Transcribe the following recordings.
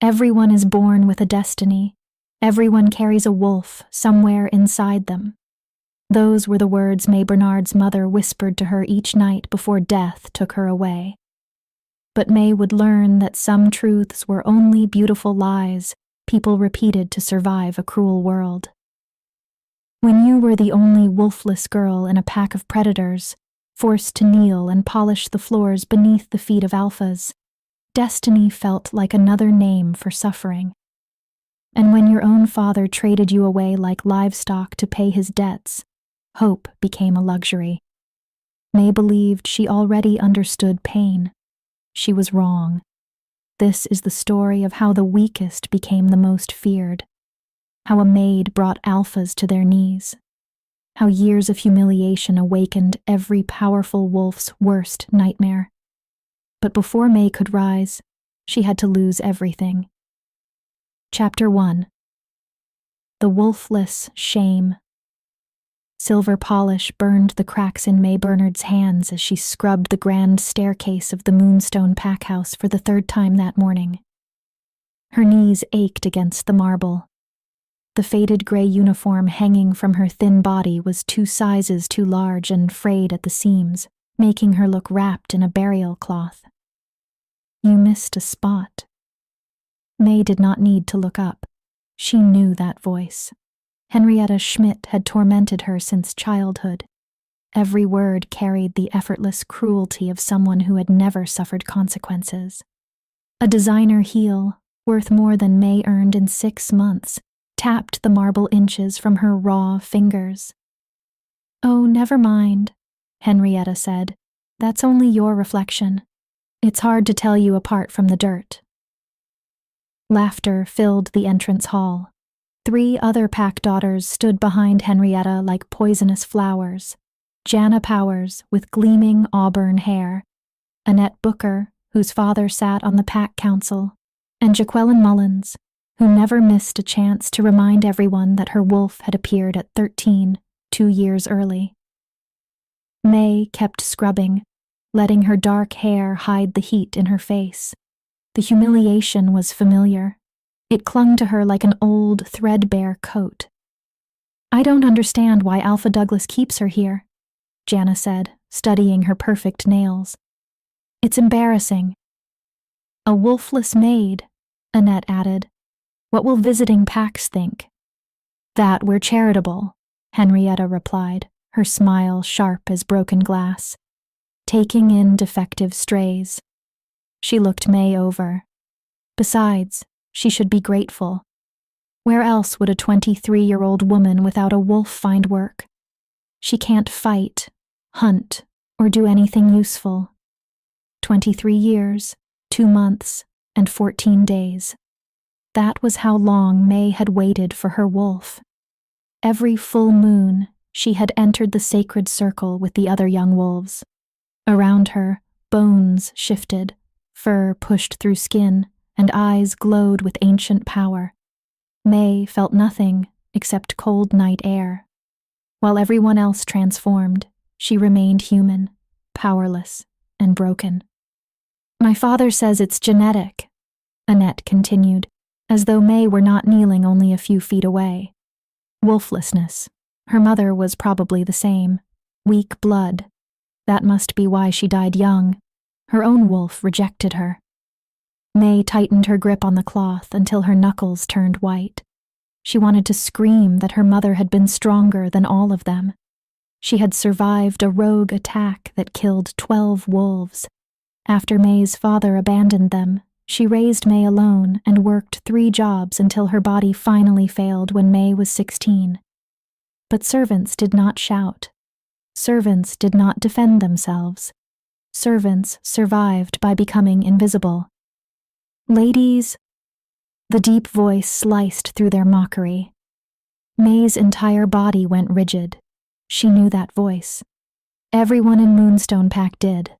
Everyone is born with a destiny. Everyone carries a wolf somewhere inside them. Those were the words May Bernard's mother whispered to her each night before death took her away. But May would learn that some truths were only beautiful lies people repeated to survive a cruel world. When you were the only wolfless girl in a pack of predators, forced to kneel and polish the floors beneath the feet of alphas, destiny felt like another name for suffering. And when your own father traded you away like livestock to pay his debts, hope became a luxury. May believed she already understood pain. She was wrong. This is the story of how the weakest became the most feared, how a maid brought alphas to their knees, how years of humiliation awakened every powerful wolf's worst nightmare. But before May could rise, she had to lose everything. Chapter 1. The Wolfless Shame. Silver polish burned the cracks in May Bernard's hands as she scrubbed the grand staircase of the Moonstone packhouse for the third time that morning. Her knees ached against the marble. The faded gray uniform hanging from her thin body was 2 sizes too large and frayed at the seams, making her look wrapped in a burial cloth. You missed a spot. May did not need to look up. She knew that voice. Henrietta Schmidt had tormented her since childhood. Every word carried the effortless cruelty of someone who had never suffered consequences. A designer heel, worth more than May earned in 6 months, tapped the marble inches from her raw fingers. "Oh, never mind," Henrietta said. "That's only your reflection. It's hard to tell you apart from the dirt." Laughter filled the entrance hall. 3 other pack daughters stood behind Henrietta like poisonous flowers. Jana Powers, with gleaming auburn hair, Annette Booker, whose father sat on the pack council, and Jaqueline Mullins, who never missed a chance to remind everyone that her wolf had appeared at 13, 2 years early. May kept scrubbing, letting her dark hair hide the heat in her face. The humiliation was familiar. It clung to her like an old, threadbare coat. "I don't understand why Alpha Douglas keeps her here," Jana said, studying her perfect nails. "It's embarrassing." "A wolfless maid," Annette added. "What will visiting packs think?" "That we're charitable," Henrietta replied, her smile sharp as broken glass. "Taking in defective strays." She looked May over. Besides, she should be grateful. Where else would a 23-year-old woman without a wolf find work? She can't fight, hunt, or do anything useful. 23 years, 2 months, and 14 days. That was how long May had waited for her wolf. Every full moon, she had entered the sacred circle with the other young wolves. Around her, bones shifted, fur pushed through skin, and eyes glowed with ancient power. May felt nothing except cold night air. While everyone else transformed, she remained human, powerless, and broken. "My father says it's genetic," Annette continued, as though May were not kneeling only a few feet away. Wolflessness. Her mother was probably the same. Weak blood. That must be why she died young. Her own wolf rejected her. May tightened her grip on the cloth until her knuckles turned white. She wanted to scream that her mother had been stronger than all of them. She had survived a rogue attack that killed 12 wolves. After May's father abandoned them, she raised May alone and worked 3 jobs until her body finally failed when May was 16. But servants did not shout. Servants did not defend themselves. Servants survived by becoming invisible. "Ladies," the deep voice sliced through their mockery. May's entire body went rigid. She knew that voice. Everyone in Moonstone Pack did.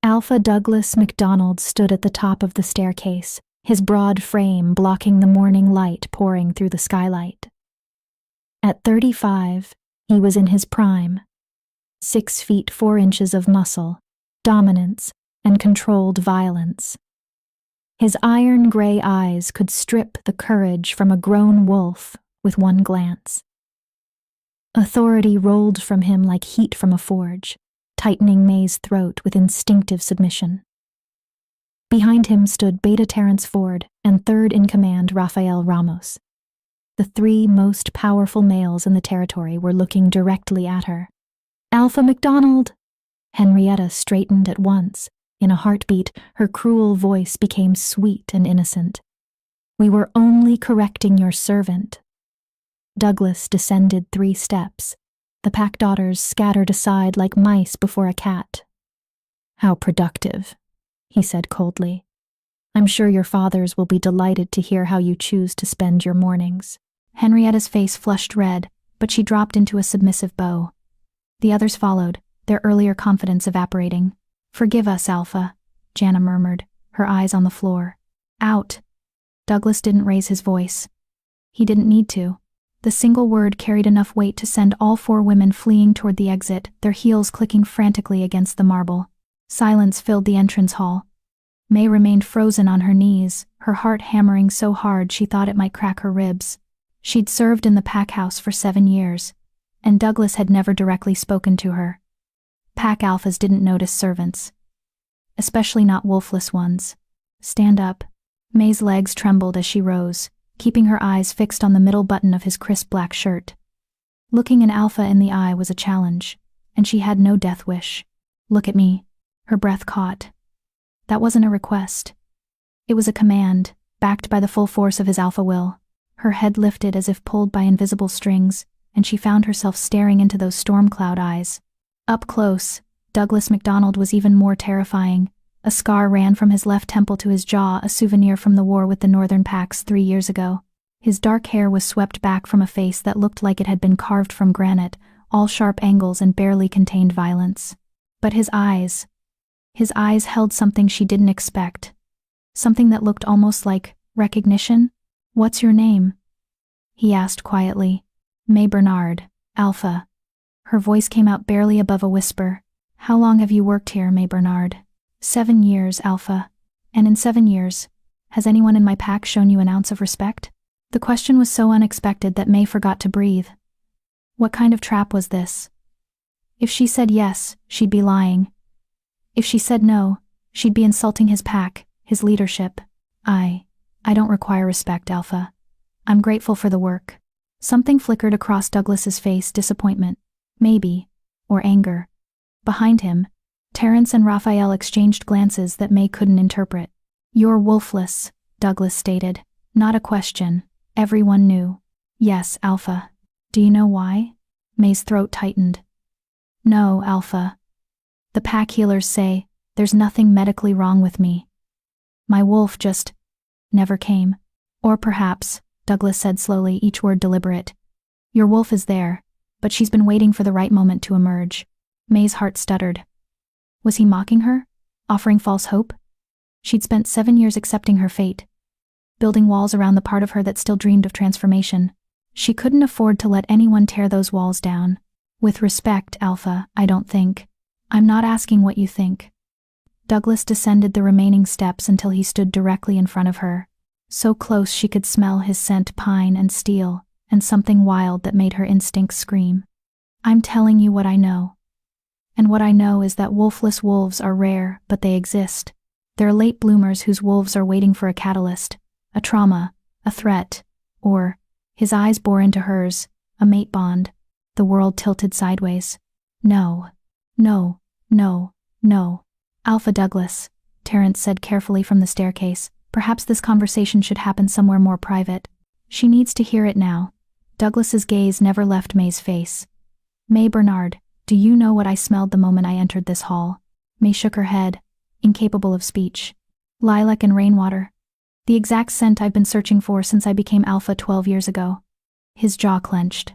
Alpha Douglas MacDonald stood at the top of the staircase, his broad frame blocking the morning light pouring through the skylight. At 35, he was in his prime. 6 feet 4 inches of muscle, dominance, and controlled violence. His iron-gray eyes could strip the courage from a grown wolf with one glance. Authority rolled from him like heat from a forge, tightening May's throat with instinctive submission. Behind him stood Beta Terrence Ford and third-in-command Rafael Ramos. The three most powerful males in the territory were looking directly at her. "Alpha MacDonald!" Henrietta straightened at once. In a heartbeat, her cruel voice became sweet and innocent. "We were only correcting your servant." Douglas descended 3 steps. The pack daughters scattered aside like mice before a cat. "How productive," he said coldly. "I'm sure your fathers will be delighted to hear how you choose to spend your mornings." Henrietta's face flushed red, but she dropped into a submissive bow. The others followed, their earlier confidence evaporating. "Forgive us, Alpha," Jana murmured, her eyes on the floor. "Out." Douglas didn't raise his voice. He didn't need to. The single word carried enough weight to send all 4 women fleeing toward the exit, their heels clicking frantically against the marble. Silence filled the entrance hall. May remained frozen on her knees, her heart hammering so hard she thought it might crack her ribs. She'd served in the pack house for 7 years, and Douglas had never directly spoken to her. Pack alphas didn't notice servants, especially not wolfless ones. "Stand up." May's legs trembled as she rose, keeping her eyes fixed on the middle button of his crisp black shirt. Looking an alpha in the eye was a challenge, and she had no death wish. "Look at me." Her breath caught. That wasn't a request. It was a command, backed by the full force of his alpha will. Her head lifted as if pulled by invisible strings, and she found herself staring into those storm cloud eyes. Up close, Douglas MacDonald was even more terrifying. A scar ran from his left temple to his jaw, a souvenir from the war with the Northern Packs 3 years ago. His dark hair was swept back from a face that looked like it had been carved from granite, all sharp angles and barely contained violence. But his eyes held something she didn't expect. Something that looked almost like recognition. "What's your name?" he asked quietly. "May Bernard, Alpha." Her voice came out barely above a whisper. "How long have you worked here, May Bernard?" 7 years, Alpha. And in 7 years, has anyone in my pack shown you an ounce of respect?" The question was so unexpected that May forgot to breathe. What kind of trap was this? If she said yes, she'd be lying. If she said no, she'd be insulting his pack, his leadership. I don't require respect, Alpha. I'm grateful for the work." Something flickered across Douglas's face, disappointment, maybe, or anger. Behind him, Terrence and Raphael exchanged glances that May couldn't interpret. "You're wolfless," Douglas stated. Not a question. Everyone knew. "Yes, Alpha." "Do you know why?" May's throat tightened. "No, Alpha. The pack healers say there's nothing medically wrong with me. My wolf just never came. Or perhaps," Douglas said slowly, each word deliberate, "your wolf is there, but she's been waiting for the right moment to emerge." May's heart stuttered. Was he mocking her? Offering false hope? She'd spent 7 years accepting her fate, building walls around the part of her that still dreamed of transformation. She couldn't afford to let anyone tear those walls down. "With respect, Alpha, I don't think. I'm not asking what you think." Douglas descended the remaining steps until he stood directly in front of her, so close she could smell his scent, pine and steel, and something wild that made her instincts scream. "I'm telling you what I know. And what I know is that wolfless wolves are rare, but they exist. They're late bloomers whose wolves are waiting for a catalyst, a trauma, a threat, or," his eyes bore into hers, "a mate bond." The world tilted sideways. "No. No. No. No. Alpha Douglas," Terrence said carefully from the staircase. "Perhaps this conversation should happen somewhere more private. She needs to hear it now." Douglas's gaze never left May's face. "May Bernard, do you know what I smelled the moment I entered this hall?" May shook her head, incapable of speech. "Lilac and rainwater. The exact scent I've been searching for since I became Alpha 12 years ago." His jaw clenched.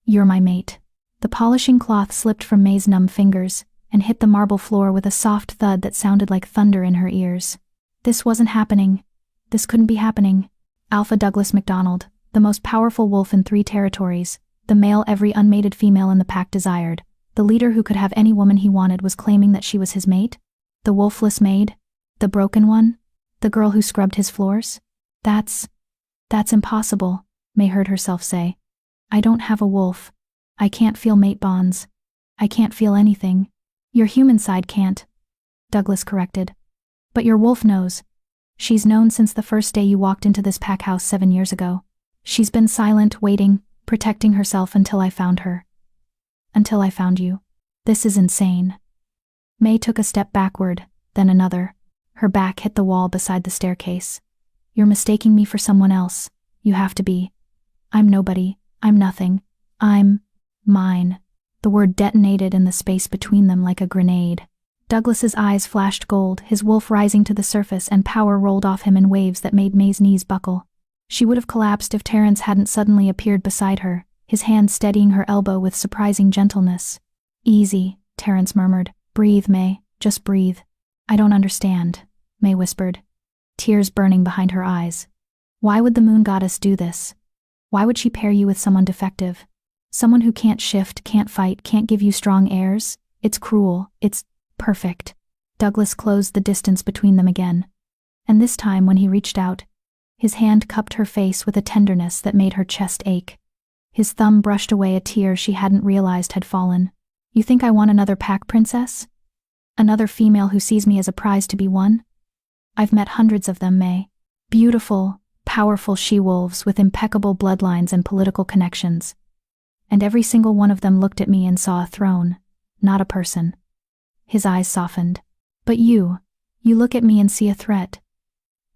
"You're my mate." The polishing cloth slipped from May's numb fingers and hit the marble floor with a soft thud that sounded like thunder in her ears. This wasn't happening. This couldn't be happening. Alpha Douglas MacDonald, the most powerful wolf in 3 territories, the male every unmated female in the pack desired, the leader who could have any woman he wanted, was claiming that she was his mate? The wolfless maid? The broken one? The girl who scrubbed his floors? That's impossible, May heard herself say. I don't have a wolf. I can't feel mate bonds. I can't feel anything. Your human side can't, Douglas corrected. But your wolf knows. She's known since the first day you walked into this pack house 7 years ago. She's been silent, waiting, protecting herself until I found her. Until I found you. This is insane. May took a step backward, then another. Her back hit the wall beside the staircase. You're mistaking me for someone else. You have to be. I'm nobody. I'm nothing. I'm mine. The word detonated in the space between them like a grenade. Douglas's eyes flashed gold, his wolf rising to the surface, and power rolled off him in waves that made May's knees buckle. She would have collapsed if Terrence hadn't suddenly appeared beside her, his hand steadying her elbow with surprising gentleness. Easy, Terrence murmured. Breathe, May. Just breathe. I don't understand, May whispered, tears burning behind her eyes. Why would the moon goddess do this? Why would she pair you with someone defective? Someone who can't shift, can't fight, can't give you strong heirs? It's cruel. It's perfect. Douglas closed the distance between them again. And this time, when he reached out, his hand cupped her face with a tenderness that made her chest ache. His thumb brushed away a tear she hadn't realized had fallen. You think I want another pack princess? Another female who sees me as a prize to be won? I've met hundreds of them, May. Beautiful, powerful she-wolves with impeccable bloodlines and political connections. And every single one of them looked at me and saw a throne, not a person. His eyes softened. But you look at me and see a threat.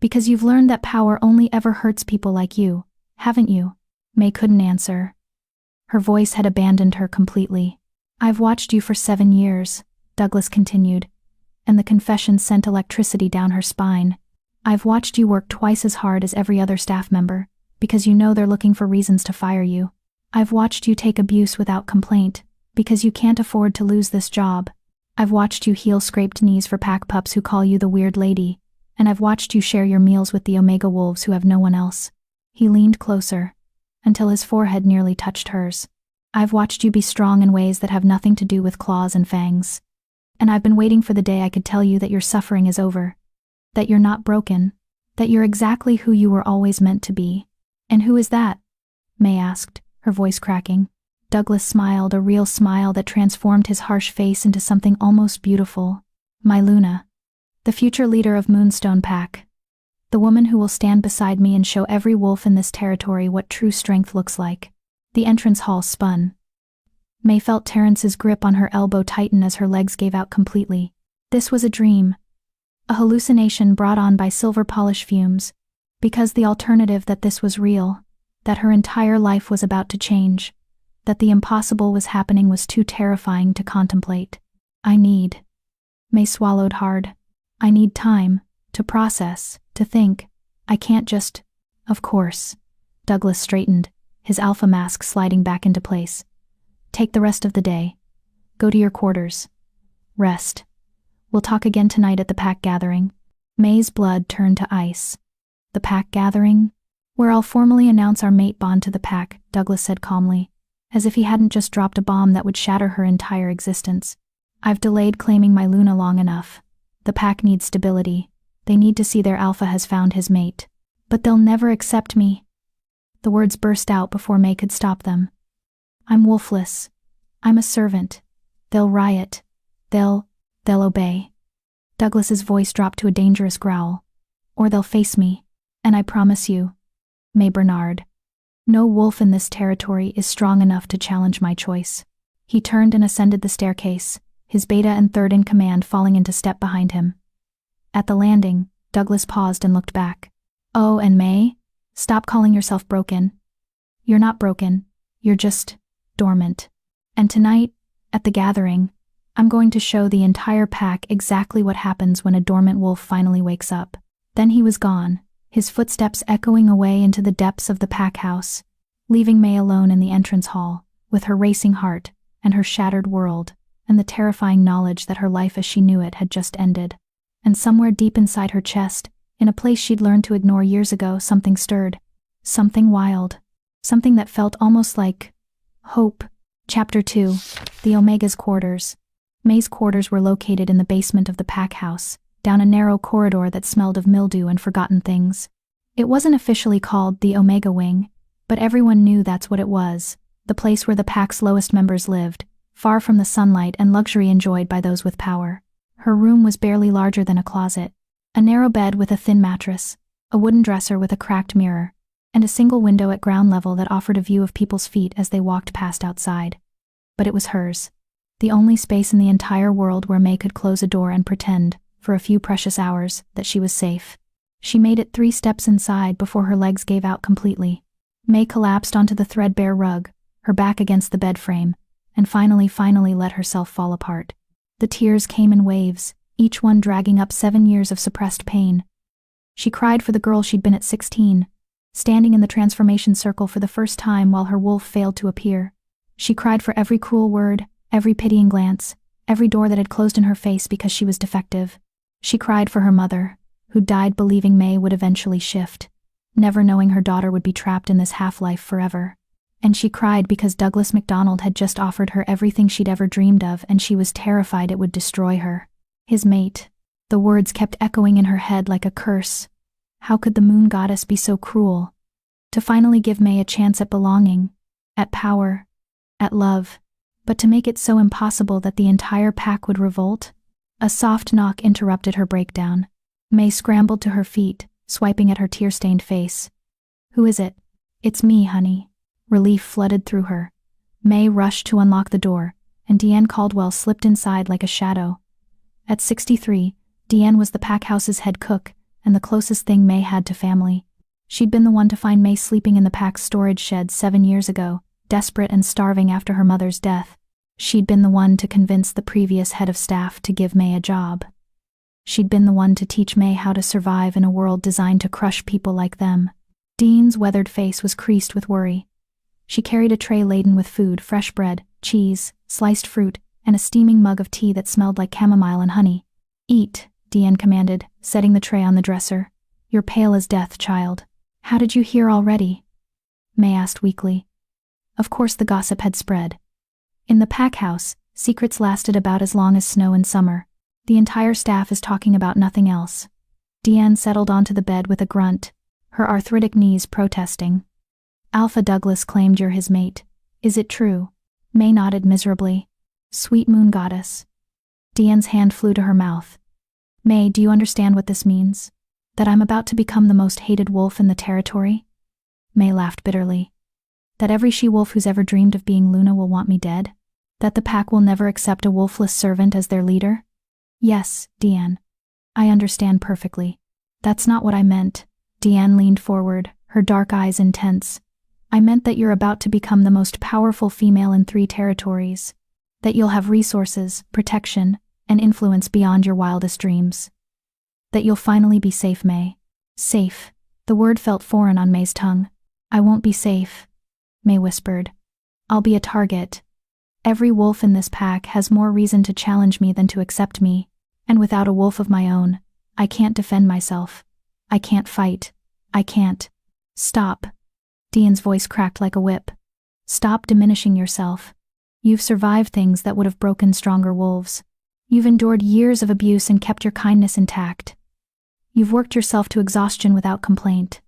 Because you've learned that power only ever hurts people like you, haven't you? May couldn't answer. Her voice had abandoned her completely. I've watched you for 7 years, Douglas continued, and the confession sent electricity down her spine. I've watched you work twice as hard as every other staff member, because you know they're looking for reasons to fire you. I've watched you take abuse without complaint, because you can't afford to lose this job. I've watched you heal scraped knees for pack pups who call you the weird lady, and I've watched you share your meals with the Omega wolves who have no one else. He leaned closer, until his forehead nearly touched hers. I've watched you be strong in ways that have nothing to do with claws and fangs. And I've been waiting for the day I could tell you that your suffering is over. That you're not broken. That you're exactly who you were always meant to be. And who is that? May asked, her voice cracking. Douglas smiled, a real smile that transformed his harsh face into something almost beautiful. My Luna. The future leader of Moonstone Pack. The woman who will stand beside me and show every wolf in this territory what true strength looks like. The entrance hall spun. May felt Terrence's grip on her elbow tighten as her legs gave out completely. This was a dream. A hallucination brought on by silver polish fumes. Because the alternative that this was real, that her entire life was about to change, that the impossible was happening was too terrifying to contemplate. May swallowed hard. I need time, to process, to think. I can't just… Of course. Douglas straightened, his alpha mask sliding back into place. Take the rest of the day. Go to your quarters. Rest. We'll talk again tonight at the pack gathering. May's blood turned to ice. The pack gathering? Where I'll formally announce our mate bond to the pack, Douglas said calmly, as if he hadn't just dropped a bomb that would shatter her entire existence. I've delayed claiming my Luna long enough. The pack needs stability. They need to see their alpha has found his mate. But they'll never accept me. The words burst out before May could stop them. I'm wolfless. I'm a servant. They'll riot. They'll obey. Douglas's voice dropped to a dangerous growl. Or they'll face me. And I promise you, May Bernard, no wolf in this territory is strong enough to challenge my choice. He turned and ascended the staircase, his beta and third in command falling into step behind him. At the landing, Douglas paused and looked back. Oh, and May, stop calling yourself broken. You're not broken. You're just dormant. And tonight, at the gathering, I'm going to show the entire pack exactly what happens when a dormant wolf finally wakes up. Then he was gone, his footsteps echoing away into the depths of the pack house, leaving May alone in the entrance hall, with her racing heart, and her shattered world, and the terrifying knowledge that her life as she knew it had just ended. And somewhere deep inside her chest, in a place she'd learned to ignore years ago, something stirred. Something wild. Something that felt almost like hope. Chapter 2. The Omega's quarters. May's quarters were located in the basement of the pack house, down a narrow corridor that smelled of mildew and forgotten things. It wasn't officially called the Omega Wing, but everyone knew that's what it was, the place where the pack's lowest members lived, far from the sunlight and luxury enjoyed by those with power. Her room was barely larger than a closet. A narrow bed with a thin mattress, a wooden dresser with a cracked mirror, and a single window at ground level that offered a view of people's feet as they walked past outside. But it was hers. The only space in the entire world where May could close a door and pretend, for a few precious hours, that she was safe. She made it 3 steps inside before her legs gave out completely. May collapsed onto the threadbare rug, her back against the bed frame, and finally let herself fall apart. The tears came in waves, each one dragging up 7 years of suppressed pain. She cried for the girl she'd been at 16, standing in the transformation circle for the first time while her wolf failed to appear. She cried for every cruel word, every pitying glance, every door that had closed in her face because she was defective. She cried for her mother, who died believing May would eventually shift, never knowing her daughter would be trapped in this half-life forever. And she cried because Douglas MacDonald had just offered her everything she'd ever dreamed of, and she was terrified it would destroy her. His mate. The words kept echoing in her head like a curse. How could the moon goddess be so cruel? To finally give May a chance at belonging, at power, at love, but to make it so impossible that the entire pack would revolt? A soft knock interrupted her breakdown. May scrambled to her feet, swiping at her tear-stained face. "Who is it?" "It's me, honey." Relief flooded through her. May rushed to unlock the door, and Deanne Caldwell slipped inside like a shadow. At 63, Deanne was the pack house's head cook, and the closest thing May had to family. She'd been the one to find May sleeping in the pack's storage shed 7 years ago, desperate and starving after her mother's death. She'd been the one to convince the previous head of staff to give May a job. She'd been the one to teach May how to survive in a world designed to crush people like them. Dean's weathered face was creased with worry. She carried a tray laden with food, fresh bread, cheese, sliced fruit, and a steaming mug of tea that smelled like chamomile and honey. "Eat," Deanne commanded, setting the tray on the dresser. "You're pale as death, child." "How did you hear already?" May asked weakly. Of course the gossip had spread. In the pack house, secrets lasted about as long as snow in summer. The entire staff is talking about nothing else. Deanne settled onto the bed with a grunt, her arthritic knees protesting. "Alpha Douglas claimed you're his mate. Is it true?" May nodded miserably. "Sweet moon goddess." Deanne's hand flew to her mouth. "May, do you understand what this means? That I'm about to become the most hated wolf in the territory?" May laughed bitterly. "That every she-wolf who's ever dreamed of being Luna will want me dead? That the pack will never accept a wolfless servant as their leader?" "Yes, Deanne. I understand perfectly. That's not what I meant." Deanne leaned forward, her dark eyes intense. "I meant that you're about to become the most powerful female in 3 territories. That you'll have resources, protection, and influence beyond your wildest dreams. That you'll finally be safe, May." "Safe." The word felt foreign on May's tongue. "I won't be safe," May whispered. "I'll be a target. Every wolf in this pack has more reason to challenge me than to accept me, and without a wolf of my own, I can't defend myself. I can't fight. I can't." "Stop." Deanne's voice cracked like a whip. "Stop diminishing yourself. You've survived things that would have broken stronger wolves. You've endured years of abuse and kept your kindness intact. You've worked yourself to exhaustion without complaint.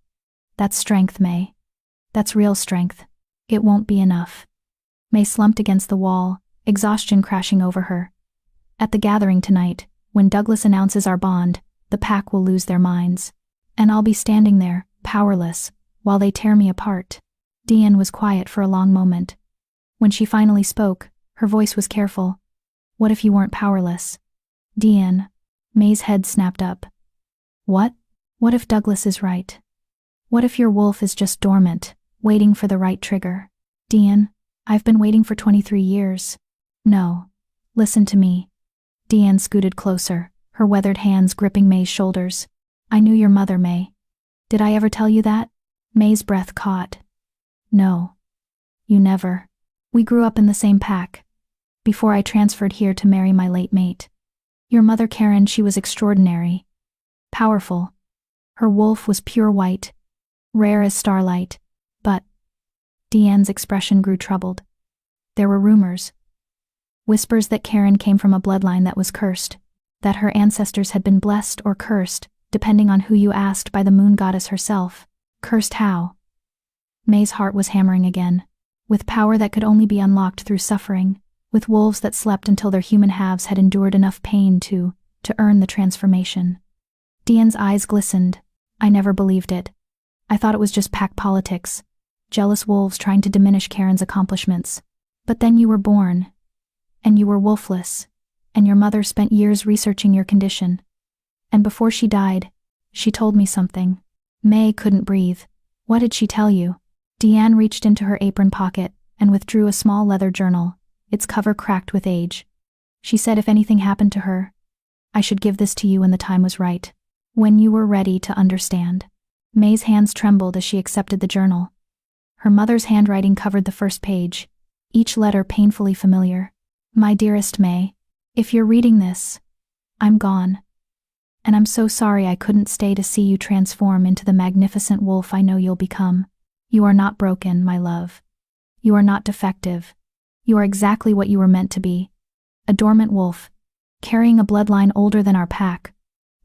That's strength, May. That's real strength. It won't be enough." May slumped against the wall, exhaustion crashing over her. "At the gathering tonight, when Douglas announces our bond, the pack will lose their minds. And I'll be standing there, powerless, while they tear me apart." Deanne was quiet for a long moment. When she finally spoke, her voice was careful. "What if you weren't powerless?" "Deanne." May's head snapped up. "What? What if Douglas is right? What if your wolf is just dormant, waiting for the right trigger?" "Deanne, I've been waiting for 23 years. No. Listen to me." Deanne scooted closer, her weathered hands gripping May's shoulders. "I knew your mother, May. Did I ever tell you that?" May's breath caught. "No. You never. We grew up in the same pack. Before I transferred here to marry my late mate. Your mother, Karen, she was extraordinary. Powerful. Her wolf was pure white, rare as starlight, but..." Deanne's expression grew troubled. "There were rumors. Whispers that Karen came from a bloodline that was cursed. that her ancestors had been blessed or cursed, depending on who you asked, by the moon goddess herself. Cursed how? May's heart was hammering again. With power that could only be unlocked through suffering, with wolves that slept until their human halves had endured enough pain to earn the transformation. Diane's eyes glistened. I never believed it. I thought it was just pack politics, jealous wolves trying to diminish Karen's accomplishments. But then you were born, and you were wolfless, and your mother spent years researching your condition. And before she died, she told me something. May couldn't breathe. What did she tell you? Diane reached into her apron pocket and withdrew a small leather journal, its cover cracked with age. She said if anything happened to her, I should give this to you when the time was right, when you were ready to understand. May's hands trembled as she accepted the journal. Her mother's handwriting covered the first page, each letter painfully familiar. My dearest May, if you're reading this, I'm gone. And I'm so sorry I couldn't stay to see you transform into the magnificent wolf I know you'll become. You are not broken, my love. You are not defective. You are exactly what you were meant to be. A dormant wolf, carrying a bloodline older than our pack,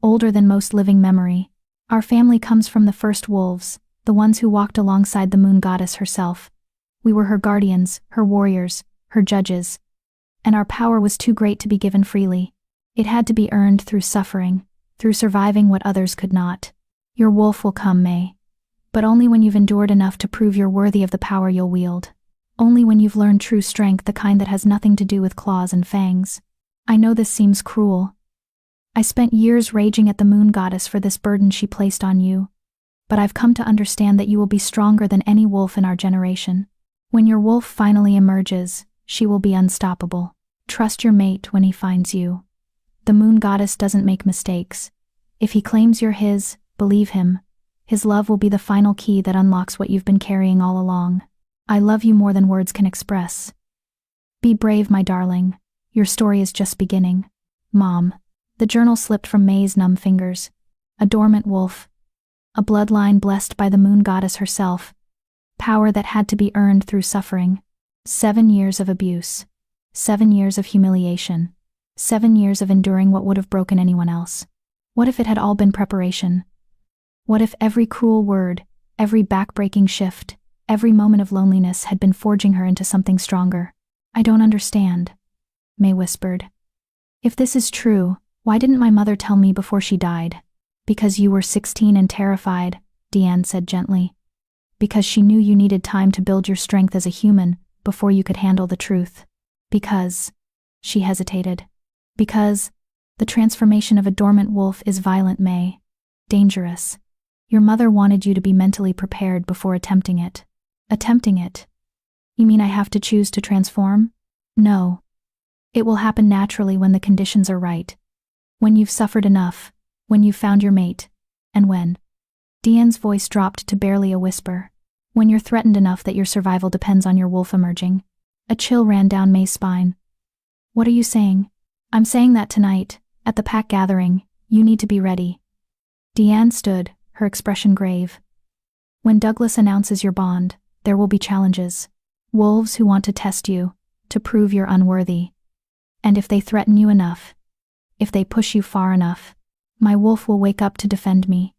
older than most living memory. Our family comes from the first wolves, the ones who walked alongside the moon goddess herself. We were her guardians, her warriors, her judges. And our power was too great to be given freely. It had to be earned through suffering, through surviving what others could not. Your wolf will come, May. But only when you've endured enough to prove you're worthy of the power you'll wield. Only when you've learned true strength, the kind that has nothing to do with claws and fangs. I know this seems cruel. I spent years raging at the moon goddess for this burden she placed on you. But I've come to understand that you will be stronger than any wolf in our generation. When your wolf finally emerges, she will be unstoppable. Trust your mate when he finds you. The moon goddess doesn't make mistakes. If he claims you're his, believe him. His love will be the final key that unlocks what you've been carrying all along. I love you more than words can express. Be brave, my darling. Your story is just beginning. Mom. The journal slipped from May's numb fingers. A dormant wolf. A bloodline blessed by the moon goddess herself. Power that had to be earned through suffering. 7 years of abuse. 7 years of humiliation. 7 years of enduring what would have broken anyone else. What if it had all been preparation? What if every cruel word, every backbreaking shift, every moment of loneliness had been forging her into something stronger? I don't understand, May whispered. If this is true, why didn't my mother tell me before she died? Because you were 16 and terrified, Diane said gently. Because she knew you needed time to build your strength as a human before you could handle the truth. Because, she hesitated. Because the transformation of a dormant wolf is violent, May. Dangerous. Your mother wanted you to be mentally prepared before attempting it. Attempting it? You mean I have to choose to transform? No. It will happen naturally when the conditions are right. When you've suffered enough, when you've found your mate, and when. Diane's voice dropped to barely a whisper. When you're threatened enough that your survival depends on your wolf emerging. A chill ran down May's spine. What are you saying? I'm saying that tonight, at the pack gathering, you need to be ready. Diane stood, her expression grave. When Douglas announces your bond, there will be challenges. Wolves who want to test you, to prove you're unworthy. And if they threaten you enough, if they push you far enough, my wolf will wake up to defend me.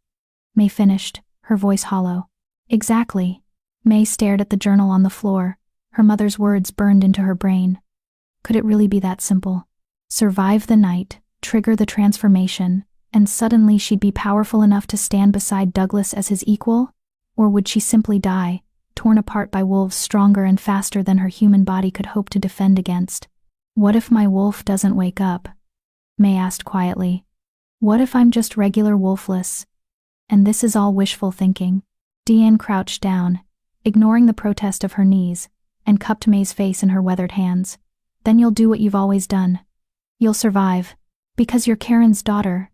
May finished, her voice hollow. Exactly. May stared at the journal on the floor, her mother's words burned into her brain. Could it really be that simple? Survive the night, trigger the transformation, and suddenly she'd be powerful enough to stand beside Douglas as his equal? Or would she simply die, torn apart by wolves stronger and faster than her human body could hope to defend against? What if my wolf doesn't wake up? May asked quietly. What if I'm just regular wolfless? And this is all wishful thinking. Diane crouched down, ignoring the protest of her knees, and cupped May's face in her weathered hands. Then you'll do what you've always done. You'll survive. Because you're Karen's daughter.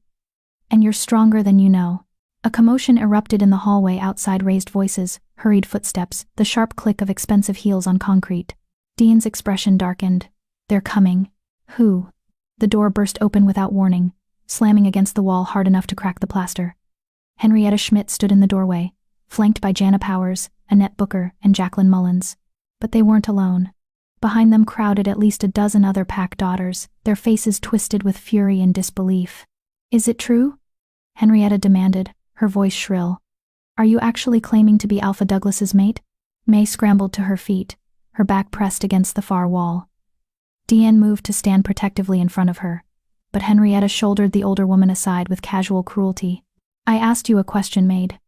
And you're stronger than you know. A commotion erupted in the hallway outside, raised voices, hurried footsteps, the sharp click of expensive heels on concrete. Diane's expression darkened. They're coming. Who? The door burst open without warning, slamming against the wall hard enough to crack the plaster. Henrietta Schmidt stood in the doorway, flanked by Jana Powers, Annette Booker, and Jacqueline Mullins. But they weren't alone. Behind them crowded at least a dozen other pack daughters, their faces twisted with fury and disbelief. "Is it true?" Henrietta demanded, her voice shrill. "Are you actually claiming to be Alpha Douglas's mate?" May scrambled to her feet, her back pressed against the far wall. Deanne moved to stand protectively in front of her, but Henrietta shouldered the older woman aside with casual cruelty. "I asked you a question, maid."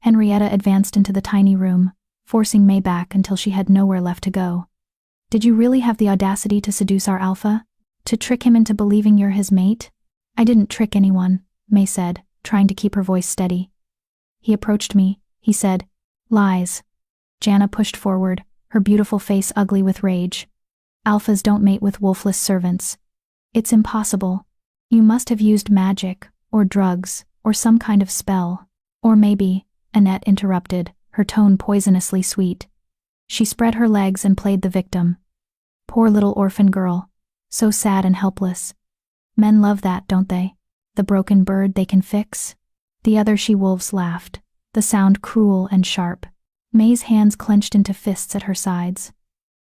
Henrietta advanced into the tiny room, forcing May back until she had nowhere left to go. "Did you really have the audacity to seduce our Alpha? To trick him into believing you're his mate?" "I didn't trick anyone," May said, trying to keep her voice steady. "He approached me," he said. "Lies." Jana pushed forward, her beautiful face ugly with rage. "Alphas don't mate with wolfless servants. It's impossible. You must have used magic, or drugs, or some kind of spell. Or maybe," Annette interrupted, her tone poisonously sweet. She spread her legs and played the victim. "Poor little orphan girl. So sad and helpless. Men love that, don't they? The broken bird they can fix?" The other she-wolves laughed, the sound cruel and sharp. May's hands clenched into fists at her sides.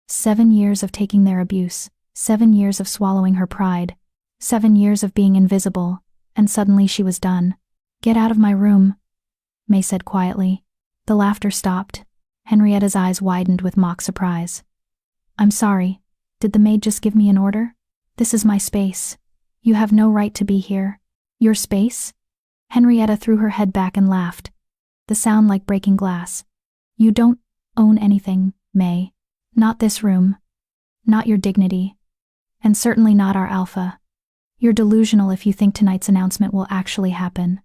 7 years of taking their abuse, 7 years of swallowing her pride, 7 years of being invisible, and suddenly she was done. "Get out of my room," May said quietly. The laughter stopped. Henrietta's eyes widened with mock surprise. "I'm sorry. Did the maid just give me an order? This is my space. You have no right to be here." "Your space?" Henrietta threw her head back and laughed, the sound like breaking glass. "You don't own anything, May. Not this room. Not your dignity. And certainly not our Alpha. You're delusional if you think tonight's announcement will actually happen.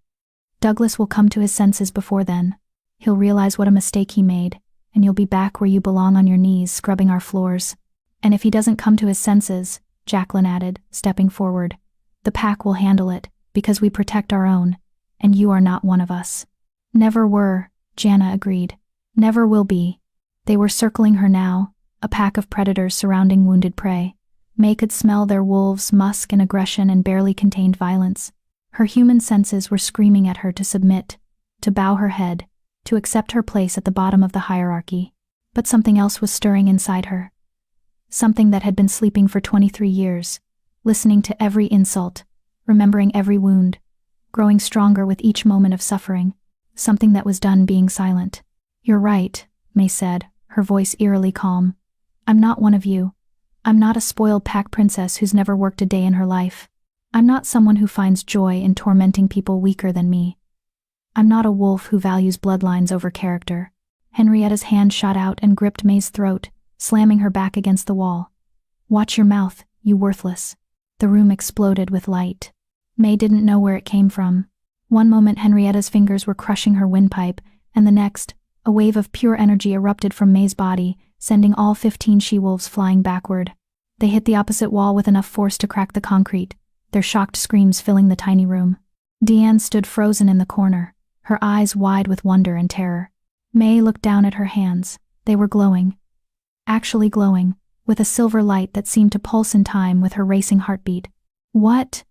Douglas will come to his senses before then. He'll realize what a mistake he made, and you'll be back where you belong on your knees, scrubbing our floors. And if he doesn't come to his senses," Jacqueline added, stepping forward, "the pack will handle it, because we protect our own, and you are not one of us." "Never were," Jana agreed. "Never will be." They were circling her now, a pack of predators surrounding wounded prey. May could smell their wolves' musk and aggression and barely contained violence. Her human senses were screaming at her to submit, to bow her head, to accept her place at the bottom of the hierarchy. But something else was stirring inside her. Something that had been sleeping for 23 years, listening to every insult, remembering every wound, growing stronger with each moment of suffering. Something that was done being silent. "You're right," May said, her voice eerily calm. "I'm not one of you. I'm not a spoiled pack princess who's never worked a day in her life. I'm not someone who finds joy in tormenting people weaker than me. I'm not a wolf who values bloodlines over character." Henrietta's hand shot out and gripped May's throat, slamming her back against the wall. "Watch your mouth, you worthless." The room exploded with light. May didn't know where it came from. One moment Henrietta's fingers were crushing her windpipe, and the next, a wave of pure energy erupted from May's body, sending all 15 she-wolves flying backward. They hit the opposite wall with enough force to crack the concrete, their shocked screams filling the tiny room. Deanne stood frozen in the corner, her eyes wide with wonder and terror. May looked down at her hands. They were glowing. Actually glowing, with a silver light that seemed to pulse in time with her racing heartbeat. "What?"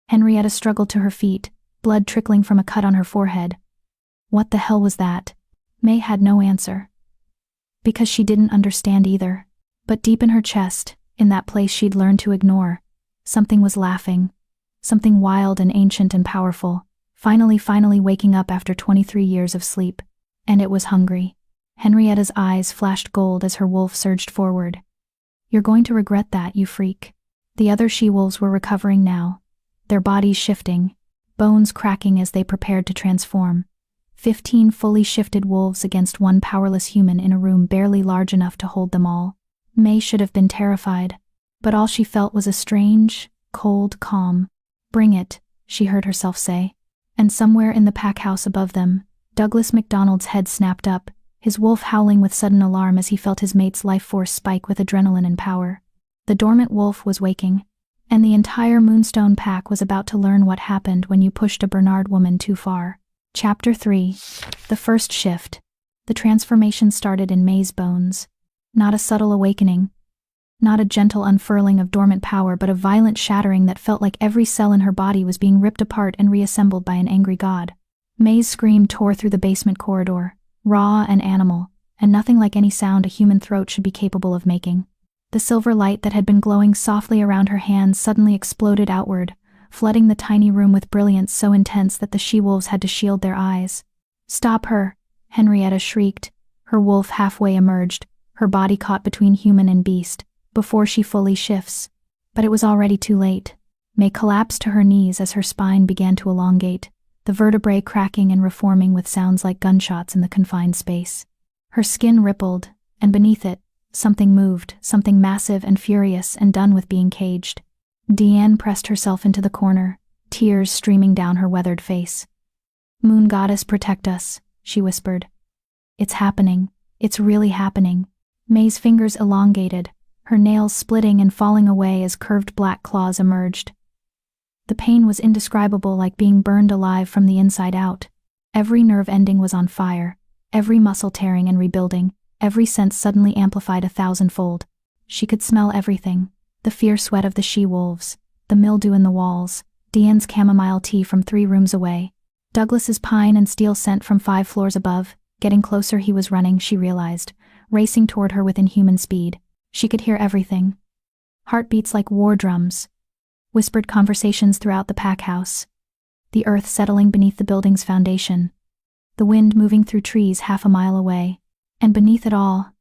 Henrietta struggled to her feet, blood trickling from a cut on her forehead. What the hell was that? May had no answer. Because she didn't understand either. But deep in her chest, in that place she'd learned to ignore, something was laughing. Something wild and ancient and powerful, finally waking up after 23 years of sleep. And it was hungry. Henrietta's eyes flashed gold as her wolf surged forward. "You're going to regret that, you freak." The other she-wolves were recovering now, their bodies shifting, bones cracking as they prepared to transform. 15 fully shifted wolves against one powerless human in a room barely large enough to hold them all. May should have been terrified, but all she felt was a strange, cold calm. "Bring it," she heard herself say. And somewhere in the pack house above them, Douglas MacDonald's head snapped up, his wolf howling with sudden alarm as he felt his mate's life force spike with adrenaline and power. The dormant wolf was waking, and the entire Moonstone pack was about to learn what happened when you pushed a Bernard woman too far. Chapter 3. The First Shift. The transformation started in May's bones. Not a subtle awakening. Not a gentle unfurling of dormant power, but a violent shattering that felt like every cell in her body was being ripped apart and reassembled by an angry god. May's scream tore through the basement corridor, raw and animal, and nothing like any sound a human throat should be capable of making. The silver light that had been glowing softly around her hands suddenly exploded outward, flooding the tiny room with brilliance so intense that the she-wolves had to shield their eyes. "Stop her!" Henrietta shrieked. Her wolf halfway emerged, her body caught between human and beast, before she fully shifts. But it was already too late. May collapsed to her knees as her spine began to elongate, the vertebrae cracking and reforming with sounds like gunshots in the confined space. Her skin rippled, and beneath it, something moved, something massive and furious and done with being caged. Deanne pressed herself into the corner, tears streaming down her weathered face. "Moon goddess, protect us," she whispered. "It's happening. It's really happening." May's fingers elongated, her nails splitting and falling away as curved black claws emerged. The pain was indescribable, like being burned alive from the inside out. Every nerve ending was on fire, every muscle tearing and rebuilding, every sense suddenly amplified 1,000-fold. She could smell everything: the fierce sweat of the she-wolves, the mildew in the walls, Deanne's chamomile tea from 3 rooms away, Douglas's pine and steel scent from 5 floors above. Getting closer, he was running, she realized, racing toward her with inhuman speed. She could hear everything. Heartbeats like war drums, whispered conversations throughout the pack house, the earth settling beneath the building's foundation, the wind moving through trees half a mile away, and beneath it all,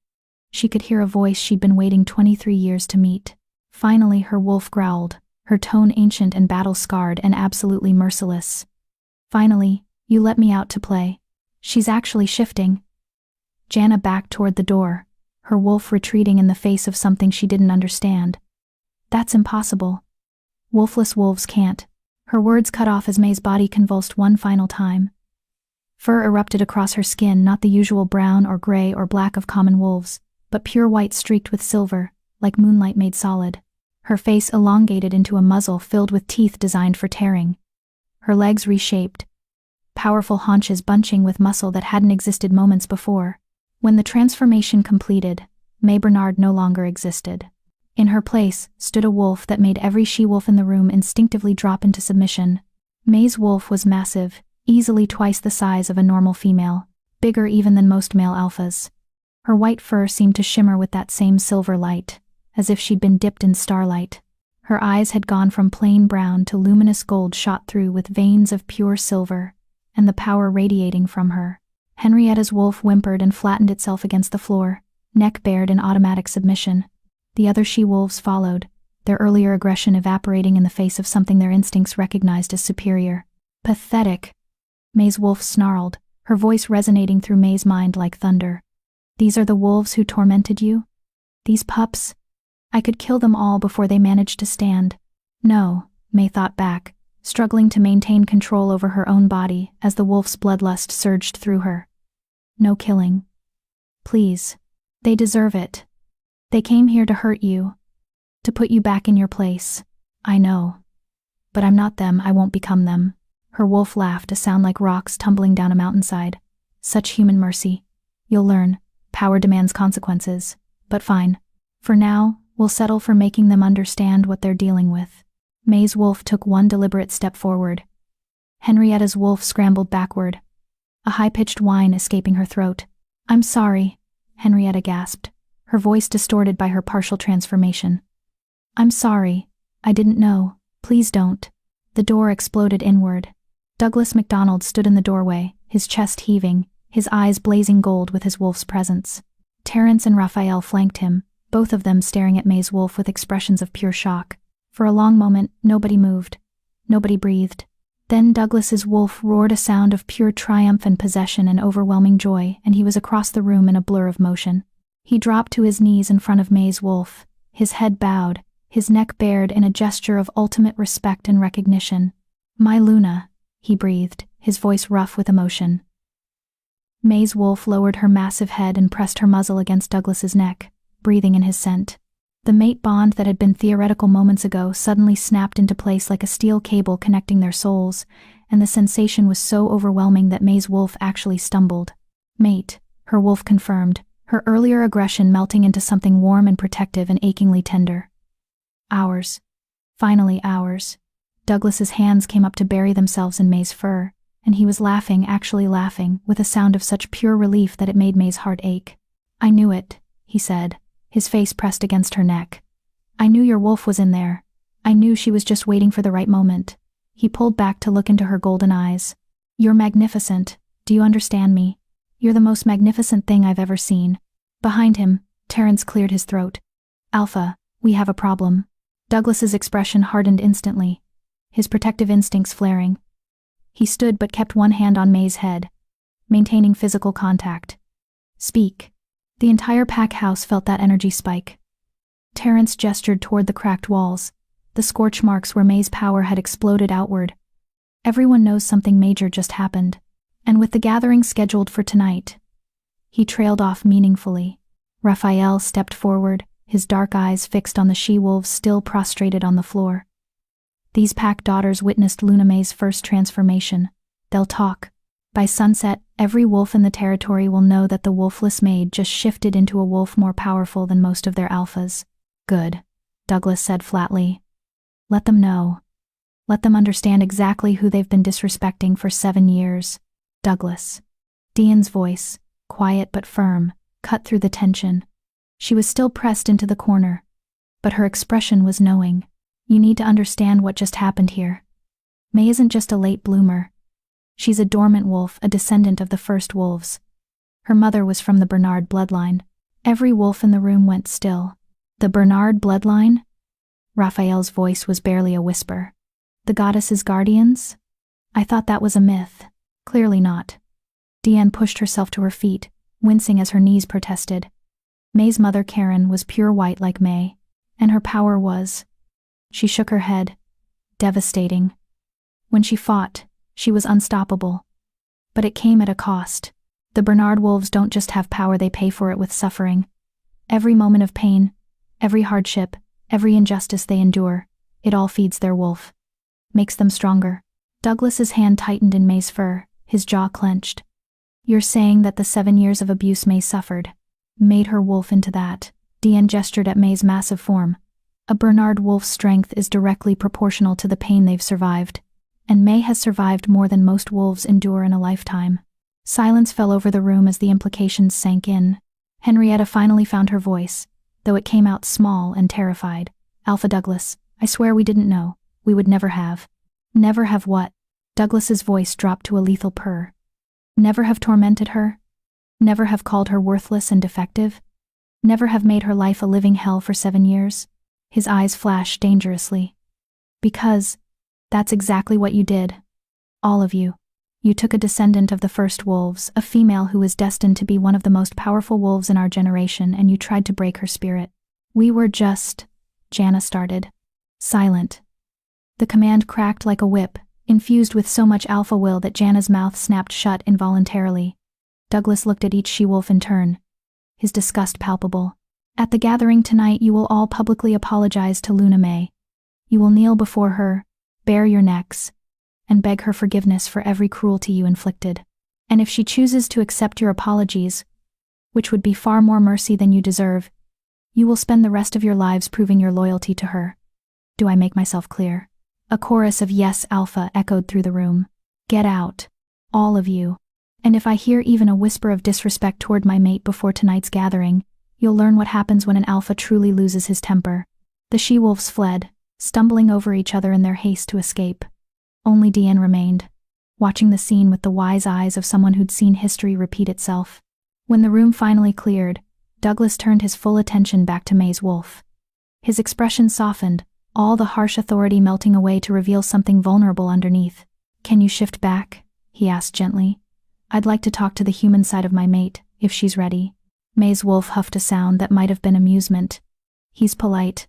she could hear a voice she'd been waiting 23 years to meet. Finally, her wolf growled, her tone ancient and battle-scarred and absolutely merciless. "Finally, you let me out to play. She's actually shifting." Jana backed toward the door, her wolf retreating in the face of something she didn't understand. "That's impossible. Wolfless wolves can't." Her words cut off as May's body convulsed one final time. Fur erupted across her skin, not the usual brown or gray or black of common wolves, but pure white streaked with silver, like moonlight made solid. Her face elongated into a muzzle filled with teeth designed for tearing. Her legs reshaped, powerful haunches bunching with muscle that hadn't existed moments before. When the transformation completed, May Bernard no longer existed. In her place stood a wolf that made every she-wolf in the room instinctively drop into submission. May's wolf was massive, easily twice the size of a normal female, bigger even than most male alphas. Her white fur seemed to shimmer with that same silver light, as if she'd been dipped in starlight. Her eyes had gone from plain brown to luminous gold shot through with veins of pure silver, and the power radiating from her. Henrietta's wolf whimpered and flattened itself against the floor, neck bared in automatic submission. The other she-wolves followed, their earlier aggression evaporating in the face of something their instincts recognized as superior. "Pathetic," May's wolf snarled, her voice resonating through May's mind like thunder. "These are the wolves who tormented you? These pups? I could kill them all before they managed to stand." No, May thought back, struggling to maintain control over her own body as the wolf's bloodlust surged through her. "No killing. Please. They deserve it. They came here to hurt you, to put you back in your place. I know. But I'm not them, I won't become them." Her wolf laughed, a sound like rocks tumbling down a mountainside. "Such human mercy. You'll learn. Power demands consequences. But fine. For now, we'll settle for making them understand what they're dealing with." May's wolf took one deliberate step forward. Henrietta's wolf scrambled backward, a high-pitched whine escaping her throat. "I'm sorry," Henrietta gasped, her voice distorted by her partial transformation. "I'm sorry. I didn't know. Please don't." The door exploded inward. Douglas MacDonald stood in the doorway, his chest heaving, his eyes blazing gold with his wolf's presence. Terrence and Raphael flanked him, both of them staring at May's wolf with expressions of pure shock. For a long moment, nobody moved. Nobody breathed. Then Douglas's wolf roared a sound of pure triumph and possession and overwhelming joy, and he was across the room in a blur of motion. He dropped to his knees in front of May's wolf, his head bowed, his neck bared in a gesture of ultimate respect and recognition. "My Luna," he breathed, his voice rough with emotion. May's wolf lowered her massive head and pressed her muzzle against Douglas's neck, breathing in his scent. The mate bond that had been theoretical moments ago suddenly snapped into place like a steel cable connecting their souls, and the sensation was so overwhelming that May's wolf actually stumbled. "Mate," her wolf confirmed, her earlier aggression melting into something warm and protective and achingly tender. "Ours. Finally ours." Douglas's hands came up to bury themselves in May's fur, and he was laughing, actually laughing, with a sound of such pure relief that it made May's heart ache. "I knew it," he said, his face pressed against her neck. "I knew your wolf was in there. I knew she was just waiting for the right moment." He pulled back to look into her golden eyes. "You're magnificent. Do you understand me? You're the most magnificent thing I've ever seen." Behind him, Terrence cleared his throat. "Alpha, we have a problem." Douglas's expression hardened instantly, his protective instincts flaring. He stood but kept one hand on May's head, maintaining physical contact. "Speak." The entire pack house felt that energy spike. Terrence gestured toward the cracked walls, the scorch marks where May's power had exploded outward. "Everyone knows something major just happened, and with the gathering scheduled for tonight." He trailed off meaningfully. Raphael stepped forward, his dark eyes fixed on the she-wolves still prostrated on the floor. "These pack daughters witnessed Luna May's first transformation. They'll talk. By sunset, every wolf in the territory will know that the wolfless maid just shifted into a wolf more powerful than most of their alphas." "Good," Douglas said flatly. "Let them know. Let them understand exactly who they've been disrespecting for 7 years. Douglas." Dean's voice, quiet but firm, cut through the tension. She was still pressed into the corner, but her expression was knowing. "You need to understand what just happened here. May isn't just a late bloomer. She's a dormant wolf, a descendant of the first wolves. Her mother was from the Bernard bloodline." Every wolf in the room went still. "The Bernard bloodline?" Raphael's voice was barely a whisper. "The goddess's guardians? I thought that was a myth." "Clearly not." Deanne pushed herself to her feet, wincing as her knees protested. May's mother, Karen, was pure white like May, and her power was— She shook her head. Devastating. When she fought, she was unstoppable. But it came at a cost. The Bernard wolves don't just have power, they pay for it with suffering. Every moment of pain, every hardship, every injustice they endure, it all feeds their wolf. Makes them stronger. Douglas's hand tightened in May's fur, his jaw clenched. "You're saying that the 7 years of abuse May suffered made her wolf into that?" Deanne gestured at May's massive form. "A Bernard wolf's strength is directly proportional to the pain they've survived, and May has survived more than most wolves endure in a lifetime." Silence fell over the room as the implications sank in. Henrietta finally found her voice, though it came out small and terrified. "Alpha Douglas, I swear we didn't know. We would never have." "Never have what?" Douglas's voice dropped to a lethal purr. "Never have tormented her? Never have called her worthless and defective? Never have made her life a living hell for 7 years?" His eyes flashed dangerously. "Because that's exactly what you did. All of you. You took a descendant of the first wolves, a female who was destined to be one of the most powerful wolves in our generation, and you tried to break her spirit. We were just—" Jana started. "Silent." The command cracked like a whip, infused with so much alpha will that Jana's mouth snapped shut involuntarily. Douglas looked at each she-wolf in turn, his disgust palpable. "At the gathering tonight, you will all publicly apologize to Luna May. You will kneel before her, bare your necks, and beg her forgiveness for every cruelty you inflicted. And if she chooses to accept your apologies, which would be far more mercy than you deserve, you will spend the rest of your lives proving your loyalty to her. Do I make myself clear?" A chorus of "Yes, Alpha" echoed through the room. "Get out. All of you. And if I hear even a whisper of disrespect toward my mate before tonight's gathering, you'll learn what happens when an alpha truly loses his temper." The she-wolves fled, stumbling over each other in their haste to escape. Only Deanne remained, watching the scene with the wise eyes of someone who'd seen history repeat itself. When the room finally cleared, Douglas turned his full attention back to May's wolf. His expression softened, all the harsh authority melting away to reveal something vulnerable underneath. "Can you shift back?" he asked gently. "I'd like to talk to the human side of my mate, if she's ready." May's wolf huffed a sound that might have been amusement. "He's polite.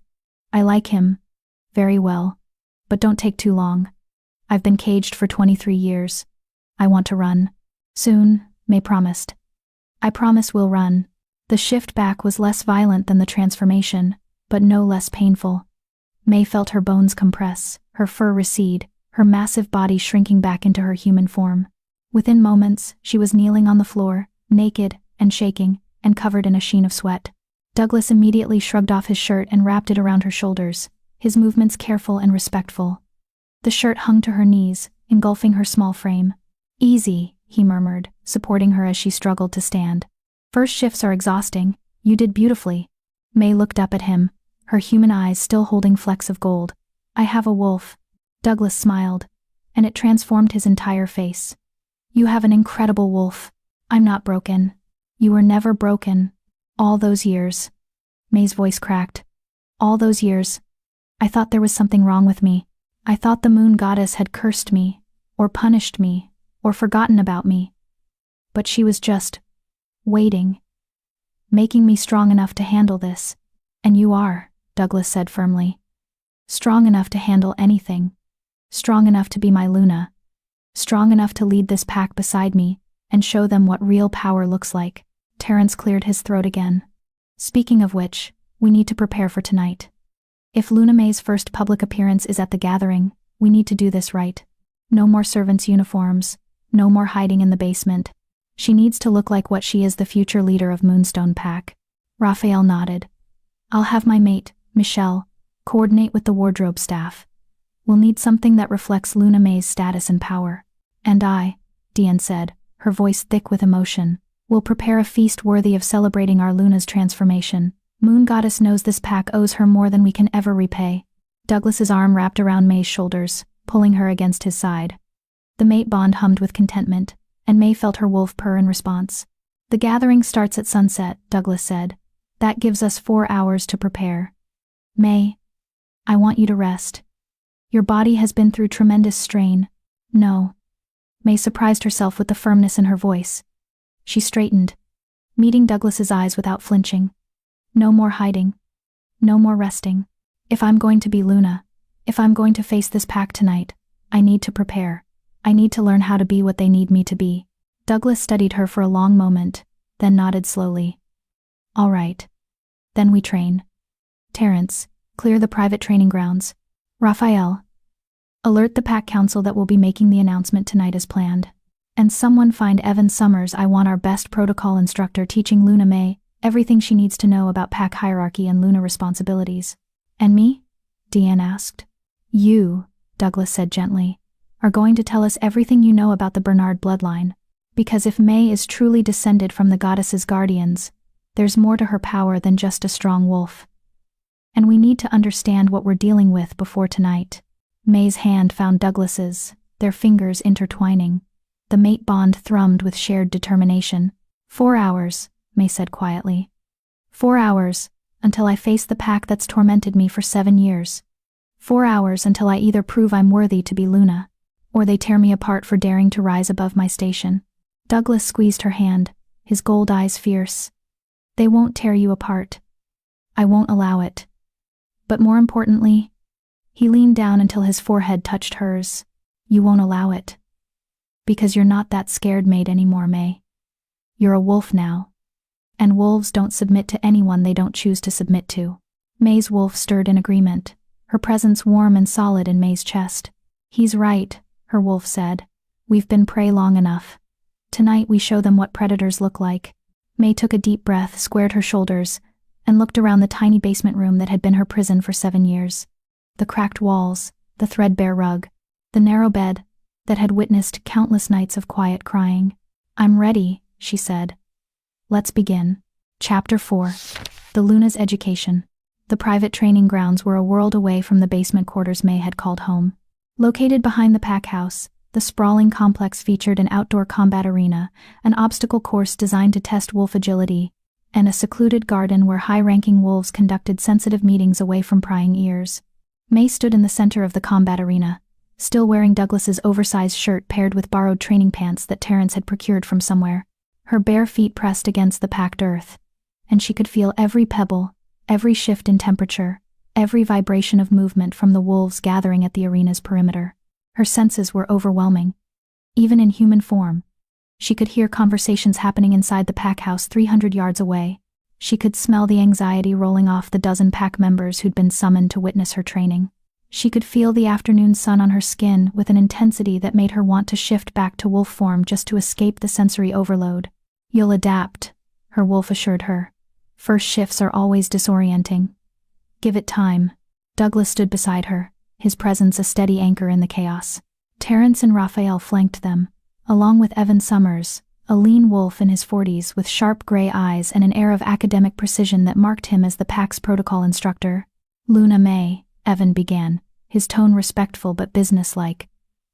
I like him. Very well. But don't take too long. I've been caged for 23 years. I want to run. Soon," May promised. "I promise we'll run." The shift back was less violent than the transformation, but no less painful. May felt her bones compress, her fur recede, her massive body shrinking back into her human form. Within moments, she was kneeling on the floor, naked and shaking, and covered in a sheen of sweat. Douglas immediately shrugged off his shirt and wrapped it around her shoulders, his movements careful and respectful. The shirt hung to her knees, engulfing her small frame. "Easy," he murmured, supporting her as she struggled to stand. "First shifts are exhausting. You did beautifully." May looked up at him, her human eyes still holding flecks of gold. I have a wolf. Douglas smiled, and it transformed his entire face. You have an incredible wolf. I'm not broken. You were never broken. All those years. May's voice cracked. All those years. I thought there was something wrong with me. I thought the moon goddess had cursed me, or punished me, or forgotten about me. But she was just waiting, making me strong enough to handle this. And you are, Douglas said firmly. Strong enough to handle anything. Strong enough to be my Luna. Strong enough to lead this pack beside me and show them what real power looks like. Terrence cleared his throat again. Speaking of which, we need to prepare for tonight. If Luna May's first public appearance is at the gathering, we need to do this right. No more servants' uniforms, no more hiding in the basement. She needs to look like what she is, the future leader of Moonstone Pack. Raphael nodded. I'll have my mate, Michelle, coordinate with the wardrobe staff. We'll need something that reflects Luna May's status and power. And I, Diane said, her voice thick with emotion, will prepare a feast worthy of celebrating our Luna's transformation. Moon Goddess knows this pack owes her more than we can ever repay. Douglas's arm wrapped around May's shoulders, pulling her against his side. The mate bond hummed with contentment, and May felt her wolf purr in response. The gathering starts at sunset, Douglas said. That gives us 4 hours to prepare. May, I want you to rest. Your body has been through tremendous strain. No. May surprised herself with the firmness in her voice. She straightened, meeting Douglas's eyes without flinching. No more hiding. No more resting. If I'm going to be Luna, if I'm going to face this pack tonight, I need to prepare. I need to learn how to be what they need me to be. Douglas studied her for a long moment, then nodded slowly. All right. Then we train. Terrence, clear the private training grounds. Raphael, alert the pack council that we'll be making the announcement tonight as planned. And someone find Evan Summers. I want our best protocol instructor teaching Luna May everything she needs to know about pack hierarchy and Luna responsibilities. And me? Diane asked. You, Douglas said gently, are going to tell us everything you know about the Bernard bloodline. Because if May is truly descended from the goddess's guardians, there's more to her power than just a strong wolf. And we need to understand what we're dealing with before tonight. May's hand found Douglas's, their fingers intertwining. The mate bond thrummed with shared determination. 4 hours, May said quietly. 4 hours, until I face the pack that's tormented me for 7 years. 4 hours until I either prove I'm worthy to be Luna, or they tear me apart for daring to rise above my station. Douglas squeezed her hand, his gold eyes fierce. They won't tear you apart. I won't allow it. But more importantly, he leaned down until his forehead touched hers. You won't allow it. Because you're not that scared mate anymore, May. You're a wolf now. And wolves don't submit to anyone they don't choose to submit to. May's wolf stirred in agreement, her presence warm and solid in May's chest. He's right, her wolf said. We've been prey long enough. Tonight we show them what predators look like. May took a deep breath, squared her shoulders, and looked around the tiny basement room that had been her prison for 7 years. The cracked walls, the threadbare rug, the narrow bed that had witnessed countless nights of quiet crying. I'm ready, she said. Let's begin. Chapter 4. The Luna's Education. The private training grounds were a world away from the basement quarters May had called home. Located behind the pack house, the sprawling complex featured an outdoor combat arena, an obstacle course designed to test wolf agility, and a secluded garden where high-ranking wolves conducted sensitive meetings away from prying ears. May stood in the center of the combat arena, still wearing Douglas's oversized shirt paired with borrowed training pants that Terrence had procured from somewhere. Her bare feet pressed against the packed earth, and she could feel every pebble, every shift in temperature, every vibration of movement from the wolves gathering at the arena's perimeter. Her senses were overwhelming. Even in human form, she could hear conversations happening inside the pack house 300 yards away. She could smell the anxiety rolling off the dozen pack members who'd been summoned to witness her training. She could feel the afternoon sun on her skin with an intensity that made her want to shift back to wolf form just to escape the sensory overload. You'll adapt, her wolf assured her. First shifts are always disorienting. Give it time. Douglas stood beside her, his presence a steady anchor in the chaos. Terrence and Raphael flanked them, along with Evan Summers, a lean wolf in his 40s with sharp gray eyes and an air of academic precision that marked him as the pack's protocol instructor. "Luna May," Evan began, his tone respectful but businesslike.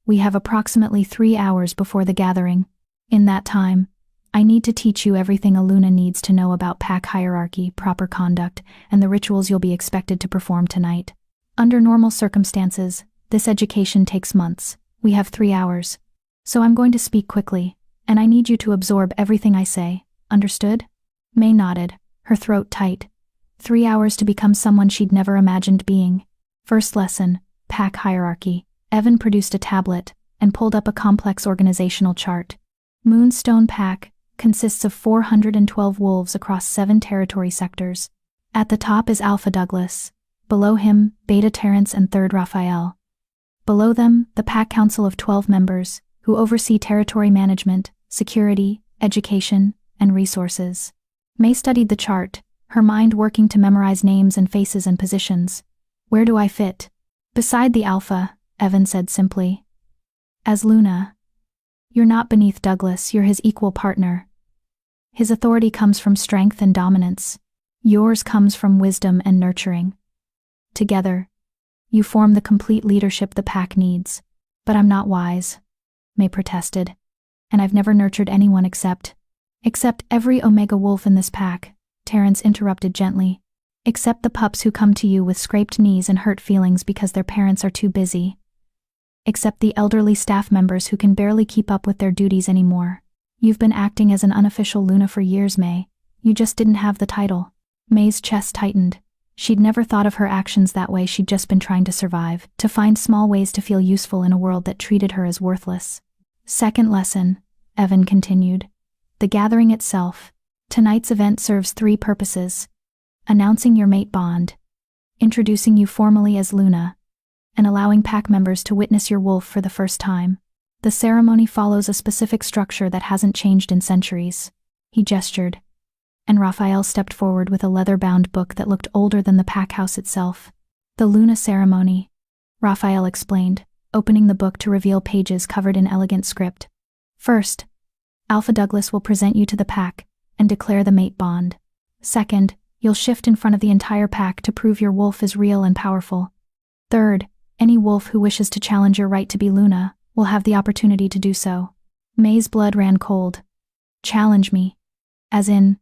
"We have approximately 3 hours before the gathering. In that time, I need to teach you everything a Luna needs to know about pack hierarchy, proper conduct, and the rituals you'll be expected to perform tonight. Under normal circumstances, this education takes months. We have 3 hours. So I'm going to speak quickly, and I need you to absorb everything I say. Understood?" May nodded, her throat tight. 3 hours to become someone she'd never imagined being. First lesson, pack hierarchy. Evan produced a tablet and pulled up a complex organizational chart. Moonstone Pack consists of 412 wolves across 7 territory sectors. At the top is Alpha Douglas. Below him, Beta Terrence and Third Raphael. Below them, the pack council of 12 members, who oversee territory management, security, education, and resources. May studied the chart, her mind working to memorize names and faces and positions. "Where do I fit?" "Beside the Alpha," Evan said simply. "As Luna. You're not beneath Douglas, you're his equal partner. His authority comes from strength and dominance. Yours comes from wisdom and nurturing. Together, you form the complete leadership the pack needs." "But I'm not wise," May protested. "And I've never nurtured anyone except every Omega wolf in this pack," Terrence interrupted gently. "Except the pups who come to you with scraped knees and hurt feelings because their parents are too busy. Except the elderly staff members who can barely keep up with their duties anymore. You've been acting as an unofficial Luna for years, May. You just didn't have the title." May's chest tightened. She'd never thought of her actions that way. She'd just been trying to survive, to find small ways to feel useful in a world that treated her as worthless. "Second lesson," Evan continued. "The gathering itself. Tonight's event serves 3 purposes: announcing your mate bond, introducing you formally as Luna, and allowing pack members to witness your wolf for the first time. The ceremony follows a specific structure that hasn't changed in centuries." He gestured, and Raphael stepped forward with a leather-bound book that looked older than the pack house itself. "The Luna ceremony," Raphael explained, opening the book to reveal pages covered in elegant script. "First, Alpha Douglas will present you to the pack and declare the mate bond. Second, you'll shift in front of the entire pack to prove your wolf is real and powerful. Third, any wolf who wishes to challenge your right to be Luna will have the opportunity to do so." May's blood ran cold. "Challenge me? As in,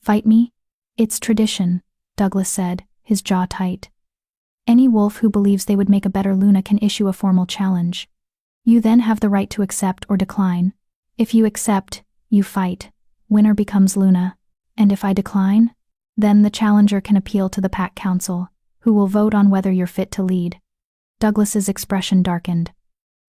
fight me?" "It's tradition," Douglas said, his jaw tight. "Any wolf who believes they would make a better Luna can issue a formal challenge. You then have the right to accept or decline. If you accept, you fight. Winner becomes Luna. And if I decline, then the challenger can appeal to the pack council, who will vote on whether you're fit to lead." Douglas's expression darkened.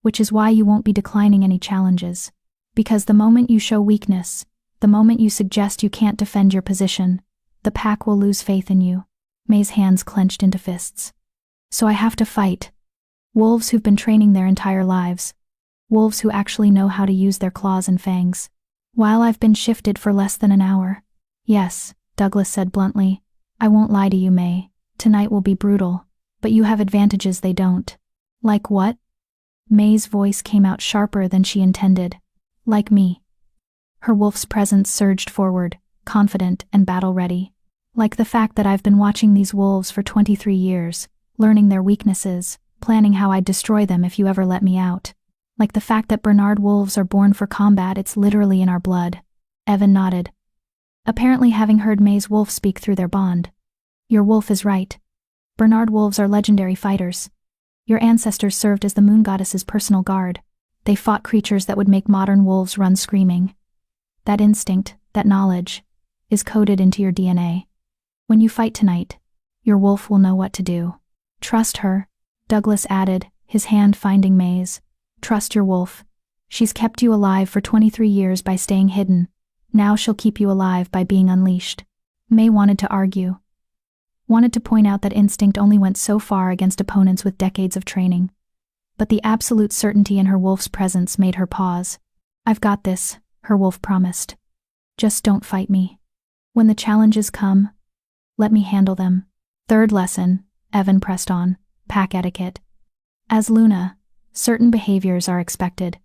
"Which is why you won't be declining any challenges. Because the moment you show weakness, the moment you suggest you can't defend your position, the pack will lose faith in you." May's hands clenched into fists. "So I have to fight. Wolves who've been training their entire lives. Wolves who actually know how to use their claws and fangs. While I've been shifted for less than an hour." "Yes," Douglas said bluntly. "I won't lie to you, May. Tonight will be brutal, but you have advantages they don't." "Like what?" May's voice came out sharper than she intended. "Like me." Her wolf's presence surged forward, confident and battle-ready. "Like the fact that I've been watching these wolves for 23 years, learning their weaknesses, planning how I'd destroy them if you ever let me out. Like the fact that Bernard wolves are born for combat, it's literally in our blood." Evan nodded, apparently having heard May's wolf speak through their bond. "Your wolf is right. Bernard wolves are legendary fighters. Your ancestors served as the moon goddess's personal guard. They fought creatures that would make modern wolves run screaming. That instinct, that knowledge, is coded into your DNA. When you fight tonight, your wolf will know what to do." "Trust her," Douglas added, his hand finding May's. "Trust your wolf. She's kept you alive for 23 years by staying hidden. Now she'll keep you alive by being unleashed." May wanted to argue. Wanted to point out that instinct only went so far against opponents with decades of training. But the absolute certainty in her wolf's presence made her pause. "I've got this," her wolf promised. "Just don't fight me. When the challenges come, let me handle them." "Third lesson," Evan pressed on, "pack etiquette. As Luna, certain behaviors are expected.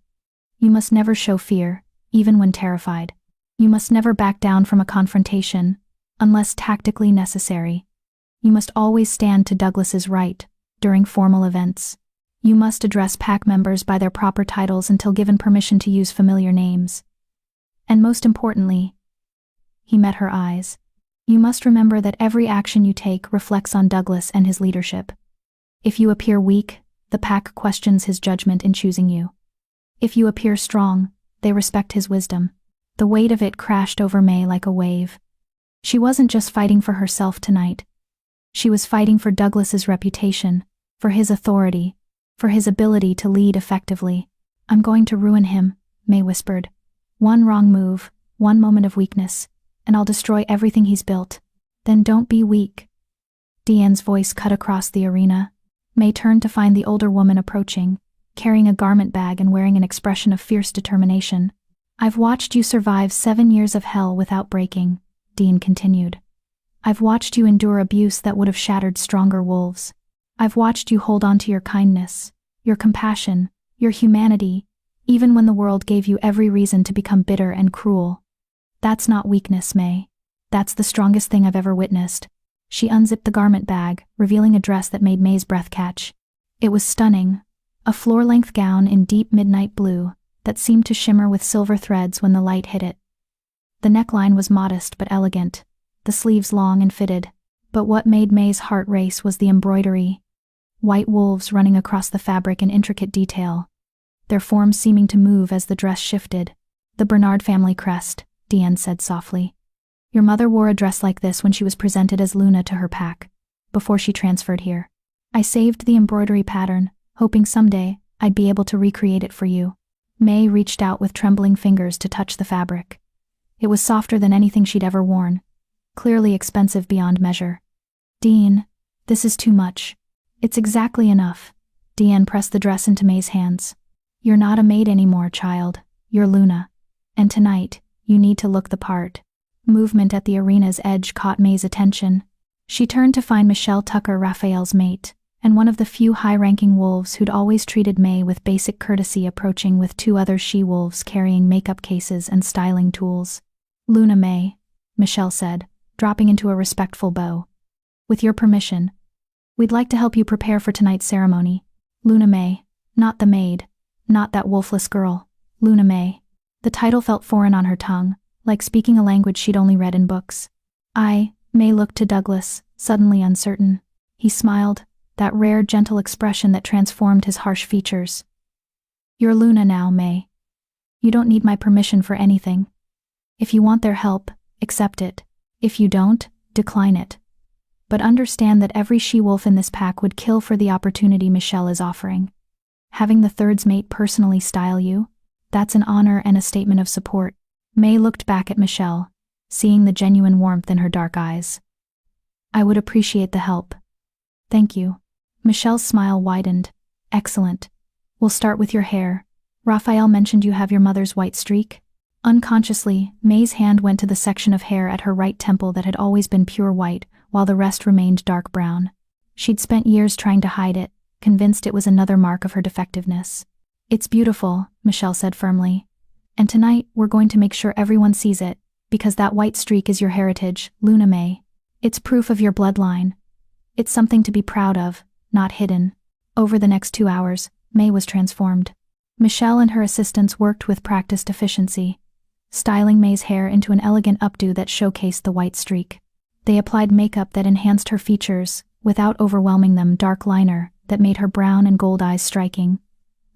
You must never show fear, even when terrified. You must never back down from a confrontation, unless tactically necessary. You must always stand to Douglas's right during formal events. You must address pack members by their proper titles until given permission to use familiar names. And most importantly, he met her eyes. You must remember that every action you take reflects on Douglas and his leadership. If you appear weak, the pack questions his judgment in choosing you. If you appear strong, they respect his wisdom. The weight of it crashed over May like a wave. She wasn't just fighting for herself tonight. She was fighting for Douglas's reputation, for his authority, for his ability to lead effectively. "I'm going to ruin him," May whispered. "One wrong move, one moment of weakness, and I'll destroy everything he's built. Then don't be weak." Deanne's voice cut across the arena. May turned to find the older woman approaching, carrying a garment bag and wearing an expression of fierce determination. "I've watched you survive 7 years of hell without breaking," Dean continued. "I've watched you endure abuse that would have shattered stronger wolves. I've watched you hold on to your kindness, your compassion, your humanity, even when the world gave you every reason to become bitter and cruel. That's not weakness, May. That's the strongest thing I've ever witnessed." She unzipped the garment bag, revealing a dress that made May's breath catch. It was stunning, a floor-length gown in deep midnight blue that seemed to shimmer with silver threads when the light hit it. The neckline was modest but elegant, the sleeves long and fitted, but what made May's heart race was the embroidery. White wolves running across the fabric in intricate detail, their forms seeming to move as the dress shifted. "The Bernard family crest," Deanne said softly. "Your mother wore a dress like this when she was presented as Luna to her pack, before she transferred here. I saved the embroidery pattern, hoping someday I'd be able to recreate it for you." May reached out with trembling fingers to touch the fabric. It was softer than anything she'd ever worn, clearly expensive beyond measure. "Dean, this is too much." "It's exactly enough." Deanne pressed the dress into May's hands. "You're not a maid anymore, child. You're Luna. And tonight, you need to look the part." Movement at the arena's edge caught May's attention. She turned to find Michelle Tucker, Raphael's mate, and one of the few high-ranking wolves who'd always treated May with basic courtesy, approaching with 2 other she-wolves carrying makeup cases and styling tools. "Luna May," Michelle said, dropping into a respectful bow. "With your permission, we'd like to help you prepare for tonight's ceremony. Luna May, not the maid, not that wolfless girl. Luna May." The title felt foreign on her tongue, like speaking a language she'd only read in books. May looked to Douglas, suddenly uncertain. He smiled, that rare gentle expression that transformed his harsh features. "You're Luna now, May. You don't need my permission for anything. If you want their help, accept it. If you don't, decline it. But understand that every she-wolf in this pack would kill for the opportunity Michelle is offering. Having the third's mate personally style you, that's an honor and a statement of support." May looked back at Michelle, seeing the genuine warmth in her dark eyes. "I would appreciate the help." "Thank you." Michelle's smile widened. "Excellent. We'll start with your hair. Raphael mentioned you have your mother's white streak." Unconsciously, May's hand went to the section of hair at her right temple that had always been pure white, while the rest remained dark brown. She'd spent years trying to hide it, convinced it was another mark of her defectiveness. "It's beautiful," Michelle said firmly. "And tonight, we're going to make sure everyone sees it, because that white streak is your heritage, Luna May. It's proof of your bloodline. It's something to be proud of, not hidden." Over the next 2 hours, May was transformed. Michelle and her assistants worked with practiced efficiency, styling May's hair into an elegant updo that showcased the white streak. They applied makeup that enhanced her features, without overwhelming them, dark liner that made her brown and gold eyes striking,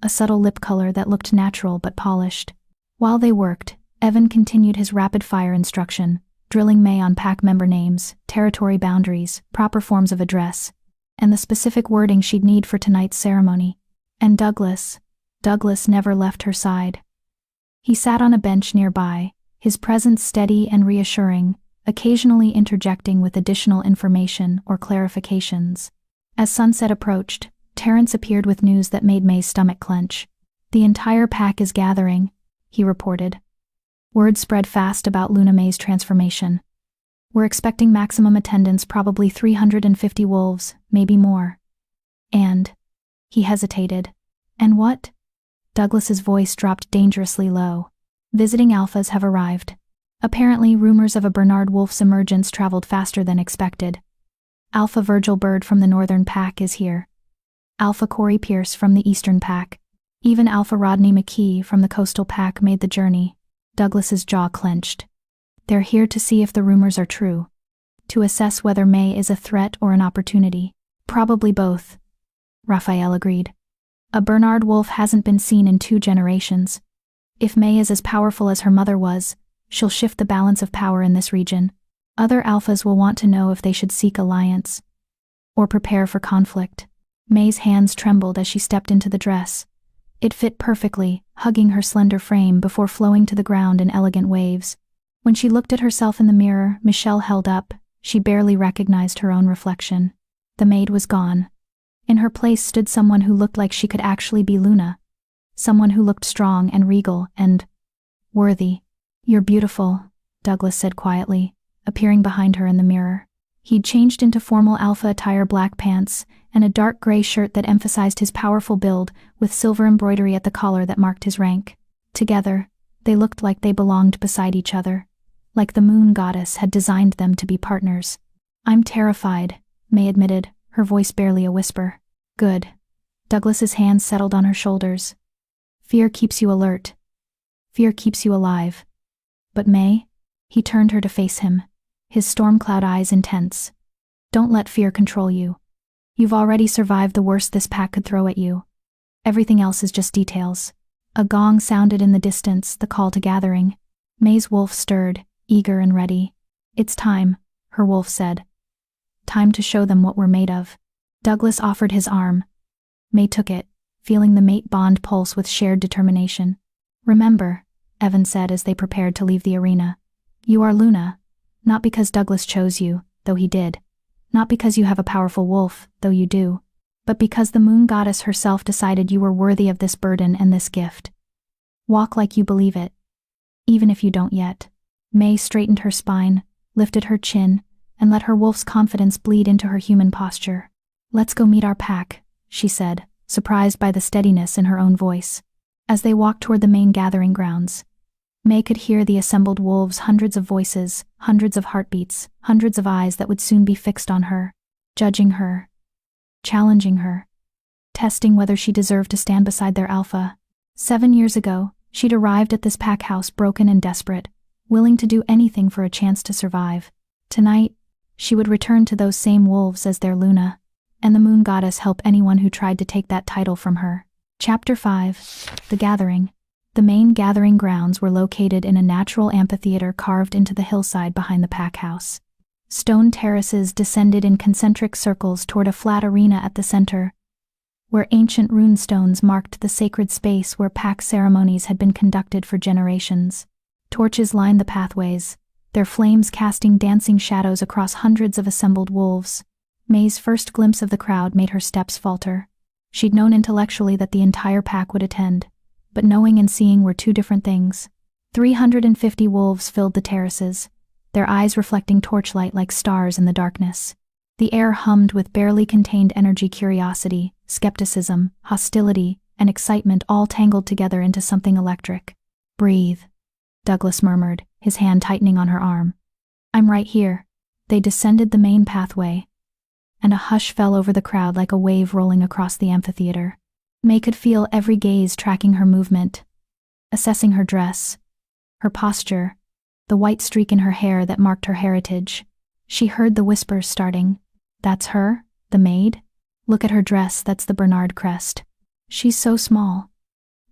a subtle lip color that looked natural but polished. While they worked, Evan continued his rapid-fire instruction, drilling May on pack member names, territory boundaries, proper forms of address, and the specific wording she'd need for tonight's ceremony. And Douglas never left her side. He sat on a bench nearby, his presence steady and reassuring, occasionally interjecting with additional information or clarifications. As sunset approached, Terrence appeared with news that made May's stomach clench. "The entire pack is gathering," he reported. Word spread fast about Luna May's transformation. "We're expecting maximum attendance, probably 350 wolves, maybe more." And he hesitated. "And what?" Douglas's voice dropped dangerously low. Visiting alphas have arrived. Apparently, rumors of a Bernard wolf's emergence traveled faster than expected. Alpha Virgil Bird from the northern pack is here. Alpha Corey Pierce from the eastern pack. Even Alpha Rodney McKee from the coastal pack made the journey. Douglas's jaw clenched. They're here to see if the rumors are true. To assess whether May is a threat or an opportunity. Probably both. Raphael agreed. A Bernard wolf hasn't been seen in 2 generations. If May is as powerful as her mother was, she'll shift the balance of power in this region. Other alphas will want to know if they should seek alliance or prepare for conflict. May's hands trembled as she stepped into the dress. It fit perfectly, hugging her slender frame before flowing to the ground in elegant waves. When she looked at herself in the mirror, Michelle held up, she barely recognized her own reflection. The maid was gone. In her place stood someone who looked like she could actually be Luna. Someone who looked strong and regal and worthy. "You're beautiful," Douglas said quietly, appearing behind her in the mirror. He'd changed into formal alpha attire, black pants, and a dark gray shirt that emphasized his powerful build, with silver embroidery at the collar that marked his rank. Together, they looked like they belonged beside each other, like the moon goddess had designed them to be partners. "I'm terrified," May admitted, her voice barely a whisper. "Good." Douglas's hands settled on her shoulders. "Fear keeps you alert. Fear keeps you alive." "But May?" He turned her to face him, his storm cloud eyes intense. "Don't let fear control you. You've already survived the worst this pack could throw at you. Everything else is just details." A gong sounded in the distance, the call to gathering. May's wolf stirred, eager and ready. "It's time," her wolf said. "Time to show them what we're made of." Douglas offered his arm. May took it, feeling the mate bond pulse with shared determination. "Remember," Evan said as they prepared to leave the arena, "you are Luna, not because Douglas chose you, though he did, not because you have a powerful wolf, though you do, but because the moon goddess herself decided you were worthy of this burden and this gift. Walk like you believe it, even if you don't yet." May straightened her spine, lifted her chin, and let her wolf's confidence bleed into her human posture. "Let's go meet our pack," she said, surprised by the steadiness in her own voice. As they walked toward the main gathering grounds, May could hear the assembled wolves, hundreds of voices, hundreds of heartbeats, hundreds of eyes that would soon be fixed on her, judging her, challenging her, testing whether she deserved to stand beside their alpha. 7 years ago, she'd arrived at this pack house broken and desperate, willing to do anything for a chance to survive. Tonight, she would return to those same wolves as their Luna, and the moon goddess help anyone who tried to take that title from her. Chapter 5. The Gathering. The main gathering grounds were located in a natural amphitheater carved into the hillside behind the pack house. Stone terraces descended in concentric circles toward a flat arena at the center, where ancient rune stones marked the sacred space where pack ceremonies had been conducted for generations. Torches lined the pathways, their flames casting dancing shadows across hundreds of assembled wolves. May's first glimpse of the crowd made her steps falter. She'd known intellectually that the entire pack would attend, but knowing and seeing were 2 different things. 350 wolves filled the terraces, their eyes reflecting torchlight like stars in the darkness. The air hummed with barely contained energy, curiosity, skepticism, hostility, and excitement all tangled together into something electric. "Breathe," Douglas murmured, his hand tightening on her arm. "I'm right here." They descended the main pathway, and a hush fell over the crowd like a wave rolling across the amphitheater. May could feel every gaze tracking her movement, assessing her dress, her posture, the white streak in her hair that marked her heritage. She heard the whispers starting. "That's her? The maid? Look at her dress, that's the Bernard crest. She's so small.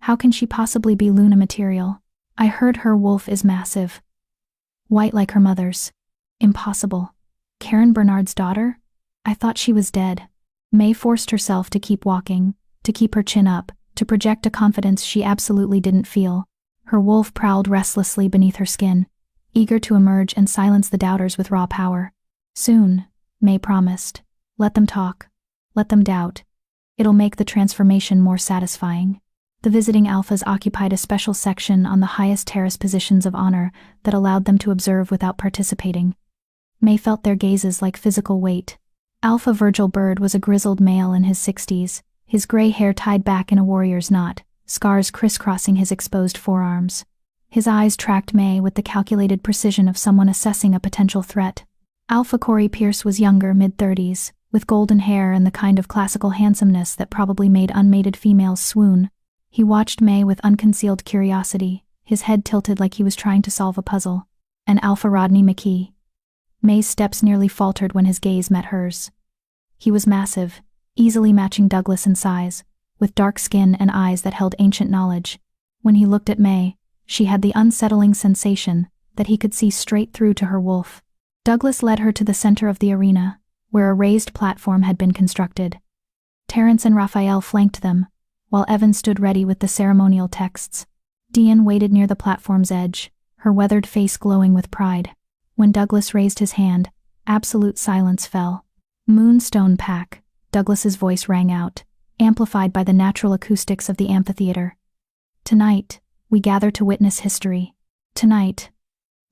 How can she possibly be Luna material? I heard her wolf is massive. White like her mother's. Impossible. Karen Bernard's daughter? I thought she was dead." May forced herself to keep walking, to keep her chin up, to project a confidence she absolutely didn't feel. Her wolf prowled restlessly beneath her skin, eager to emerge and silence the doubters with raw power. "Soon," May promised. "Let them talk. Let them doubt. It'll make the transformation more satisfying." The visiting alphas occupied a special section on the highest terrace positions of honor that allowed them to observe without participating. May felt their gazes like physical weight. Alpha Virgil Bird was a grizzled male in his 60s, his gray hair tied back in a warrior's knot, scars crisscrossing his exposed forearms. His eyes tracked May with the calculated precision of someone assessing a potential threat. Alpha Corey Pierce was younger, mid-30s, with golden hair and the kind of classical handsomeness that probably made unmated females swoon. He watched May with unconcealed curiosity, his head tilted like he was trying to solve a puzzle. And Alpha Rodney McKee. May's steps nearly faltered when his gaze met hers. He was massive, easily matching Douglas in size, with dark skin and eyes that held ancient knowledge. When he looked at May, she had the unsettling sensation that he could see straight through to her wolf. Douglas led her to the center of the arena, where a raised platform had been constructed. Terrence and Raphael flanked them, while Evan stood ready with the ceremonial texts. Dean waited near the platform's edge, her weathered face glowing with pride. When Douglas raised his hand, absolute silence fell. Moonstone Pack, Douglas's voice rang out, amplified by the natural acoustics of the amphitheater. Tonight, we gather to witness history. Tonight,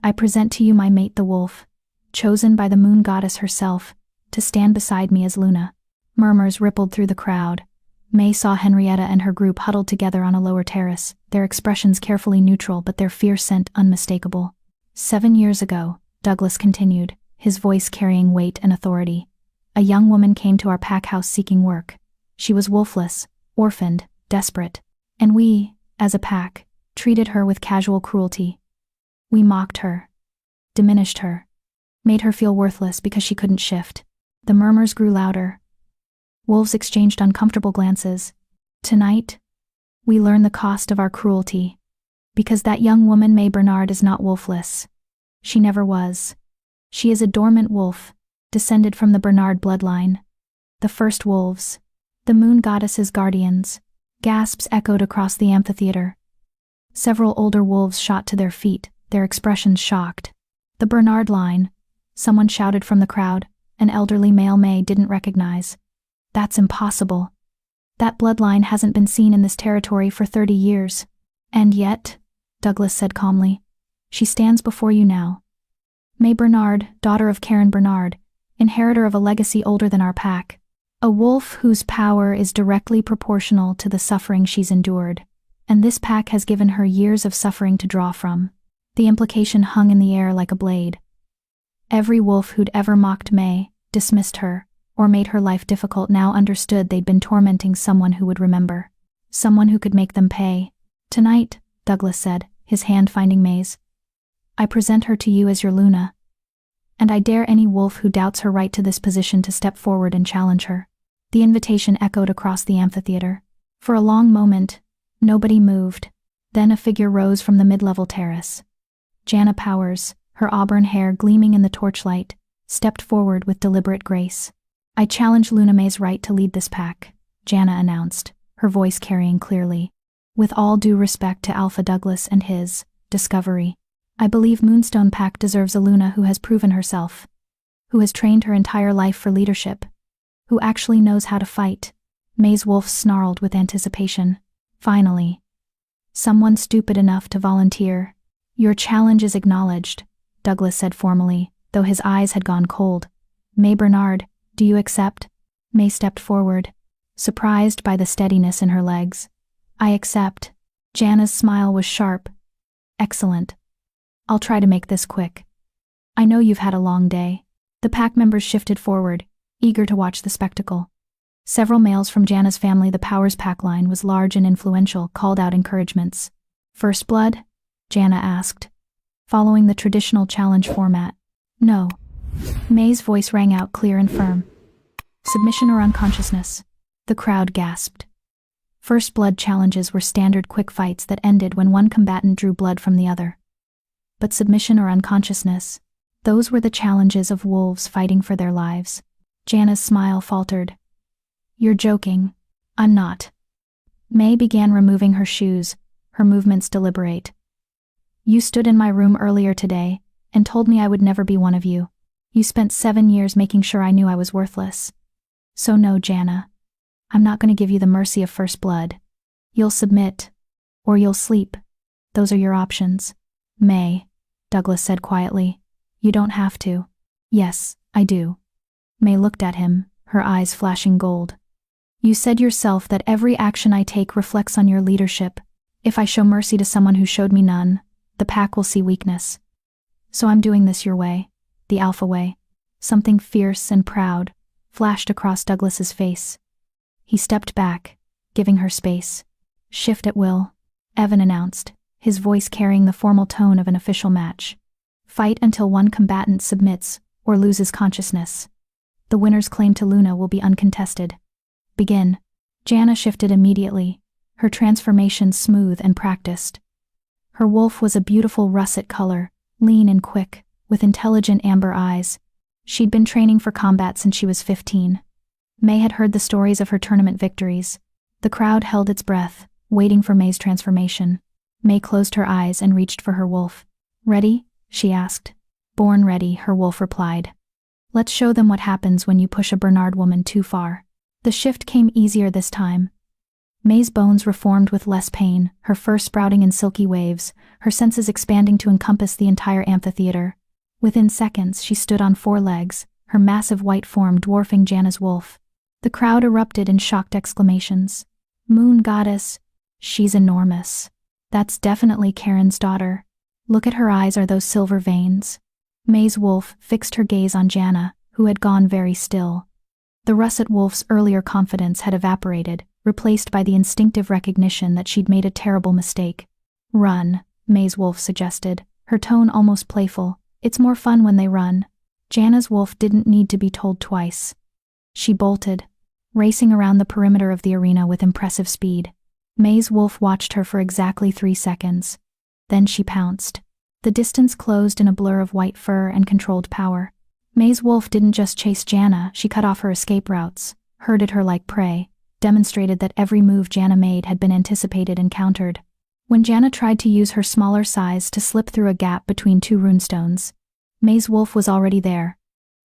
I present to you my mate the wolf, chosen by the moon goddess herself, to stand beside me as Luna. Murmurs rippled through the crowd. May saw Henrietta and her group huddled together on a lower terrace, their expressions carefully neutral but their fear scent unmistakable. 7 years ago, Douglas continued, his voice carrying weight and authority. A young woman came to our pack house seeking work. She was wolfless, orphaned, desperate. And we, as a pack, treated her with casual cruelty. We mocked her, diminished her, made her feel worthless because she couldn't shift. The murmurs grew louder. Wolves exchanged uncomfortable glances. Tonight, we learn the cost of our cruelty. Because that young woman, May Bernard, is not wolfless. She never was. She is a dormant wolf, descended from the Bernard bloodline. The first wolves. The moon goddess's guardians. Gasps echoed across the amphitheater. Several older wolves shot to their feet, their expressions shocked. The Bernard line, someone shouted from the crowd, an elderly male May didn't recognize. That's impossible. That bloodline hasn't been seen in this territory for 30 years. And yet, Douglas said calmly, she stands before you now. May Bernard, daughter of Karen Bernard, inheritor of a legacy older than our pack. A wolf whose power is directly proportional to the suffering she's endured. And this pack has given her years of suffering to draw from. The implication hung in the air like a blade. Every wolf who'd ever mocked May, dismissed her, or made her life difficult now understood they'd been tormenting someone who would remember. Someone who could make them pay. Tonight, Douglas said, his hand finding May's. I present her to you as your Luna. And I dare any wolf who doubts her right to this position to step forward and challenge her. The invitation echoed across the amphitheater. For a long moment, nobody moved. Then a figure rose from the mid-level terrace. Jana Powers, her auburn hair gleaming in the torchlight, stepped forward with deliberate grace. I challenge Luna May's right to lead this pack, Jana announced, her voice carrying clearly. With all due respect to Alpha Douglas and his discovery, I believe Moonstone Pack deserves a Luna who has proven herself, who has trained her entire life for leadership, who actually knows how to fight. May's wolf snarled with anticipation. Finally, someone stupid enough to volunteer. Your challenge is acknowledged, Douglas said formally, though his eyes had gone cold. May Bernard, do you accept? May stepped forward, surprised by the steadiness in her legs. I accept. Jana's smile was sharp. Excellent. I'll try to make this quick. I know you've had a long day. The pack members shifted forward, eager to watch the spectacle. Several males from Jana's family, the Powers pack line was large and influential, called out encouragements. First blood? Jana asked, following the traditional challenge format. No. May's voice rang out clear and firm. Submission or unconsciousness? The crowd gasped. First blood challenges were standard quick fights that ended when one combatant drew blood from the other. But submission or unconsciousness? Those were the challenges of wolves fighting for their lives. Jana's smile faltered. You're joking. I'm not. May began removing her shoes, her movements deliberate. You stood in my room earlier today and told me I would never be one of you. You spent 7 years making sure I knew I was worthless. So no, Jana. I'm not going to give you the mercy of first blood. You'll submit, or you'll sleep. Those are your options. May, Douglas said quietly. You don't have to. Yes, I do. May looked at him, her eyes flashing gold. You said yourself that every action I take reflects on your leadership. If I show mercy to someone who showed me none, The pack will see weakness. So I'm doing this your way, the alpha way. Something fierce and proud flashed across Douglas's face. He stepped back, giving her space. Shift at will, Evan announced, his voice carrying the formal tone of an official match. Fight until one combatant submits or loses consciousness. The winner's claim to Luna will be uncontested. Begin. Jana shifted immediately, her transformation smooth and practiced. Her wolf was a beautiful russet color, lean and quick, with intelligent amber eyes. She'd been training for combat since she was 15. May had heard the stories of her tournament victories. The crowd held its breath, waiting for May's transformation. May closed her eyes and reached for her wolf. Ready? She asked. Born ready, her wolf replied. Let's show them what happens when you push a Bernard woman too far. The shift came easier this time. May's bones reformed with less pain, her fur sprouting in silky waves, her senses expanding to encompass the entire amphitheater. Within seconds, she stood on 4 legs, her massive white form dwarfing Jana's wolf. The crowd erupted in shocked exclamations. Moon goddess, she's enormous. That's definitely Karen's daughter. Look at her eyes, are those silver veins? May's wolf fixed her gaze on Jana, who had gone very still. The russet wolf's earlier confidence had evaporated, replaced by the instinctive recognition that she'd made a terrible mistake. Run, May's wolf suggested, her tone almost playful. It's more fun when they run. Jana's wolf didn't need to be told twice. She bolted, racing around the perimeter of the arena with impressive speed. May's wolf watched her for exactly 3 seconds. Then she pounced. The distance closed in a blur of white fur and controlled power. May's wolf didn't just chase Jana, she cut off her escape routes, herded her like prey, demonstrated that every move Jana made had been anticipated and countered. When Jana tried to use her smaller size to slip through a gap between 2 runestones, May's wolf was already there,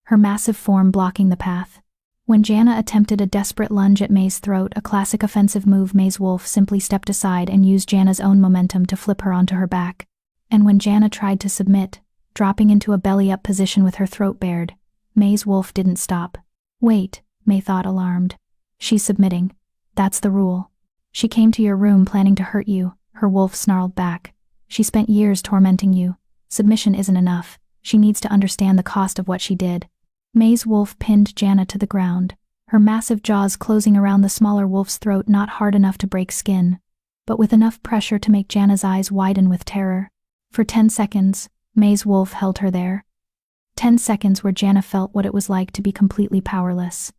her massive form blocking the path. When Jana attempted a desperate lunge at May's throat, a classic offensive move, May's wolf simply stepped aside and used Jana's own momentum to flip her onto her back. And when Jana tried to submit, dropping into a belly-up position with her throat bared, May's wolf didn't stop. Wait, May thought, alarmed. She's submitting. That's the rule. She came to your room planning to hurt you, her wolf snarled back. She spent years tormenting you. Submission isn't enough. She needs to understand the cost of what she did. May's wolf pinned Jana to the ground, her massive jaws closing around the smaller wolf's throat, not hard enough to break skin, but with enough pressure to make Jana's eyes widen with terror. For 10 seconds, May's wolf held her there. 10 seconds where Jana felt what it was like to be completely powerless.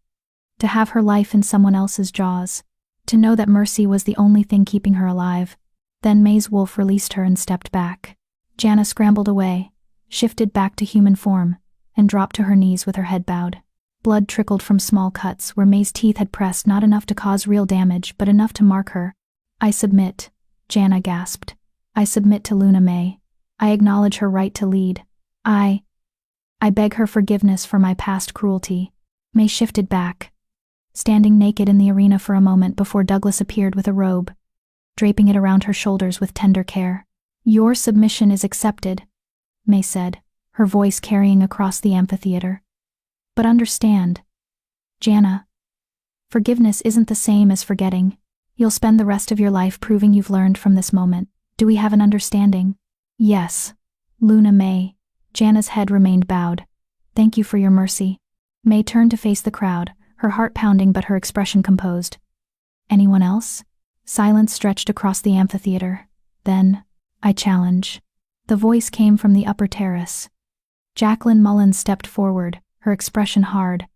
To have her life in someone else's jaws. To know that mercy was the only thing keeping her alive. Then May's wolf released her and stepped back. Jana scrambled away, shifted back to human form, and dropped to her knees with her head bowed. Blood trickled from small cuts where May's teeth had pressed, not enough to cause real damage, but enough to mark her. I submit, Jana gasped. I submit to Luna May. I acknowledge her right to lead. I beg her forgiveness for my past cruelty. May shifted back, standing naked in the arena for a moment before Douglas appeared with a robe, draping it around her shoulders with tender care. Your submission is accepted, May said, her voice carrying across the amphitheater. But understand, Jana, forgiveness isn't the same as forgetting. You'll spend the rest of your life proving you've learned from this moment. Do we have an understanding? Yes, Luna May. Jana's head remained bowed. Thank you for your mercy. May turned to face the crowd, her heart pounding but her expression composed. Anyone else? Silence stretched across the amphitheater. Then, I challenge. The voice came from the upper terrace. Jacqueline Mullins stepped forward, her expression hard.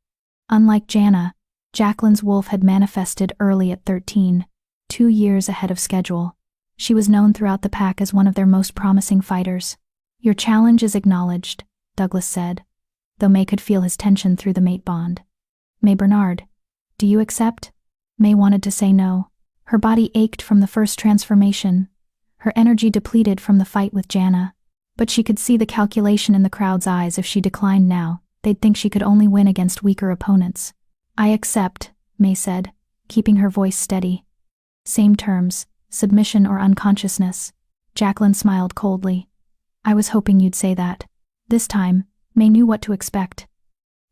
Unlike Jana, Jacqueline's wolf had manifested early at 13, 2 years ahead of schedule. She was known throughout the pack as one of their most promising fighters. Your challenge is acknowledged, Douglas said, though May could feel his tension through the mate bond. May Bernard, do you accept? May wanted to say no. Her body ached from the first transformation, her energy depleted from the fight with Jana. But she could see the calculation in the crowd's eyes. If she declined now, they'd think she could only win against weaker opponents. I accept, May said, keeping her voice steady. Same terms, submission or unconsciousness. Jacqueline smiled coldly. I was hoping you'd say that. This time, May knew what to expect.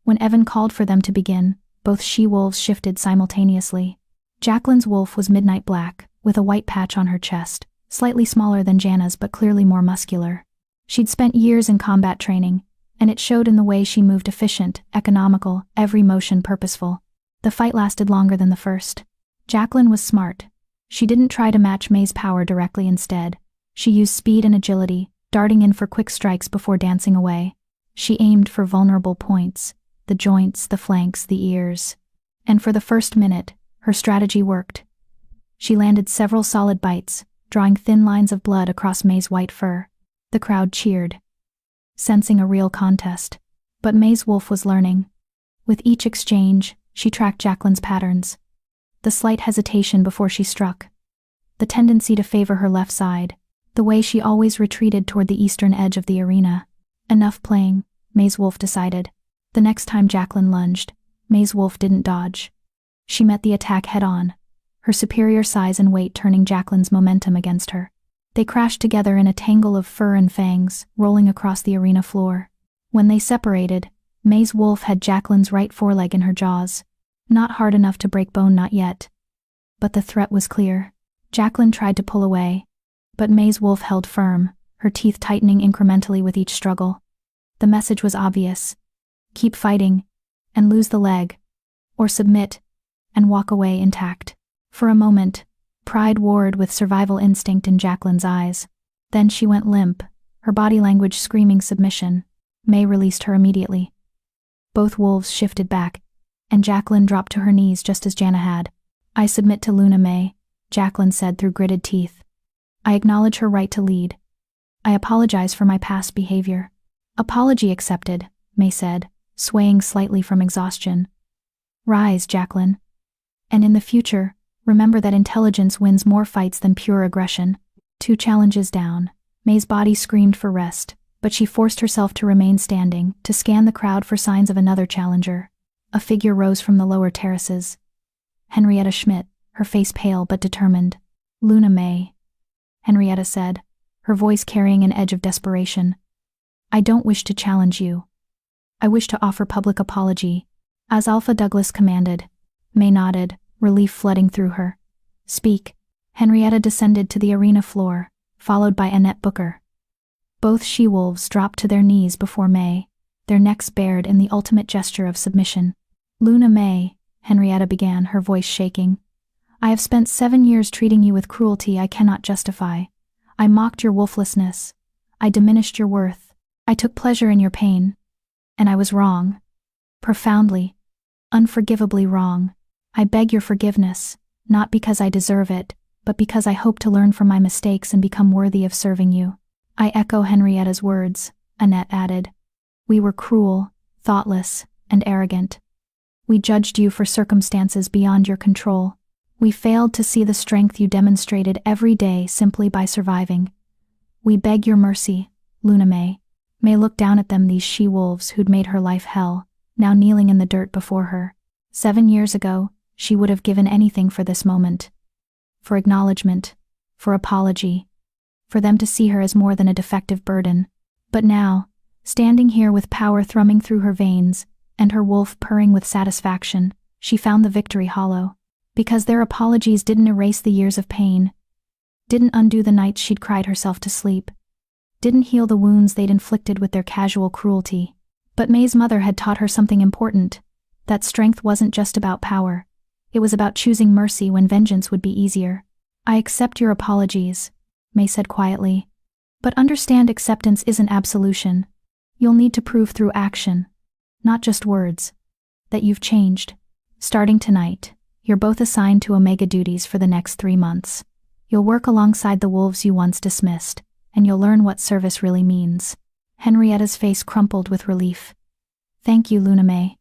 When Evan called for them to begin, both she-wolves shifted simultaneously. Jacqueline's wolf was midnight black, with a white patch on her chest, slightly smaller than Jana's but clearly more muscular. She'd spent years in combat training, and it showed in the way she moved, efficient, economical, every motion purposeful. The fight lasted longer than the first. Jacqueline was smart. She didn't try to match May's power directly. Instead, she used speed and agility, darting in for quick strikes before dancing away. She aimed for vulnerable points, the joints, the flanks, the ears. And for the first minute, her strategy worked. She landed several solid bites, drawing thin lines of blood across May's white fur. The crowd cheered, sensing a real contest. But May's wolf was learning. With each exchange, she tracked Jacqueline's patterns. The slight hesitation before she struck. The tendency to favor her left side. The way she always retreated toward the eastern edge of the arena. Enough playing, May's wolf decided. The next time Jacqueline lunged, May's wolf didn't dodge. She met the attack head-on, her superior size and weight turning Jacqueline's momentum against her. They crashed together in a tangle of fur and fangs, rolling across the arena floor. When they separated, May's wolf had Jacqueline's right foreleg in her jaws. Not hard enough to break bone, not yet. But the threat was clear. Jacqueline tried to pull away, but May's wolf held firm, her teeth tightening incrementally with each struggle. The message was obvious. Keep fighting, and lose the leg. Or submit, and walk away intact. For a moment, pride warred with survival instinct in Jacqueline's eyes. Then she went limp, her body language screaming submission. May released her immediately. Both wolves shifted back, and Jacqueline dropped to her knees just as Jana had. I submit to Luna May, Jacqueline said through gritted teeth. I acknowledge her right to lead. I apologize for my past behavior. Apology accepted, May said, swaying slightly from exhaustion. Rise, Jacqueline. And in the future, remember that intelligence wins more fights than pure aggression. 2 challenges down, May's body screamed for rest, but she forced herself to remain standing, to scan the crowd for signs of another challenger. A figure rose from the lower terraces. Henrietta Schmidt, her face pale but determined. Luna May, Henrietta said, her voice carrying an edge of desperation. I don't wish to challenge you. I wish to offer public apology, as Alpha Douglas commanded. May nodded, relief flooding through her. Speak. Henrietta descended to the arena floor, followed by Annette Booker. Both she-wolves dropped to their knees before May, their necks bared in the ultimate gesture of submission. Luna May, Henrietta began, her voice shaking. I have spent 7 years treating you with cruelty I cannot justify. I mocked your wolflessness. I diminished your worth. I took pleasure in your pain. And I was wrong. Profoundly, unforgivably wrong. I beg your forgiveness, not because I deserve it, but because I hope to learn from my mistakes and become worthy of serving you. I echo Henrietta's words, Annette added. We were cruel, thoughtless, and arrogant. We judged you for circumstances beyond your control. We failed to see the strength you demonstrated every day simply by surviving. We beg your mercy, Luna May. May looked down at them, these she-wolves who'd made her life hell, now kneeling in the dirt before her. 7 years ago, she would have given anything for this moment. For acknowledgement, for apology, for them to see her as more than a defective burden. But now, standing here with power thrumming through her veins, and her wolf purring with satisfaction, she found the victory hollow. Because their apologies didn't erase the years of pain, didn't undo the nights she'd cried herself to sleep, didn't heal the wounds they'd inflicted with their casual cruelty. But May's mother had taught her something important, that strength wasn't just about power. It was about choosing mercy when vengeance would be easier. I accept your apologies, May said quietly. But understand, acceptance isn't absolution. You'll need to prove through action, not just words, that you've changed. Starting tonight, you're both assigned to Omega duties for the next 3 months. You'll work alongside the wolves you once dismissed, and you'll learn what service really means. Henrietta's face crumpled with relief. Thank you, Luna May.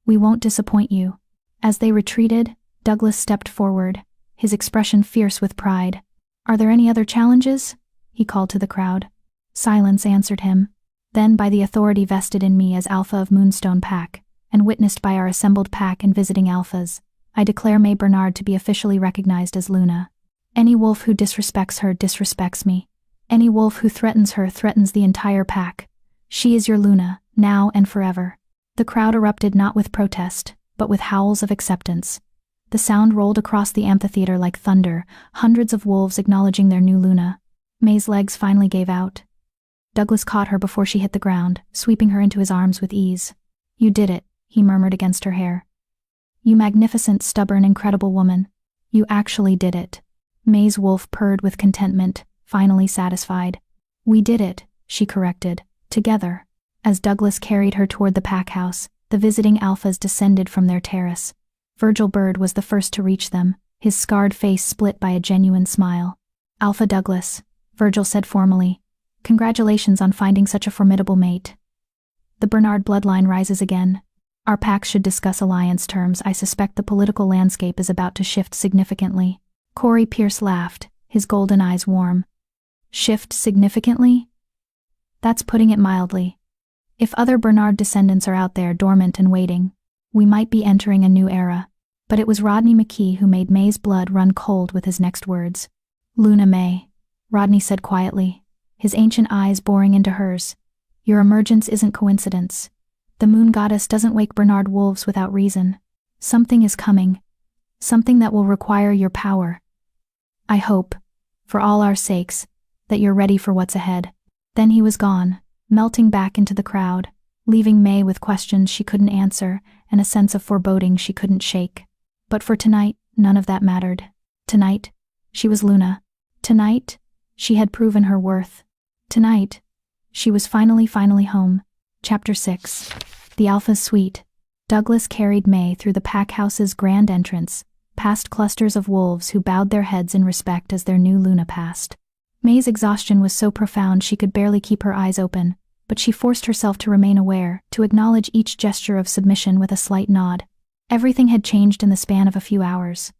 We won't disappoint you. As they retreated, Douglas stepped forward, his expression fierce with pride. Are there any other challenges? He called to the crowd. Silence answered him. Then, by the authority vested in me as Alpha of Moonstone Pack, and witnessed by our assembled pack and visiting Alphas, I declare May Bernard to be officially recognized as Luna. Any wolf who disrespects her disrespects me. Any wolf who threatens her threatens the entire pack. She is your Luna, now and forever. The crowd erupted not with protest, but with howls of acceptance. The sound rolled across the amphitheater like thunder, hundreds of wolves acknowledging their new Luna. May's legs finally gave out. Douglas caught her before she hit the ground, sweeping her into his arms with ease. "You did it," he murmured against her hair. "You magnificent, stubborn, incredible woman. You actually did it." May's wolf purred with contentment, finally satisfied. "We did it," she corrected, "together." As Douglas carried her toward the pack house, the visiting alphas descended from their terrace. Virgil Bird was the first to reach them, his scarred face split by a genuine smile. "Alpha Douglas," Virgil said formally. "Congratulations on finding such a formidable mate. The Bernard bloodline rises again. Our packs should discuss alliance terms. I suspect the political landscape is about to shift significantly." Corey Pierce laughed, his golden eyes warm. "Shift significantly? That's putting it mildly. If other Bernard descendants are out there dormant and waiting, we might be entering a new era." But it was Rodney McKee who made May's blood run cold with his next words. "Luna May," Rodney said quietly, his ancient eyes boring into hers. "Your emergence isn't coincidence. The moon goddess doesn't wake Bernard wolves without reason. Something is coming. Something that will require your power. I hope, for all our sakes, that you're ready for what's ahead." Then he was gone, melting back into the crowd, leaving May with questions she couldn't answer and a sense of foreboding she couldn't shake. But for tonight, none of that mattered. Tonight, she was Luna. Tonight, she had proven her worth. Tonight, she was finally home. Chapter 6. The Alpha's Suite. Douglas carried May through the pack house's grand entrance, past clusters of wolves who bowed their heads in respect as their new Luna passed. May's exhaustion was so profound she could barely keep her eyes open, but she forced herself to remain aware, to acknowledge each gesture of submission with a slight nod. Everything had changed in the span of a few hours.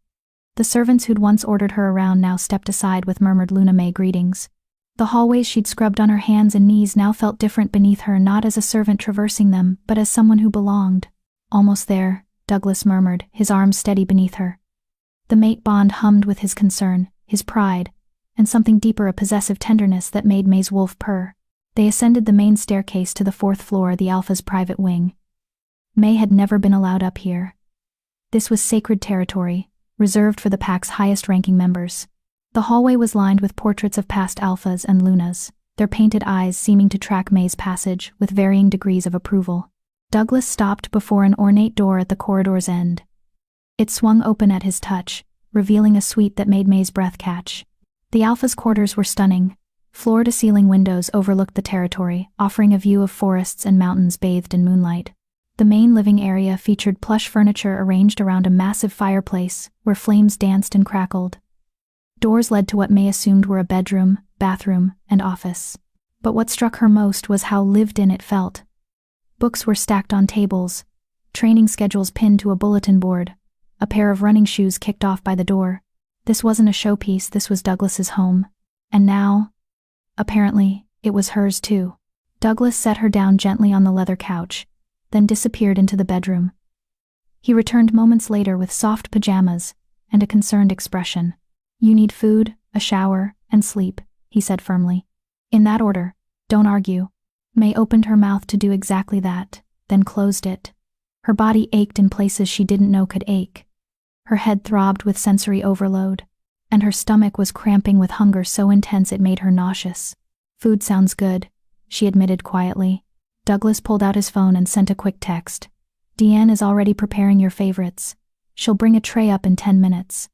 The servants who'd once ordered her around now stepped aside with murmured Luna May greetings. The hallways she'd scrubbed on her hands and knees now felt different beneath her, not as a servant traversing them, but as someone who belonged. "Almost there," Douglas murmured, his arms steady beneath her. The mate bond hummed with his concern, his pride, and something deeper, a possessive tenderness that made May's wolf purr. They ascended the main staircase to the 4th floor, the Alpha's private wing. May had never been allowed up here. This was sacred territory, reserved for the pack's highest-ranking members. The hallway was lined with portraits of past Alphas and Lunas, their painted eyes seeming to track May's passage with varying degrees of approval. Douglas stopped before an ornate door at the corridor's end. It swung open at his touch, revealing a suite that made May's breath catch. The Alpha's quarters were stunning. Floor-to-ceiling windows overlooked the territory, offering a view of forests and mountains bathed in moonlight. The main living area featured plush furniture arranged around a massive fireplace, where flames danced and crackled. Doors led to what May assumed were a bedroom, bathroom, and office. But what struck her most was how lived-in it felt. Books were stacked on tables, training schedules pinned to a bulletin board, a pair of running shoes kicked off by the door. This wasn't a showpiece, this was Douglas's home. And now, apparently, it was hers too. Douglas set her down gently on the leather couch, then disappeared into the bedroom. He returned moments later with soft pajamas and a concerned expression. "You need food, a shower, and sleep," he said firmly. "In that order, don't argue." May opened her mouth to do exactly that, then closed it. Her body ached in places she didn't know could ache. Her head throbbed with sensory overload, and her stomach was cramping with hunger so intense it made her nauseous. "Food sounds good," she admitted quietly. Douglas pulled out his phone and sent a quick text. "Deanne is already preparing your favorites. She'll bring a tray up in 10 minutes.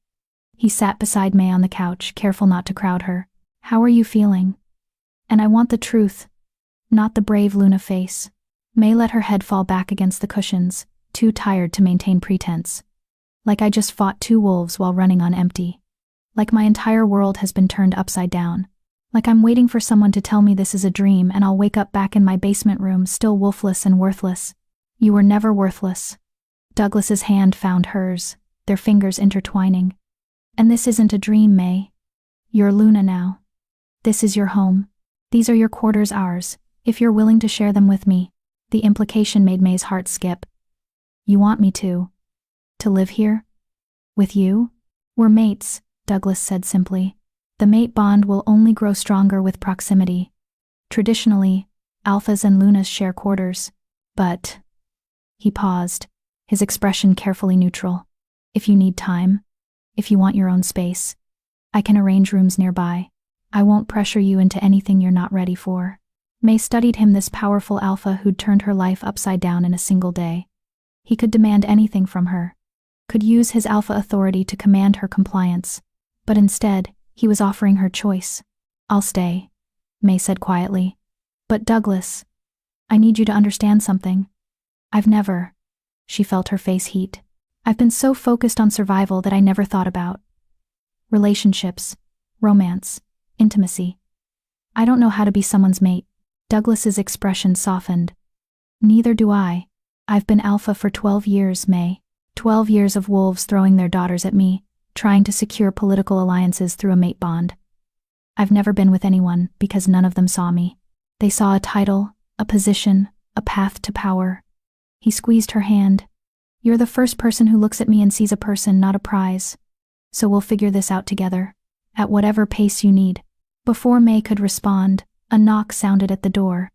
He sat beside May on the couch, careful not to crowd her. "How are you feeling?" "And I want the truth, not the brave Luna face." May let her head fall back against the cushions, too tired to maintain pretense. "Like I just fought 2 wolves while running on empty. Like my entire world has been turned upside down. Like I'm waiting for someone to tell me this is a dream and I'll wake up back in my basement room still wolfless and worthless." "You were never worthless." Douglas's hand found hers, their fingers intertwining. "And this isn't a dream, May. You're Luna now. This is your home. These are your quarters, ours, if you're willing to share them with me." The implication made May's heart skip. "You want me to live here? With you?" "We're mates," Douglas said simply. "The mate bond will only grow stronger with proximity. Traditionally, Alphas and Lunas share quarters, but..." He paused, his expression carefully neutral. If you need time, if you want your own space, I can arrange rooms nearby. I won't pressure you into anything you're not ready for. May studied him, this powerful alpha who'd turned her life upside down in a single day. He could demand anything from her, could use his alpha authority to command her compliance, but instead, he was offering her choice. I'll stay, May said quietly. But Douglas, I need you to understand something. I've never. She felt her face heat. I've been so focused on survival that I never thought about relationships, romance, intimacy. I don't know how to be someone's mate. Douglas's expression softened. Neither do I. I've been alpha for 12 years, May. 12 years of wolves throwing their daughters at me, trying to secure political alliances through a mate bond. I've never been with anyone because none of them saw me. They saw a title, a position, a path to power. He squeezed her hand. You're the first person who looks at me and sees a person, not a prize. So we'll figure this out together, at whatever pace you need. Before May could respond, a knock sounded at the door.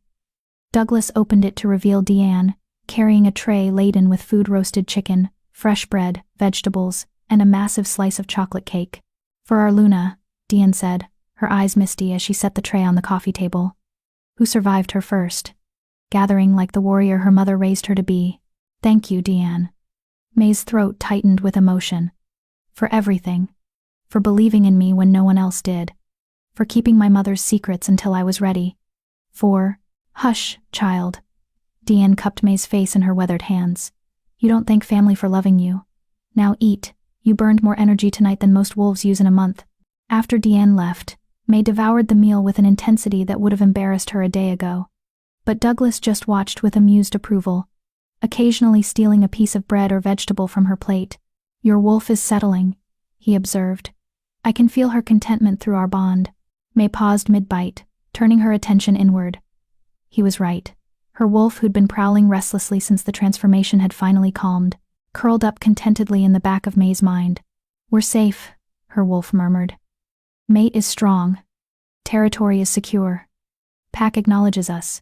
Douglas opened it to reveal Deanne, carrying a tray laden with food: roasted chicken, fresh bread, vegetables, and a massive slice of chocolate cake. For our Luna, Deanne said, her eyes misty as she set the tray on the coffee table. Who survived her first? Gathering like the warrior her mother raised her to be. Thank you, Deanne. May's throat tightened with emotion. For everything. For believing in me when no one else did. For keeping my mother's secrets until I was ready. Hush, child. Deanne cupped May's face in her weathered hands. You don't thank family for loving you. Now eat. You burned more energy tonight than most wolves use in a month. After Deanne left, May devoured the meal with an intensity that would have embarrassed her a day ago. But Douglas just watched with amused approval, occasionally stealing a piece of bread or vegetable from her plate. Your wolf is settling, he observed. I can feel her contentment through our bond. May paused mid-bite, turning her attention inward. He was right. Her wolf, who'd been prowling restlessly since the transformation had finally calmed, curled up contentedly in the back of May's mind. We're safe, her wolf murmured. Mate is strong. Territory is secure. Pack acknowledges us.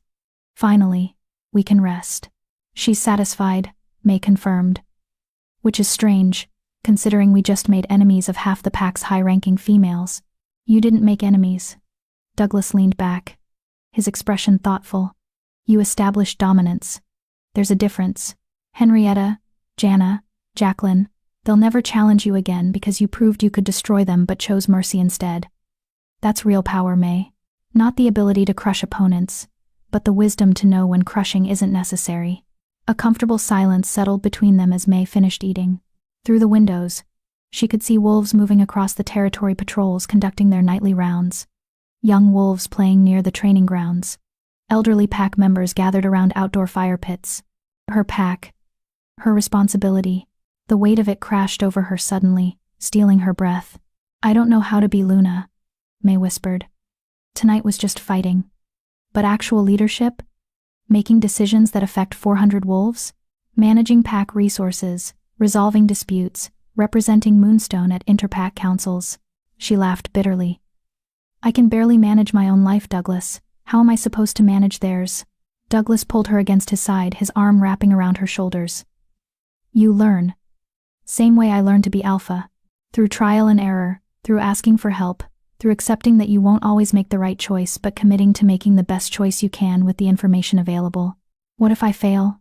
Finally, we can rest. She's satisfied, May confirmed. Which is strange, considering we just made enemies of half the pack's high-ranking females. You didn't make enemies. Douglas leaned back, his expression thoughtful. You established dominance. There's a difference. Henrietta, Jana, Jacqueline, they'll never challenge you again because you proved you could destroy them but chose mercy instead. That's real power, May. Not the ability to crush opponents, but the wisdom to know when crushing isn't necessary. A comfortable silence settled between them as May finished eating. Through the windows, she could see wolves moving across the territory, patrols conducting their nightly rounds. Young wolves playing near the training grounds. Elderly pack members gathered around outdoor fire pits. Her pack. Her responsibility. The weight of it crashed over her suddenly, stealing her breath. I don't know how to be Luna, May whispered. Tonight was just fighting. But actual leadership? Making decisions that affect 400 wolves? Managing pack resources, resolving disputes, representing Moonstone at interpack councils. She laughed bitterly. I can barely manage my own life, Douglas. How am I supposed to manage theirs? Douglas pulled her against his side, his arm wrapping around her shoulders. You learn. Same way I learned to be alpha. Through trial and error, through asking for help, through accepting that you won't always make the right choice but committing to making the best choice you can with the information available. What if I fail?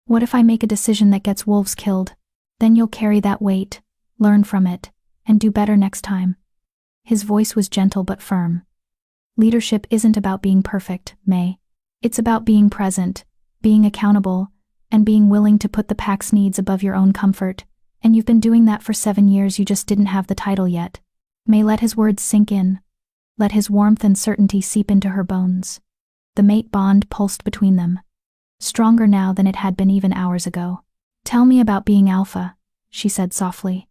What if I make a decision that gets wolves killed? Then you'll carry that weight, learn from it, and do better next time. His voice was gentle but firm. Leadership isn't about being perfect, May. It's about being present, being accountable, and being willing to put the pack's needs above your own comfort. And you've been doing that for 7 years, you just didn't have the title yet. May let his words sink in. Let his warmth and certainty seep into her bones. The mate bond pulsed between them. Stronger now than it had been even hours ago. Tell me about being alpha, she said softly.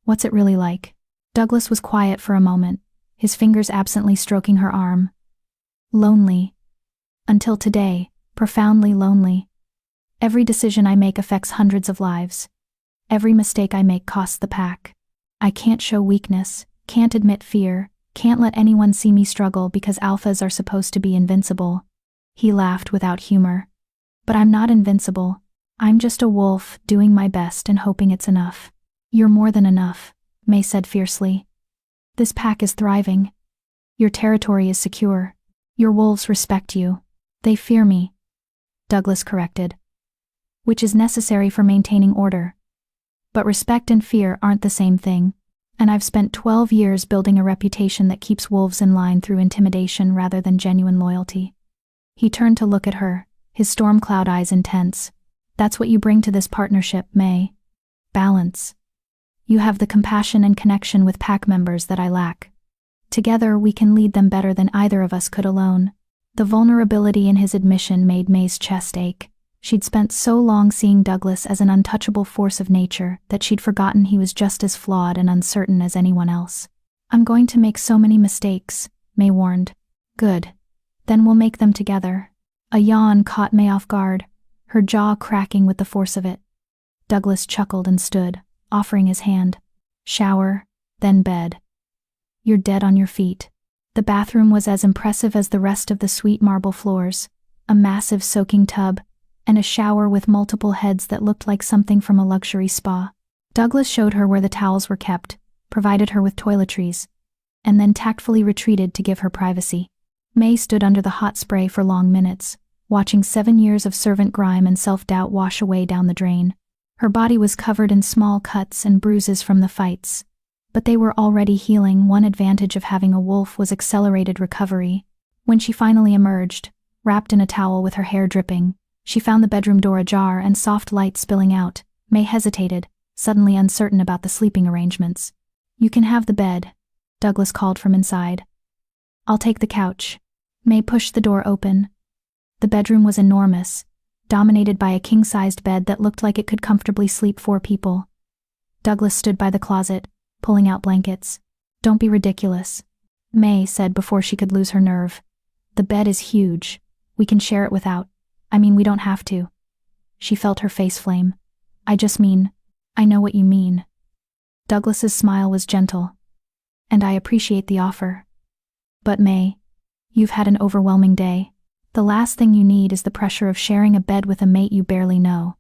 What's it really like? Douglas was quiet for a moment, his fingers absently stroking her arm. Lonely. Until today, profoundly lonely. Every decision I make affects hundreds of lives. Every mistake I make costs the pack. I can't show weakness, can't admit fear, can't let anyone see me struggle because alphas are supposed to be invincible. He laughed without humor. But I'm not invincible. I'm just a wolf doing my best and hoping it's enough. You're more than enough, May said fiercely. This pack is thriving. Your territory is secure. Your wolves respect you. They fear me, Douglas corrected. Which is necessary for maintaining order. But respect and fear aren't the same thing, and I've spent 12 years building a reputation that keeps wolves in line through intimidation rather than genuine loyalty. He turned to look at her, his storm cloud eyes intense. That's what you bring to this partnership, May. Balance. You have the compassion and connection with pack members that I lack. Together we can lead them better than either of us could alone. The vulnerability in his admission made May's chest ache. She'd spent so long seeing Douglas as an untouchable force of nature that she'd forgotten he was just as flawed and uncertain as anyone else. I'm going to make so many mistakes, May warned. Good. Then we'll make them together. A yawn caught May off guard, her jaw cracking with the force of it. Douglas chuckled and stood, offering his hand. Shower, then bed. You're dead on your feet. The bathroom was as impressive as the rest of the sweet marble floors, a massive soaking tub, and a shower with multiple heads that looked like something from a luxury spa. Douglas showed her where the towels were kept, provided her with toiletries, and then tactfully retreated to give her privacy. May stood under the hot spray for long minutes, watching 7 years of servant grime and self-doubt wash away down the drain. Her body was covered in small cuts and bruises from the fights, but they were already healing. One advantage of having a wolf was accelerated recovery. When she finally emerged, wrapped in a towel with her hair dripping, she found the bedroom door ajar and soft light spilling out. May hesitated, suddenly uncertain about the sleeping arrangements. You can have the bed, Douglas called from inside. I'll take the couch. May pushed the door open. The bedroom was enormous, dominated by a king-sized bed that looked like it could comfortably sleep 4 people. Douglas stood by the closet, pulling out blankets. Don't be ridiculous, May said before she could lose her nerve. The bed is huge. We can share it without. We don't have to. She felt her face flame. I know what you mean. Douglas's smile was gentle. And I appreciate the offer. But May, you've had an overwhelming day. The last thing you need is the pressure of sharing a bed with a mate you barely know.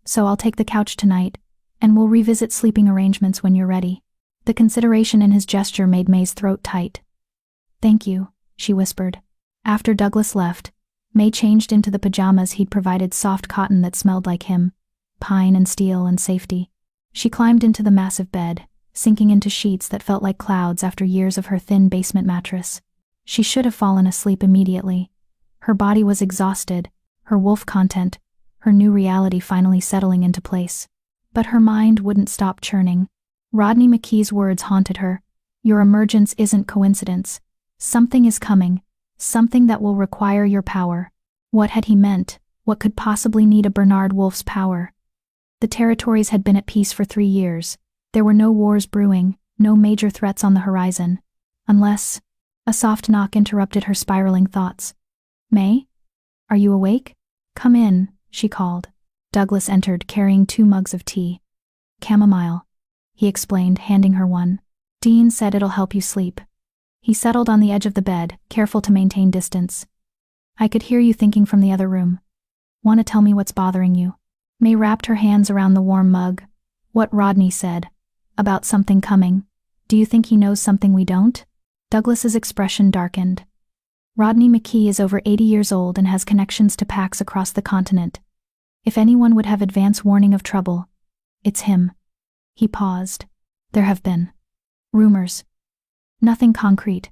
So I'll take the couch tonight, and we'll revisit sleeping arrangements when you're ready. The consideration in his gesture made May's throat tight. Thank you, she whispered. After Douglas left, May changed into the pajamas he'd provided, soft cotton that smelled like him, pine and steel and safety. She climbed into the massive bed, sinking into sheets that felt like clouds after years of her thin basement mattress. She should have fallen asleep immediately. Her body was exhausted, her wolf content, her new reality finally settling into place. But her mind wouldn't stop churning. Rodney McKee's words haunted her. Your emergence isn't coincidence. Something is coming. Something that will require your power. What had he meant? What could possibly need a Bernard Wolf's power? The territories had been at peace for 3 years. There were no wars brewing, no major threats on the horizon. Unless... A soft knock interrupted her spiraling thoughts. May? Are you awake? Come in, she called. Douglas entered, carrying 2 mugs of tea. Chamomile, he explained, handing her one. Dean said it'll help you sleep. He settled on the edge of the bed, careful to maintain distance. I could hear you thinking from the other room. Want to tell me what's bothering you? May wrapped her hands around the warm mug. What Rodney said. About something coming. Do you think he knows something we don't? Douglas's expression darkened. Rodney McKee is over 80 years old and has connections to packs across the continent. If anyone would have advance warning of trouble, it's him. He paused. There have been rumors. Nothing concrete.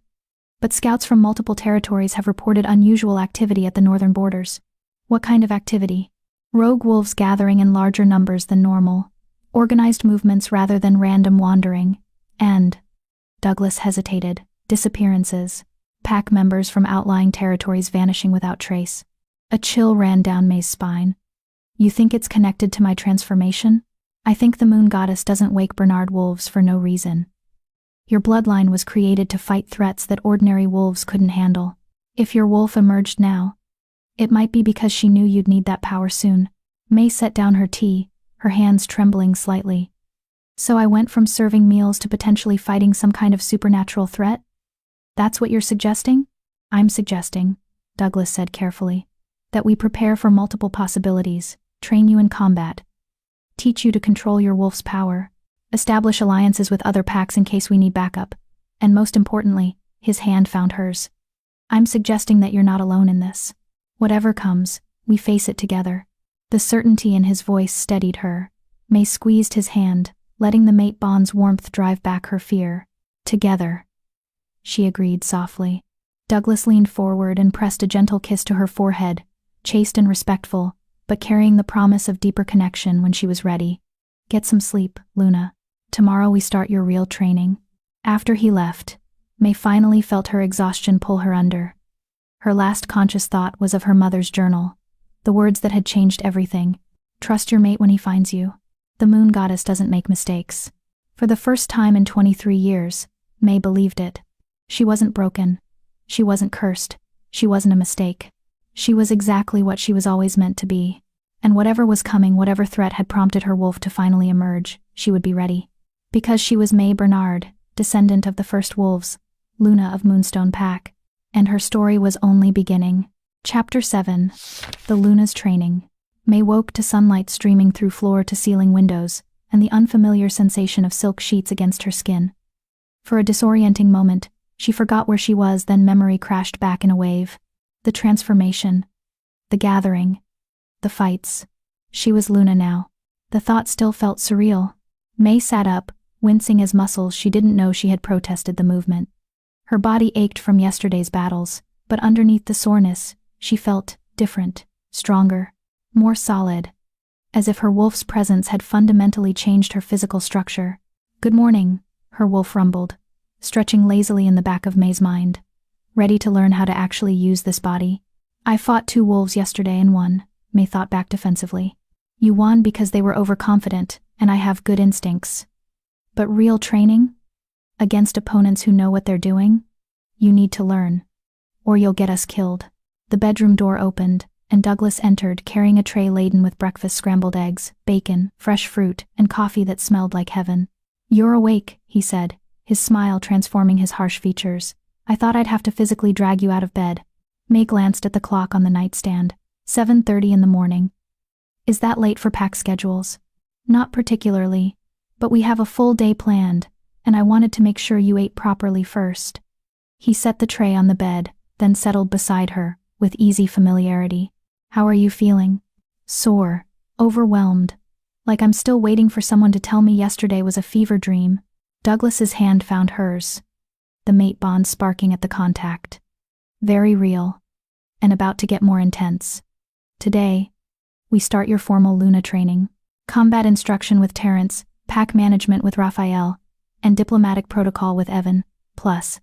But scouts from multiple territories have reported unusual activity at the northern borders. What kind of activity? Rogue wolves gathering in larger numbers than normal. Organized movements rather than random wandering. And, Douglas hesitated, disappearances. Pack members from outlying territories vanishing without trace. A chill ran down May's spine. You think it's connected to my transformation? I think the moon goddess doesn't wake Bernard wolves for no reason. Your bloodline was created to fight threats that ordinary wolves couldn't handle. If your wolf emerged now, it might be because she knew you'd need that power soon. May set down her tea, her hands trembling slightly. So I went from serving meals to potentially fighting some kind of supernatural threat? That's what you're suggesting? I'm suggesting, Douglas said carefully, that we prepare for multiple possibilities, train you in combat, teach you to control your wolf's power, establish alliances with other packs in case we need backup, and most importantly, his hand found hers. I'm suggesting that you're not alone in this. Whatever comes, we face it together. The certainty in his voice steadied her. May squeezed his hand, letting the mate bond's warmth drive back her fear. Together, she agreed softly. Douglas leaned forward and pressed a gentle kiss to her forehead, chaste and respectful, but carrying the promise of deeper connection when she was ready. Get some sleep, Luna. Tomorrow we start your real training. After he left, May finally felt her exhaustion pull her under. Her last conscious thought was of her mother's journal, the words that had changed everything. Trust your mate when he finds you. The moon goddess doesn't make mistakes. For the first time in 23 years, May believed it. She wasn't broken. She wasn't cursed. She wasn't a mistake. She was exactly what she was always meant to be. And whatever was coming, whatever threat had prompted her wolf to finally emerge, she would be ready. Because she was May Bernard, descendant of the first wolves, Luna of Moonstone Pack. And her story was only beginning. Chapter 7. The Luna's Training. May woke to sunlight streaming through floor-to-ceiling windows, and the unfamiliar sensation of silk sheets against her skin. For a disorienting moment, she forgot where she was, then memory crashed back in a wave. The transformation. The gathering. The fights. She was Luna now. The thought still felt surreal. May sat up, wincing as muscles she didn't know she had protested the movement. Her body ached from yesterday's battles, but underneath the soreness, she felt different, stronger, more solid, as if her wolf's presence had fundamentally changed her physical structure. Good morning, her wolf rumbled, stretching lazily in the back of May's mind, ready to learn how to actually use this body. I fought 2 wolves yesterday and won, May thought back defensively. You won because they were overconfident, and I have good instincts. But real training? Against opponents who know what they're doing? You need to learn. Or you'll get us killed. The bedroom door opened, and Douglas entered carrying a tray laden with breakfast scrambled eggs, bacon, fresh fruit, and coffee that smelled like heaven. You're awake, he said, his smile transforming his harsh features. I thought I'd have to physically drag you out of bed. May glanced at the clock on the nightstand. 7:30 in the morning. Is that late for pack schedules? Not particularly, but we have a full day planned, and I wanted to make sure you ate properly first. He set the tray on the bed, then settled beside her, with easy familiarity. How are you feeling? Sore, overwhelmed, like I'm still waiting for someone to tell me yesterday was a fever dream. Douglas's hand found hers, the mate bond sparking at the contact. Very real, and about to get more intense. Today, we start your formal Luna training, combat instruction with Terrence, pack management with Raphael, and diplomatic protocol with Evan, plus.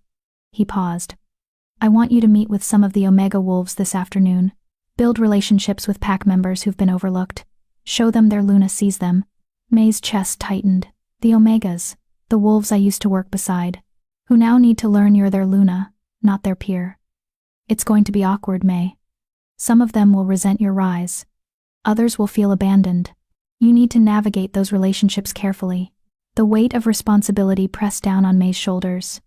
He paused. I want you to meet with some of the Omega Wolves this afternoon. Build relationships with pack members who've been overlooked. Show them their Luna sees them. May's chest tightened. The Omegas, the wolves I used to work beside, who now need to learn you're their Luna, not their peer. It's going to be awkward, May. Some of them will resent your rise. Others will feel abandoned. You need to navigate those relationships carefully. The weight of responsibility pressed down on May's shoulders.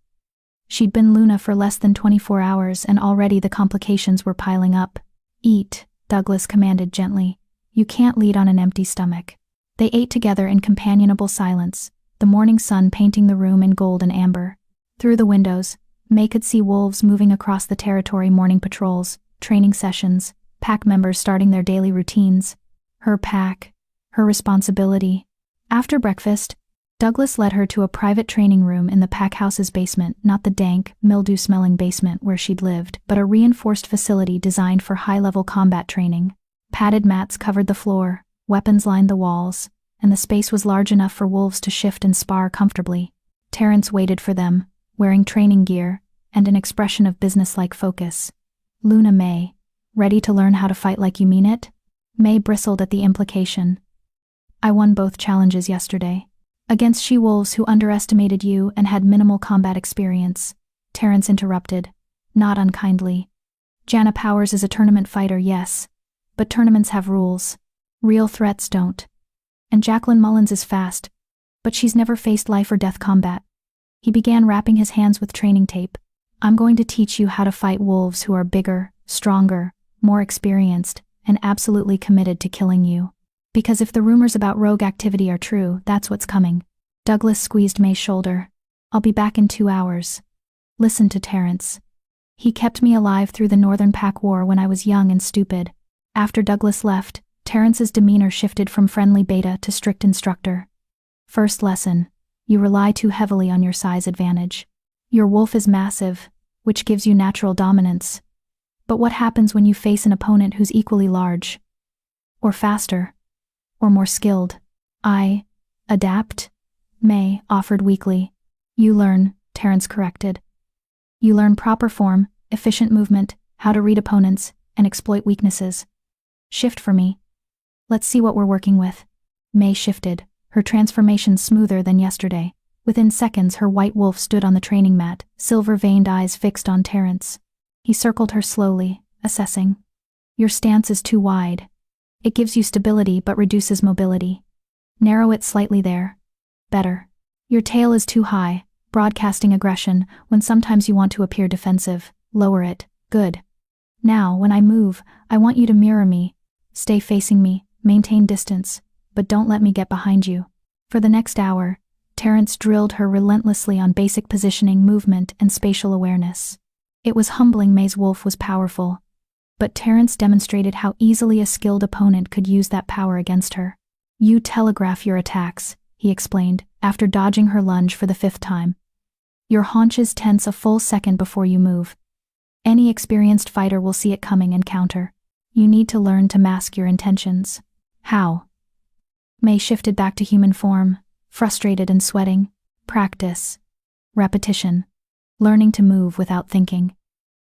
She'd been Luna for less than 24 hours and already the complications were piling up. Eat, Douglas commanded gently. You can't lead on an empty stomach. They ate together in companionable silence, the morning sun painting the room in gold and amber. Through the windows, May could see wolves moving across the territory, morning patrols, training sessions, pack members starting their daily routines. Her pack, her responsibility. After breakfast, Douglas led her to a private training room in the pack house's basement, not the dank, mildew-smelling basement where she'd lived, but a reinforced facility designed for high-level combat training. Padded mats covered the floor, weapons lined the walls, and the space was large enough for wolves to shift and spar comfortably. Terrence waited for them, wearing training gear and an expression of businesslike focus. Luna May, ready to learn how to fight like you mean it? May bristled at the implication. I won both challenges yesterday. Against she-wolves who underestimated you and had minimal combat experience, Terrence interrupted, not unkindly. Jana Powers is a tournament fighter, yes, but tournaments have rules. Real threats don't. And Jacqueline Mullins is fast, but she's never faced life or death combat. He began wrapping his hands with training tape. I'm going to teach you how to fight wolves who are bigger, stronger, more experienced, and absolutely committed to killing you. Because if the rumors about rogue activity are true, that's what's coming. Douglas squeezed May's shoulder. I'll be back in 2 hours. Listen to Terrence. He kept me alive through the Northern Pack War when I was young and stupid. After Douglas left, Terrence's demeanor shifted from friendly beta to strict instructor. First lesson: you rely too heavily on your size advantage. Your wolf is massive, which gives you natural dominance. But what happens when you face an opponent who's equally large? Or faster? Or more skilled? I adapt? May offered weakly. You learn, Terrence corrected. You learn proper form, efficient movement, how to read opponents, and exploit weaknesses. Shift for me. Let's see what we're working with. May shifted, her transformation smoother than yesterday. Within seconds, her white wolf stood on the training mat, silver-veined eyes fixed on Terrence. He circled her slowly, assessing. Your stance is too wide. It gives you stability but reduces mobility. Narrow it slightly there. Better. Your tail is too high, broadcasting aggression when sometimes you want to appear defensive. Lower it. Good. Now, when I move, I want you to mirror me. Stay facing me, maintain distance, but don't let me get behind you. For the next hour, Terrence drilled her relentlessly on basic positioning, movement, and spatial awareness. It was humbling. May's wolf was powerful, but Terrence demonstrated how easily a skilled opponent could use that power against her. You telegraph your attacks, he explained, after dodging her lunge for the 5th time. Your haunches tense a full second before you move. Any experienced fighter will see it coming and counter. You need to learn to mask your intentions. How? May shifted back to human form, frustrated and sweating. Practice. Repetition. Learning to move without thinking.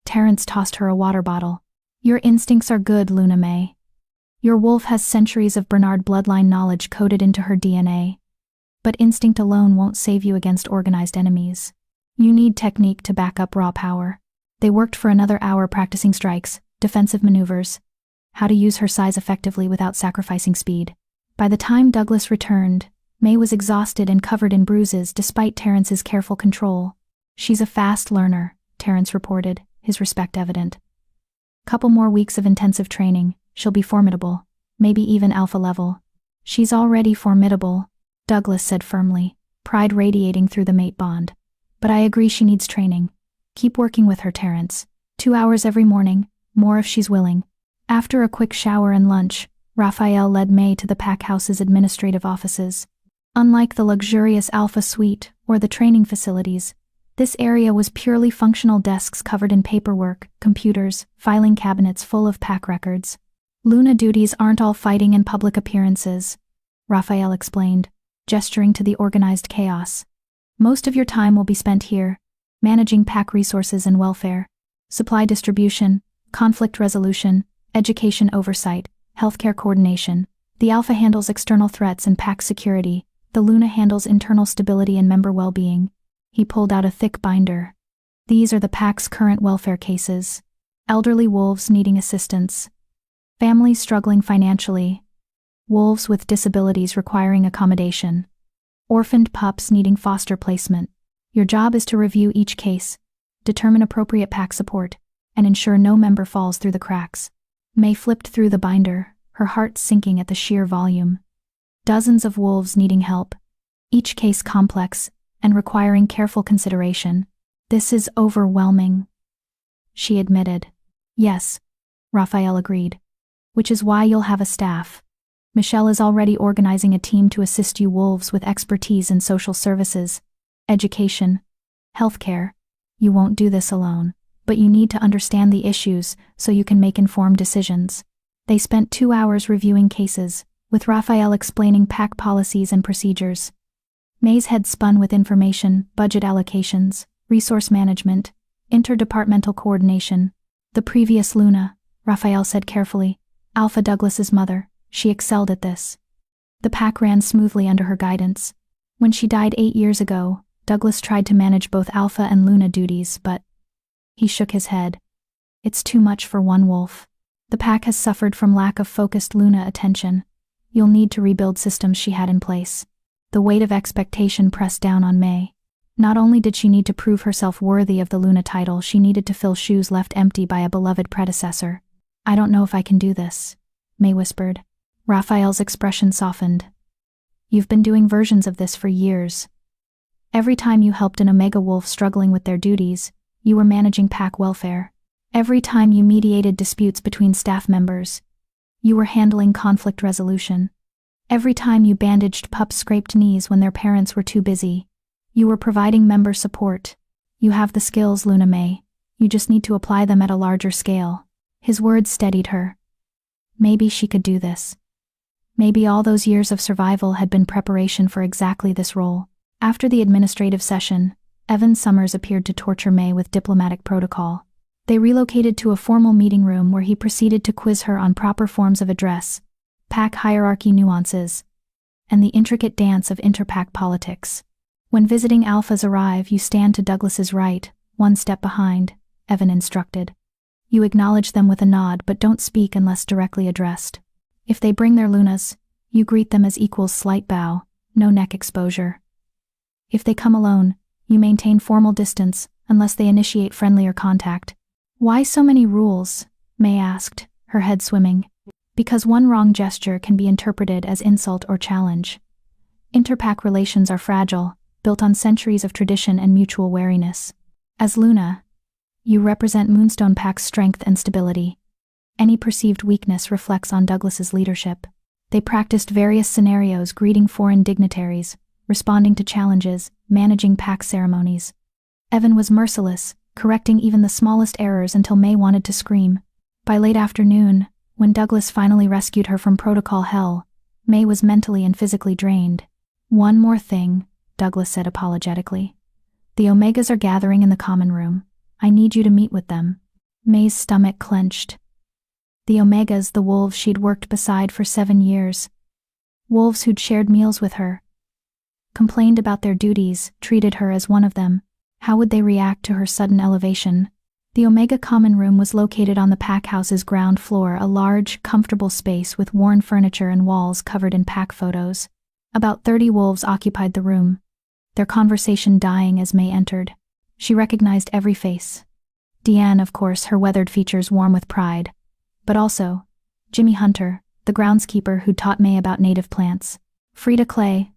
Terrence tossed her a water bottle. Your instincts are good, Luna May. Your wolf has centuries of Bernard bloodline knowledge coded into her DNA. But instinct alone won't save you against organized enemies. You need technique to back up raw power. They worked for another hour practicing strikes, defensive maneuvers, how to use her size effectively without sacrificing speed. By the time Douglas returned, May was exhausted and covered in bruises despite Terrence's careful control. She's a fast learner, Terrence reported, his respect evident. Couple more weeks of intensive training, she'll be formidable, maybe even alpha level. She's already formidable, Douglas said firmly, pride radiating through the mate bond. But I agree she needs training. Keep working with her, Terrence. 2 hours every morning, more if she's willing. After a quick shower and lunch, Raphael led May to the pack house's administrative offices. Unlike the luxurious Alpha Suite or the training facilities, this area was purely functional desks covered in paperwork, computers, filing cabinets full of pack records. Luna duties aren't all fighting and public appearances, Raphael explained, gesturing to the organized chaos. Most of your time will be spent here, managing pack resources and welfare, supply distribution, conflict resolution, education oversight, healthcare coordination. The Alpha handles external threats and pack security, the Luna handles internal stability and member well-being. He pulled out a thick binder. These are the pack's current welfare cases. Elderly wolves needing assistance. Families struggling financially. Wolves with disabilities requiring accommodation. Orphaned pups needing foster placement. Your job is to review each case, determine appropriate pack support, and ensure no member falls through the cracks. May flipped through the binder, her heart sinking at the sheer volume. Dozens of wolves needing help, each case complex and requiring careful consideration. This is overwhelming, she admitted. Yes, Raphael agreed. Which is why you'll have a staff. Michelle is already organizing a team to assist you wolves with expertise in social services, education, healthcare. You won't do this alone, but you need to understand the issues so you can make informed decisions. They spent 2 hours reviewing cases, with Raphael explaining pack policies and procedures. May's head spun with information, budget allocations, resource management, interdepartmental coordination. The previous Luna, Raphael said carefully, Alpha Douglas's mother, she excelled at this. The pack ran smoothly under her guidance. When she died 8 years ago, Douglas tried to manage both Alpha and Luna duties, but he shook his head. It's too much for one wolf. The pack has suffered from lack of focused Luna attention. You'll need to rebuild systems she had in place. The weight of expectation pressed down on May. Not only did she need to prove herself worthy of the Luna title, she needed to fill shoes left empty by a beloved predecessor. I don't know if I can do this, May whispered. Raphael's expression softened. You've been doing versions of this for years. Every time you helped an Omega wolf struggling with their duties, you were managing pack welfare. Every time you mediated disputes between staff members, you were handling conflict resolution. Every time you bandaged pups' scraped knees when their parents were too busy, you were providing member support. You have the skills, Luna May. You just need to apply them at a larger scale. His words steadied her. Maybe she could do this. Maybe all those years of survival had been preparation for exactly this role. After the administrative session, Evan Summers appeared to torture May with diplomatic protocol. They relocated to a formal meeting room where he proceeded to quiz her on proper forms of address, pack hierarchy nuances, and the intricate dance of interpack politics. When visiting alphas arrive, you stand to Douglas's right, one step behind, Evan instructed. You acknowledge them with a nod but don't speak unless directly addressed. If they bring their lunas, you greet them as equals, slight bow, no neck exposure. If they come alone, you maintain formal distance unless they initiate friendlier contact. Why so many rules? May asked, her head swimming. Because one wrong gesture can be interpreted as insult or challenge. Interpack relations are fragile, built on centuries of tradition and mutual wariness. As Luna, you represent Moonstone Pack's strength and stability. Any perceived weakness reflects on Douglas's leadership. They practiced various scenarios, greeting foreign dignitaries, responding to challenges, managing pack ceremonies. Evan was merciless, correcting even the smallest errors until May wanted to scream. By late afternoon, when Douglas finally rescued her from protocol hell, May was mentally and physically drained. One more thing, Douglas said apologetically. The Omegas are gathering in the common room. I need you to meet with them. May's stomach clenched. The Omegas, the wolves she'd worked beside for 7 years. Wolves who'd shared meals with her. Complained about their duties, treated her as one of them. How would they react to her sudden elevation? The Omega common room was located on the pack house's ground floor, a large, comfortable space with worn furniture and walls covered in pack photos. About 30 wolves occupied the room, their conversation dying as May entered. She recognized every face. Deanne, of course, her weathered features warm with pride. But also, Jimmy Hunter, the groundskeeper who'd taught May about native plants. Frida Clay,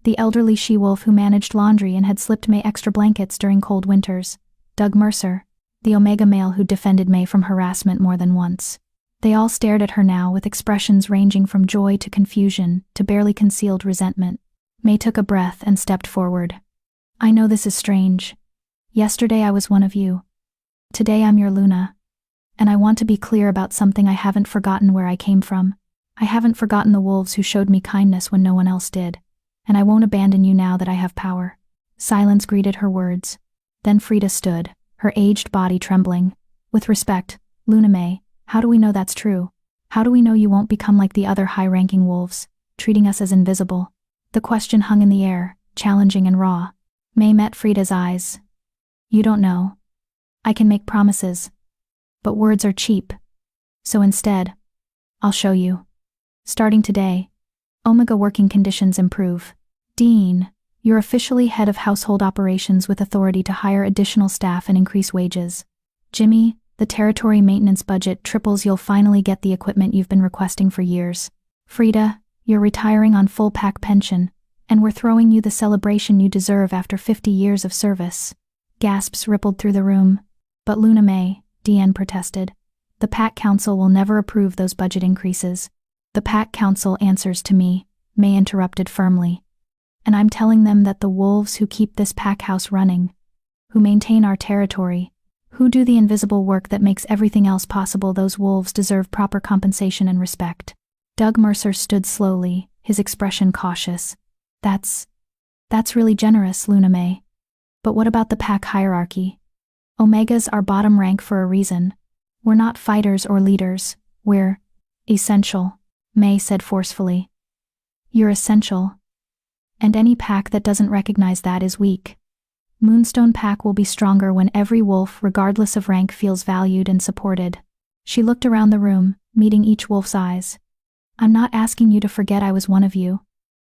the elderly she-wolf who managed laundry and had slipped May extra blankets during cold winters. Doug Mercer, the Omega male who defended May from harassment more than once. They all stared at her now with expressions ranging from joy to confusion to barely concealed resentment. May took a breath and stepped forward. I know this is strange. Yesterday I was one of you. Today I'm your Luna. And I want to be clear about something. I haven't forgotten where I came from. I haven't forgotten the wolves who showed me kindness when no one else did. And I won't abandon you now that I have power. Silence greeted her words. Then Frida stood, her aged body trembling. With respect, Luna May, how do we know that's true? How do we know you won't become like the other high-ranking wolves, treating us as invisible? The question hung in the air, challenging and raw. May met Frida's eyes. You don't know. I can make promises. But words are cheap. So instead, I'll show you. Starting today, Omega working conditions improve. Dean, you're officially head of household operations with authority to hire additional staff and increase wages. Jimmy, the territory maintenance budget triples. You'll finally get the equipment you've been requesting for years. Frida, you're retiring on full pack pension, and we're throwing you the celebration you deserve after 50 years of service. Gasps rippled through the room. But Luna May, Deanne protested. The Pack Council will never approve those budget increases. The Pack Council answers to me, May interrupted firmly. And I'm telling them that the wolves who keep this pack house running, who maintain our territory, who do the invisible work that makes everything else possible, those wolves deserve proper compensation and respect. Doug Mercer stood slowly, his expression cautious. That's really generous, Luna May. But what about the pack hierarchy? Omegas are bottom rank for a reason. We're not fighters or leaders, we're essential, May said forcefully. You're essential. And any pack that doesn't recognize that is weak. Moonstone Pack will be stronger when every wolf, regardless of rank, feels valued and supported. She looked around the room, meeting each wolf's eyes. I'm not asking you to forget I was one of you.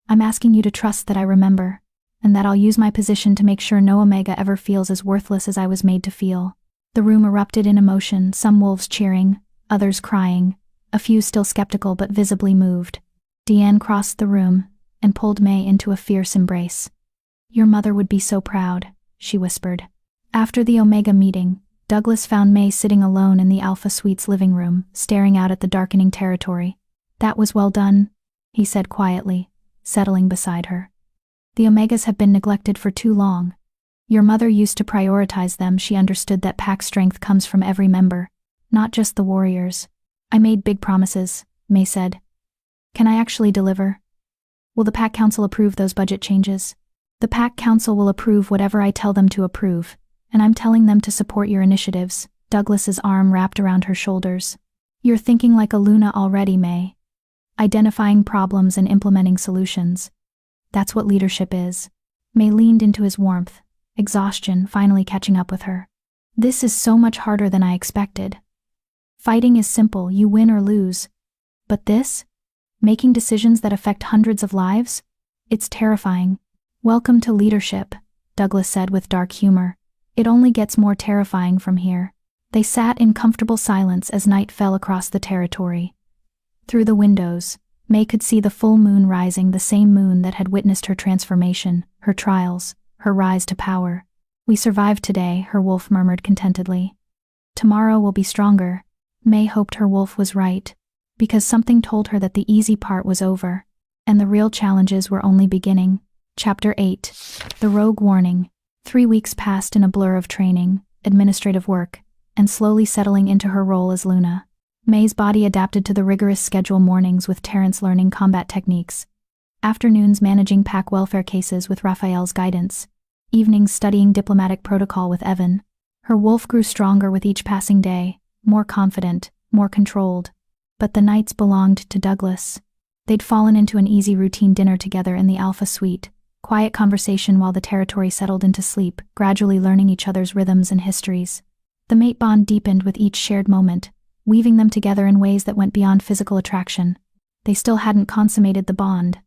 I'm asking you to trust that I remember, and that I'll use my position to make sure no Omega ever feels as worthless as I was made to feel. The room erupted in emotion, some wolves cheering, others crying, a few still skeptical but visibly moved. Deanne crossed the room, and pulled May into a fierce embrace. "Your mother would be so proud," she whispered. After the Omega meeting, Douglas found May sitting alone in the Alpha Suite's living room, staring out at the darkening territory. "That was well done," he said quietly, settling beside her. "The Omegas have been neglected for too long. Your mother used to prioritize them. She understood that pack strength comes from every member, not just the warriors." "I made big promises," May said. "Can I actually deliver? Will the Pack Council approve those budget changes?" "The Pack Council will approve whatever I tell them to approve, and I'm telling them to support your initiatives." Douglas's arm wrapped around her shoulders. "You're thinking like a Luna already, May. Identifying problems and implementing solutions. That's what leadership is." May leaned into his warmth, exhaustion finally catching up with her. "This is so much harder than I expected. Fighting is simple, you win or lose. But this? Making decisions that affect hundreds of lives? It's terrifying." "Welcome to leadership," Douglas said with dark humor. "It only gets more terrifying from here." They sat in comfortable silence as night fell across the territory. Through the windows, May could see the full moon rising, the same moon that had witnessed her transformation, her trials, her rise to power. "We survived today," her wolf murmured contentedly. "Tomorrow will be stronger." May hoped her wolf was right, because something told her that the easy part was over, and the real challenges were only beginning. Chapter 8. The Rogue Warning. 3 weeks passed in a blur of training, administrative work, and slowly settling into her role as Luna. May's body adapted to the rigorous schedule, mornings with Terrence learning combat techniques, afternoons managing pack welfare cases with Raphael's guidance, evenings studying diplomatic protocol with Evan. Her wolf grew stronger with each passing day, more confident, more controlled. But the nights belonged to Douglas. They'd fallen into an easy routine: dinner together in the Alpha Suite, quiet conversation while the territory settled into sleep, gradually learning each other's rhythms and histories. The mate bond deepened with each shared moment, weaving them together in ways that went beyond physical attraction. They still hadn't consummated the bond.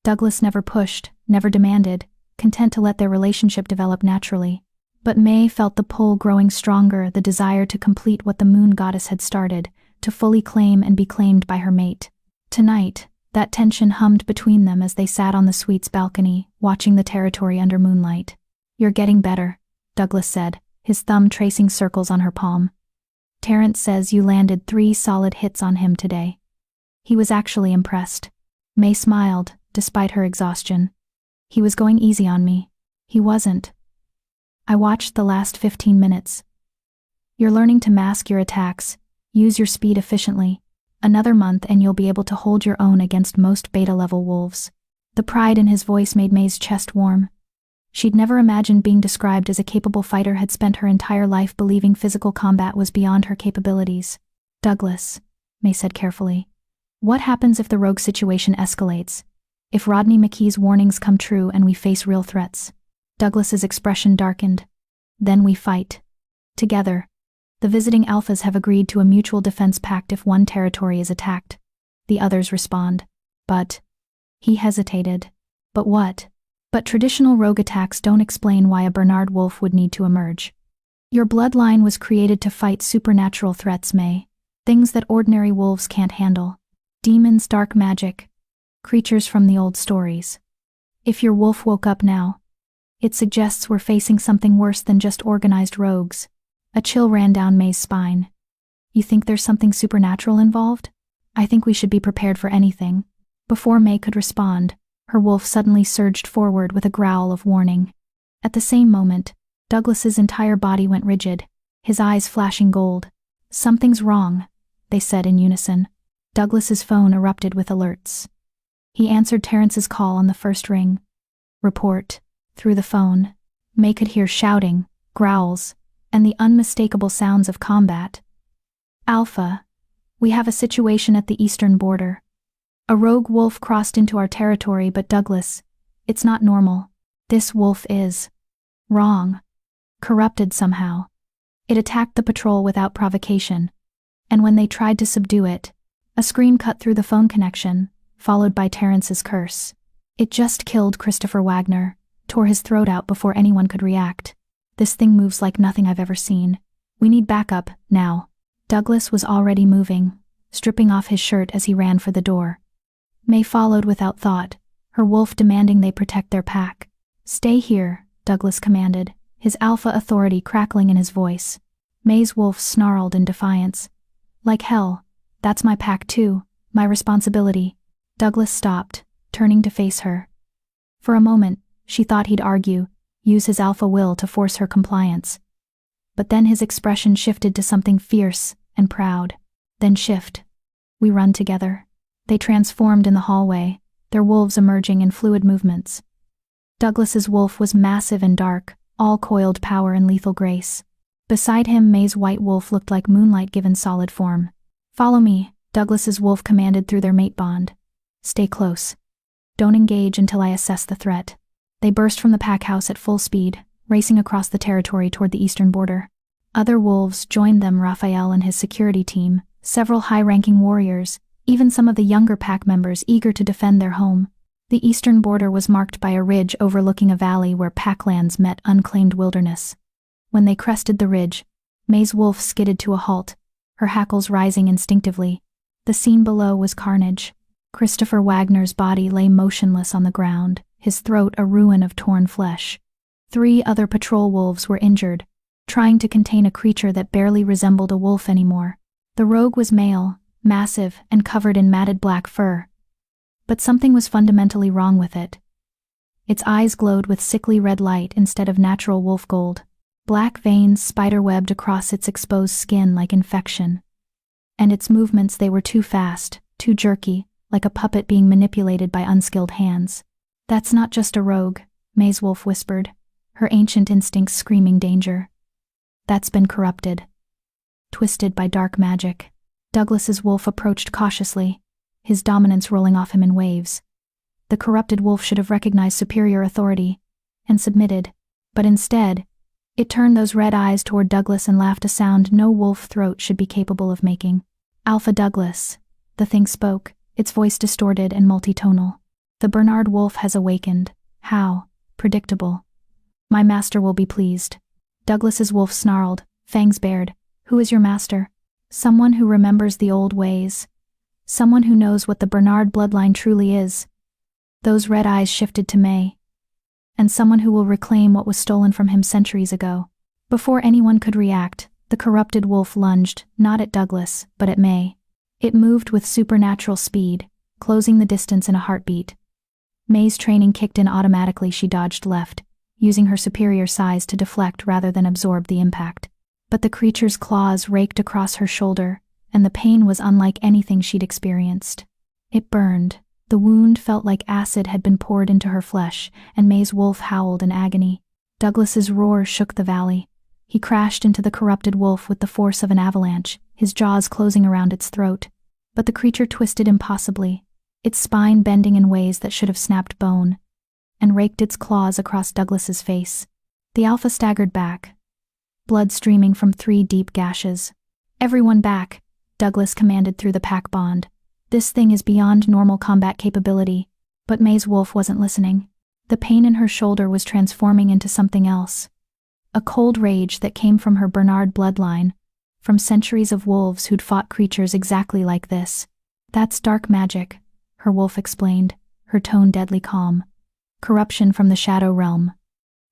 Douglas never pushed, never demanded, content to let their relationship develop naturally. But May felt the pull growing stronger, the desire to complete what the moon goddess had started, to fully claim and be claimed by her mate. Tonight, that tension hummed between them as they sat on the suite's balcony, watching the territory under moonlight. "You're getting better," Douglas said, his thumb tracing circles on her palm. "Terrence says you landed 3 solid hits on him today." He was actually impressed. May smiled, despite her exhaustion. "He was going easy on me." "He wasn't. I watched the last 15 minutes. You're learning to mask your attacks, use your speed efficiently. Another month and you'll be able to hold your own against most beta-level wolves." The pride in his voice made May's chest warm. She'd never imagined being described as a capable fighter, had spent her entire life believing physical combat was beyond her capabilities. "Douglas," May said carefully, "what happens if the rogue situation escalates? If Rodney McKee's warnings come true and we face real threats?" Douglas's expression darkened. "Then we fight. Together. The visiting alphas have agreed to a mutual defense pact. If one territory is attacked, the others respond." "But..." He hesitated. "But what?" "But traditional rogue attacks don't explain why a Bernard wolf would need to emerge. Your bloodline was created to fight supernatural threats, May. Things that ordinary wolves can't handle. Demons, dark magic. Creatures from the old stories. If your wolf woke up now, it suggests we're facing something worse than just organized rogues." A chill ran down May's spine. "You think there's something supernatural involved?" "I think we should be prepared for anything." Before May could respond, her wolf suddenly surged forward with a growl of warning. At the same moment, Douglas's entire body went rigid, his eyes flashing gold. "Something's wrong," they said in unison. Douglas's phone erupted with alerts. He answered Terrence's call on the first ring. "Report." Through the phone, May could hear shouting, growls, and the unmistakable sounds of combat. "Alpha, we have a situation at the eastern border. A rogue wolf crossed into our territory, but Douglas, it's not normal. This wolf is wrong. Corrupted somehow. It attacked the patrol without provocation, and when they tried to subdue it, a scream cut through the phone connection, followed by Terrence's curse. It just killed Christopher Wagner, tore his throat out before anyone could react. This thing moves like nothing I've ever seen. We need backup, now." Douglas was already moving, stripping off his shirt as he ran for the door. May followed without thought, her wolf demanding they protect their pack. "Stay here," Douglas commanded, his alpha authority crackling in his voice. May's wolf snarled in defiance. "Like hell. That's my pack too, my responsibility." Douglas stopped, turning to face her. For a moment, she thought he'd argue, use his alpha will to force her compliance. But then his expression shifted to something fierce and proud. Then shift. "We run together." They transformed in the hallway, their wolves emerging in fluid movements. Douglas's wolf was massive and dark, all coiled power and lethal grace. Beside him, May's white wolf looked like moonlight given solid form. "Follow me," Douglas's wolf commanded through their mate bond. "Stay close. Don't engage until I assess the threat." They burst from the pack house at full speed, racing across the territory toward the eastern border. Other wolves joined them, Raphael and his security team, several high-ranking warriors, even some of the younger pack members eager to defend their home. The eastern border was marked by a ridge overlooking a valley where packlands met unclaimed wilderness. When they crested the ridge, May's wolf skidded to a halt, her hackles rising instinctively. The scene below was carnage. Christopher Wagner's body lay motionless on the ground, his throat a ruin of torn flesh. 3 other patrol wolves were injured, trying to contain a creature that barely resembled a wolf anymore. The rogue was male, massive and covered in matted black fur. But something was fundamentally wrong with it. Its eyes glowed with sickly red light instead of natural wolf gold. Black veins spider-webbed across its exposed skin like infection. And its movements, they were too fast, too jerky, like a puppet being manipulated by unskilled hands. "That's not just a rogue," May's wolf whispered, her ancient instincts screaming danger. "That's been corrupted. Twisted by dark magic." Douglas's wolf approached cautiously, his dominance rolling off him in waves. The corrupted wolf should have recognized superior authority and submitted, but instead, it turned those red eyes toward Douglas and laughed a sound no wolf throat should be capable of making. "Alpha Douglas," the thing spoke, its voice distorted and multitonal. "The Bernard wolf has awakened. How? Predictable. My master will be pleased." Douglas's wolf snarled, fangs bared. "Who is your master?" "Someone who remembers the old ways. Someone who knows what the Bernard bloodline truly is." Those red eyes shifted to May. "And someone who will reclaim what was stolen from him centuries ago." Before anyone could react, the corrupted wolf lunged, not at Douglas, but at May. It moved with supernatural speed, closing the distance in a heartbeat. May's training kicked in automatically. She dodged left, using her superior size to deflect rather than absorb the impact. But the creature's claws raked across her shoulder, and the pain was unlike anything she'd experienced. It burned. The wound felt like acid had been poured into her flesh, and May's wolf howled in agony. Douglas's roar shook the valley. He crashed into the corrupted wolf with the force of an avalanche, his jaws closing around its throat. But the creature twisted impossibly, its spine bending in ways that should have snapped bone, and raked its claws across Douglas's face. The alpha staggered back, blood streaming from 3 deep gashes. "Everyone back," Douglas commanded through the pack bond. "This thing is beyond normal combat capability." But May's wolf wasn't listening. The pain in her shoulder was transforming into something else. A cold rage that came from her Bernard bloodline, from centuries of wolves who'd fought creatures exactly like this. "That's dark magic," her wolf explained, her tone deadly calm. "Corruption from the shadow realm.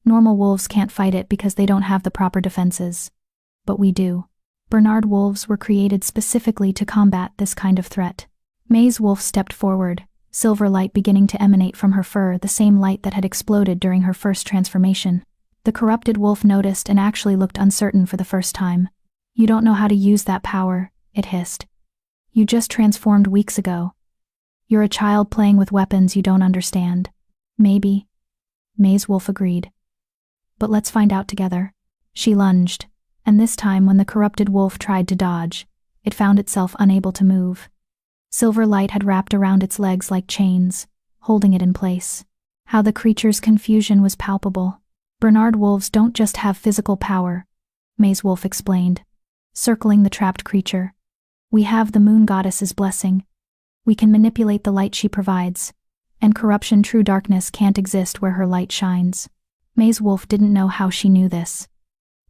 Normal wolves can't fight it because they don't have the proper defenses. But we do. Bernard wolves were created specifically to combat this kind of threat." May's wolf stepped forward, silver light beginning to emanate from her fur, the same light that had exploded during her first transformation. The corrupted wolf noticed and actually looked uncertain for the first time. "You don't know how to use that power," it hissed. "You just transformed weeks ago. You're a child playing with weapons you don't understand." "Maybe," May's wolf agreed. "But let's find out together." She lunged, and this time when the corrupted wolf tried to dodge, it found itself unable to move. Silver light had wrapped around its legs like chains, holding it in place. How the creature's confusion was palpable. "Bernard wolves don't just have physical power," May's wolf explained, circling the trapped creature. "We have the moon goddess's blessing. We can manipulate the light she provides, and corruption, true darkness, can't exist where her light shines." May's wolf didn't know how she knew this.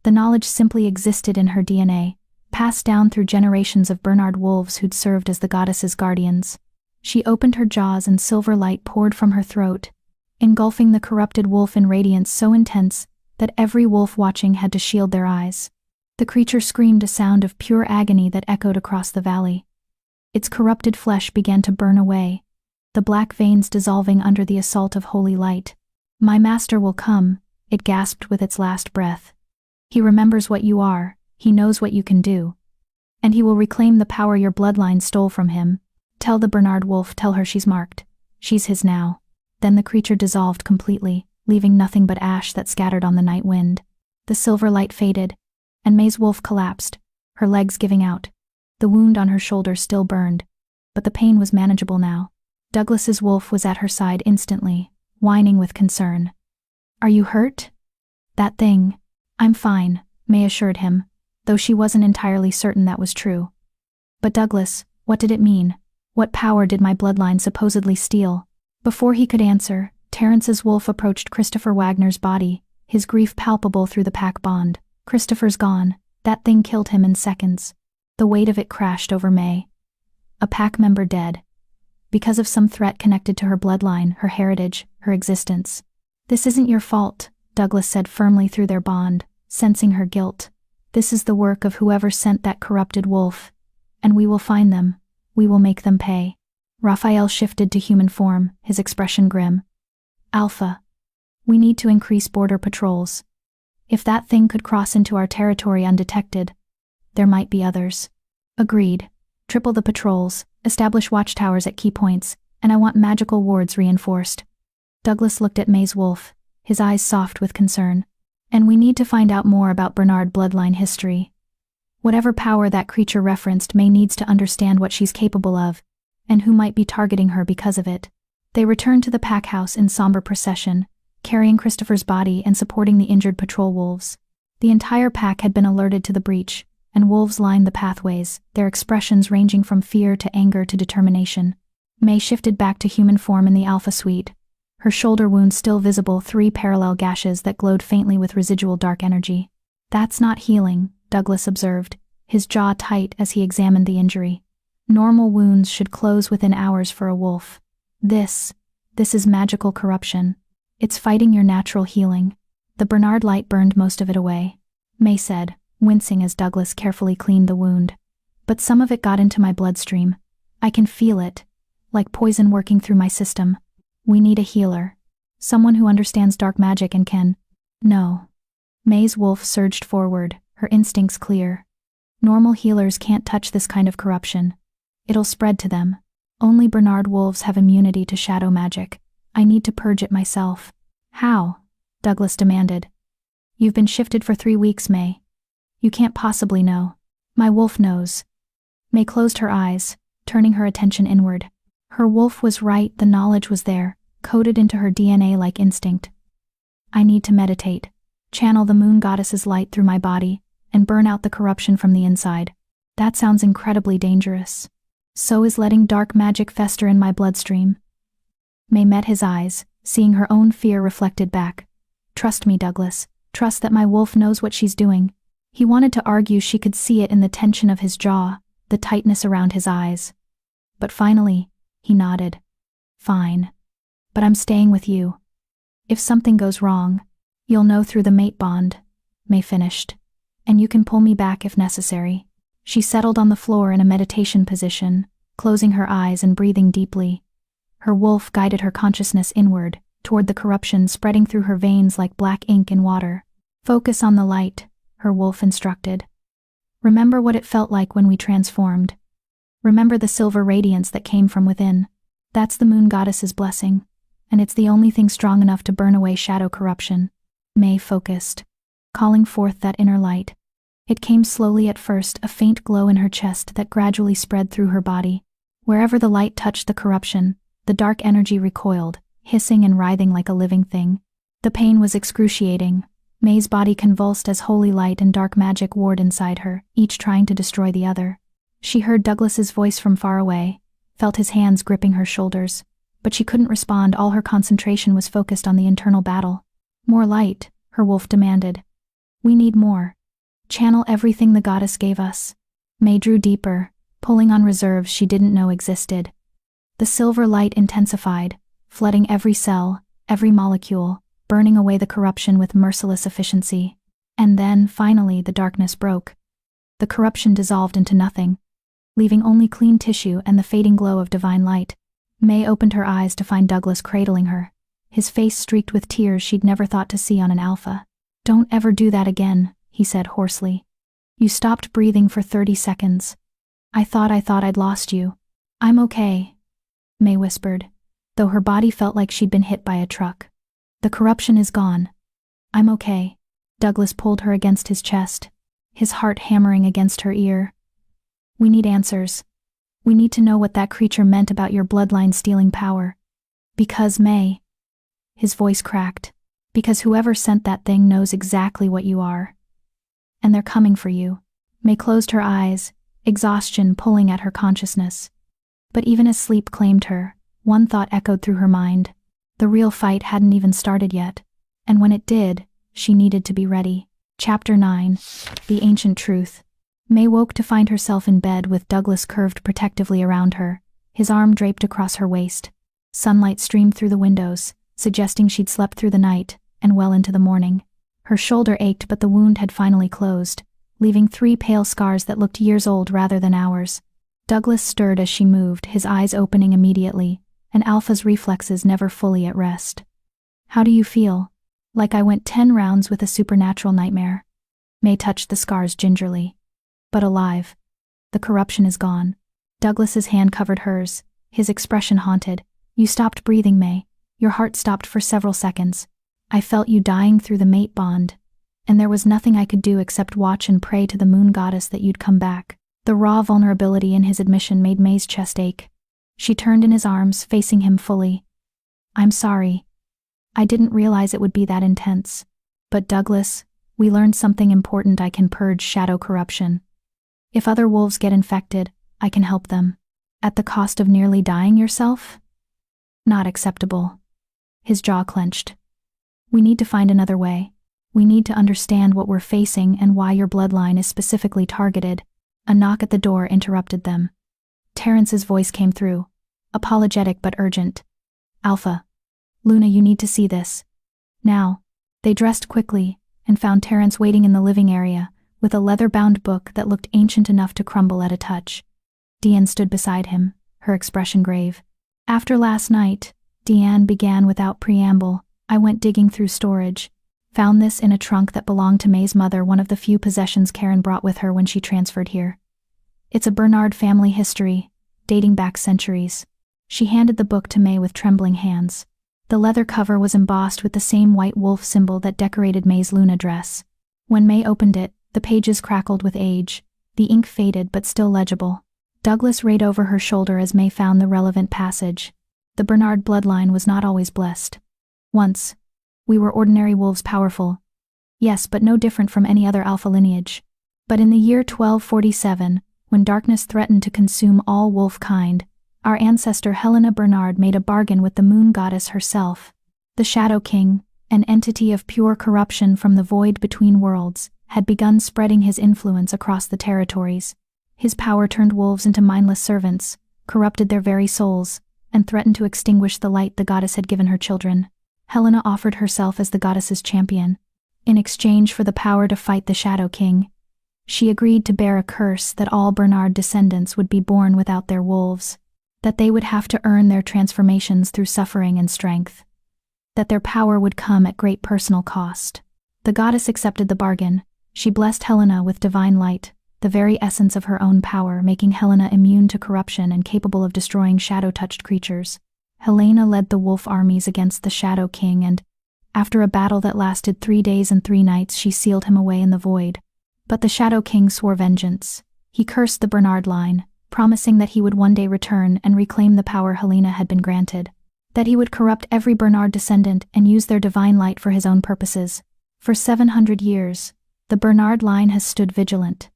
The knowledge simply existed in her DNA, passed down through generations of Bernard wolves who'd served as the goddess's guardians. She opened her jaws and silver light poured from her throat, engulfing the corrupted wolf in radiance so intense that every wolf watching had to shield their eyes. The creature screamed a sound of pure agony that echoed across the valley. Its corrupted flesh began to burn away, the black veins dissolving under the assault of holy light. "My master will come," it gasped with its last breath. "He remembers what you are, he knows what you can do. And he will reclaim the power your bloodline stole from him. Tell the Bernard wolf, tell her she's marked. She's his now." Then the creature dissolved completely, leaving nothing but ash that scattered on the night wind. The silver light faded, and May's wolf collapsed, her legs giving out. The wound on her shoulder still burned, but the pain was manageable now. Douglas's wolf was at her side instantly, whining with concern. "Are you hurt?" "That thing." "I'm fine," May assured him, though she wasn't entirely certain that was true. "But Douglas, what did it mean? What power did my bloodline supposedly steal?" Before he could answer, Terrence's wolf approached Christopher Wagner's body, his grief palpable through the pack bond. "Christopher's gone. That thing killed him in seconds." The weight of it crashed over May. A pack member dead. Because of some threat connected to her bloodline, her heritage, her existence. "This isn't your fault," Douglas said firmly through their bond, sensing her guilt. "This is the work of whoever sent that corrupted wolf. And we will find them. We will make them pay." Raphael shifted to human form, his expression grim. "Alpha. We need to increase border patrols. If that thing could cross into our territory undetected, there might be others." "Agreed. Triple the patrols, establish watchtowers at key points, and I want magical wards reinforced." Douglas looked at May's wolf, his eyes soft with concern. "And we need to find out more about Bernard bloodline history. Whatever power that creature referenced, May needs to understand what she's capable of, and who might be targeting her because of it." They returned to the pack house in somber procession, carrying Christopher's body and supporting the injured patrol wolves. The entire pack had been alerted to the breach, and wolves lined the pathways, their expressions ranging from fear to anger to determination. May shifted back to human form in the Alpha suite, her shoulder wound still visible, 3 parallel gashes that glowed faintly with residual dark energy. "That's not healing," Douglas observed, his jaw tight as he examined the injury. "Normal wounds should close within hours for a wolf. This is magical corruption. It's fighting your natural healing." "The Bernard light burned most of it away," May said, wincing as Douglas carefully cleaned the wound. "But some of it got into my bloodstream. I can feel it, like poison working through my system. We need a healer. Someone who understands dark magic and can—" "No." May's wolf surged forward, her instincts clear. "Normal healers can't touch this kind of corruption. It'll spread to them. Only Bernard wolves have immunity to shadow magic. I need to purge it myself." "How?" Douglas demanded. "You've been shifted for 3 weeks, May. You can't possibly know." "My wolf knows." May closed her eyes, turning her attention inward. Her wolf was right, the knowledge was there, coded into her DNA like instinct. "I need to meditate, channel the moon goddess's light through my body, and burn out the corruption from the inside. That sounds incredibly dangerous. So is letting dark magic fester in my bloodstream." May met his eyes, seeing her own fear reflected back. "Trust me, Douglas. Trust that my wolf knows what she's doing." He wanted to argue she could see it in the tension of his jaw, the tightness around his eyes. But finally, he nodded. "Fine. But I'm staying with you. If something goes wrong, you'll know through the mate bond," May finished. "And you can pull me back if necessary." She settled on the floor in a meditation position, closing her eyes and breathing deeply. Her wolf guided her consciousness inward, toward the corruption spreading through her veins like black ink in water. "Focus on the light," her wolf instructed. "Remember what it felt like when we transformed. Remember the silver radiance that came from within. That's the moon goddess's blessing, and it's the only thing strong enough to burn away shadow corruption." May focused, calling forth that inner light. It came slowly at first, a faint glow in her chest that gradually spread through her body. Wherever the light touched the corruption, the dark energy recoiled, hissing and writhing like a living thing. The pain was excruciating. May's body convulsed as holy light and dark magic warred inside her, each trying to destroy the other. She heard Douglas's voice from far away, felt his hands gripping her shoulders, but she couldn't respond. All her concentration was focused on the internal battle. "More light," her wolf demanded. "We need more. Channel everything the goddess gave us." May drew deeper, pulling on reserves she didn't know existed. The silver light intensified, flooding every cell, every molecule, burning away the corruption with merciless efficiency. And then, finally, the darkness broke. The corruption dissolved into nothing, leaving only clean tissue and the fading glow of divine light. May opened her eyes to find Douglas cradling her, his face streaked with tears she'd never thought to see on an alpha. "Don't ever do that again," he said hoarsely. "You stopped breathing for 30 seconds. I thought I'd lost you." "I'm okay," May whispered, though her body felt like she'd been hit by a truck. "The corruption is gone. I'm okay." Douglas pulled her against his chest, his heart hammering against her ear. "We need answers. We need to know what that creature meant about your bloodline stealing power. Because May," his voice cracked, "because whoever sent that thing knows exactly what you are. And they're coming for you." May closed her eyes, exhaustion pulling at her consciousness. But even as sleep claimed her, one thought echoed through her mind. The real fight hadn't even started yet, and when it did, she needed to be ready. Chapter 9. The Ancient Truth. May woke to find herself in bed with Douglas curved protectively around her, his arm draped across her waist. Sunlight streamed through the windows, suggesting she'd slept through the night, and well into the morning. Her shoulder ached, but the wound had finally closed, leaving 3 pale scars that looked years old rather than hours. Douglas stirred as she moved, his eyes opening immediately, and Alpha's reflexes never fully at rest. "How do you feel?" "Like I went 10 rounds with a supernatural nightmare." May touched the scars gingerly. "But alive. The corruption is gone." Douglas's hand covered hers, his expression haunted. "You stopped breathing, May. Your heart stopped for several seconds. I felt you dying through the mate bond, and there was nothing I could do except watch and pray to the moon goddess that you'd come back." The raw vulnerability in his admission made May's chest ache. She turned in his arms, facing him fully. "I'm sorry. I didn't realize it would be that intense. But Douglas, we learned something important. I can purge shadow corruption. If other wolves get infected, I can help them. At the cost of nearly dying yourself? Not acceptable." His jaw clenched. "We need to find another way. We need to understand what we're facing and why your bloodline is specifically targeted." A knock at the door interrupted them. Terrence's voice came through, apologetic but urgent. "Alpha. Luna, you need to see this. Now." They dressed quickly and found Terrence waiting in the living area, with a leather-bound book that looked ancient enough to crumble at a touch. Deanne stood beside him, her expression grave. "After last night," Deanne began without preamble, "I went digging through storage. Found this in a trunk that belonged to May's mother, one of the few possessions Karen brought with her when she transferred here. It's a Bernard family history, dating back centuries." She handed the book to May with trembling hands. The leather cover was embossed with the same white wolf symbol that decorated May's Luna dress. When May opened it, the pages crackled with age, the ink faded but still legible. Douglas rayed over her shoulder as May found the relevant passage. "The Bernard bloodline was not always blessed. Once, we were ordinary wolves, powerful. Yes, but no different from any other alpha lineage. But in the year 1247, when darkness threatened to consume all wolf kind, our ancestor Helena Bernard made a bargain with the moon goddess herself. The Shadow King, an entity of pure corruption from the void between worlds, had begun spreading his influence across the territories. His power turned wolves into mindless servants, corrupted their very souls, and threatened to extinguish the light the goddess had given her children. Helena offered herself as the goddess's champion. In exchange for the power to fight the Shadow King, she agreed to bear a curse that all Bernard descendants would be born without their wolves, that they would have to earn their transformations through suffering and strength, that their power would come at great personal cost. The goddess accepted the bargain. She blessed Helena with divine light, the very essence of her own power, making Helena immune to corruption and capable of destroying shadow-touched creatures. Helena led the wolf armies against the Shadow King, and, after a battle that lasted 3 days and 3 nights, she sealed him away in the void. But the Shadow King swore vengeance. He cursed the Bernard line, promising that he would one day return and reclaim the power Helena had been granted, that he would corrupt every Bernard descendant and use their divine light for his own purposes. For 700 years, the Bernard line has stood vigilant.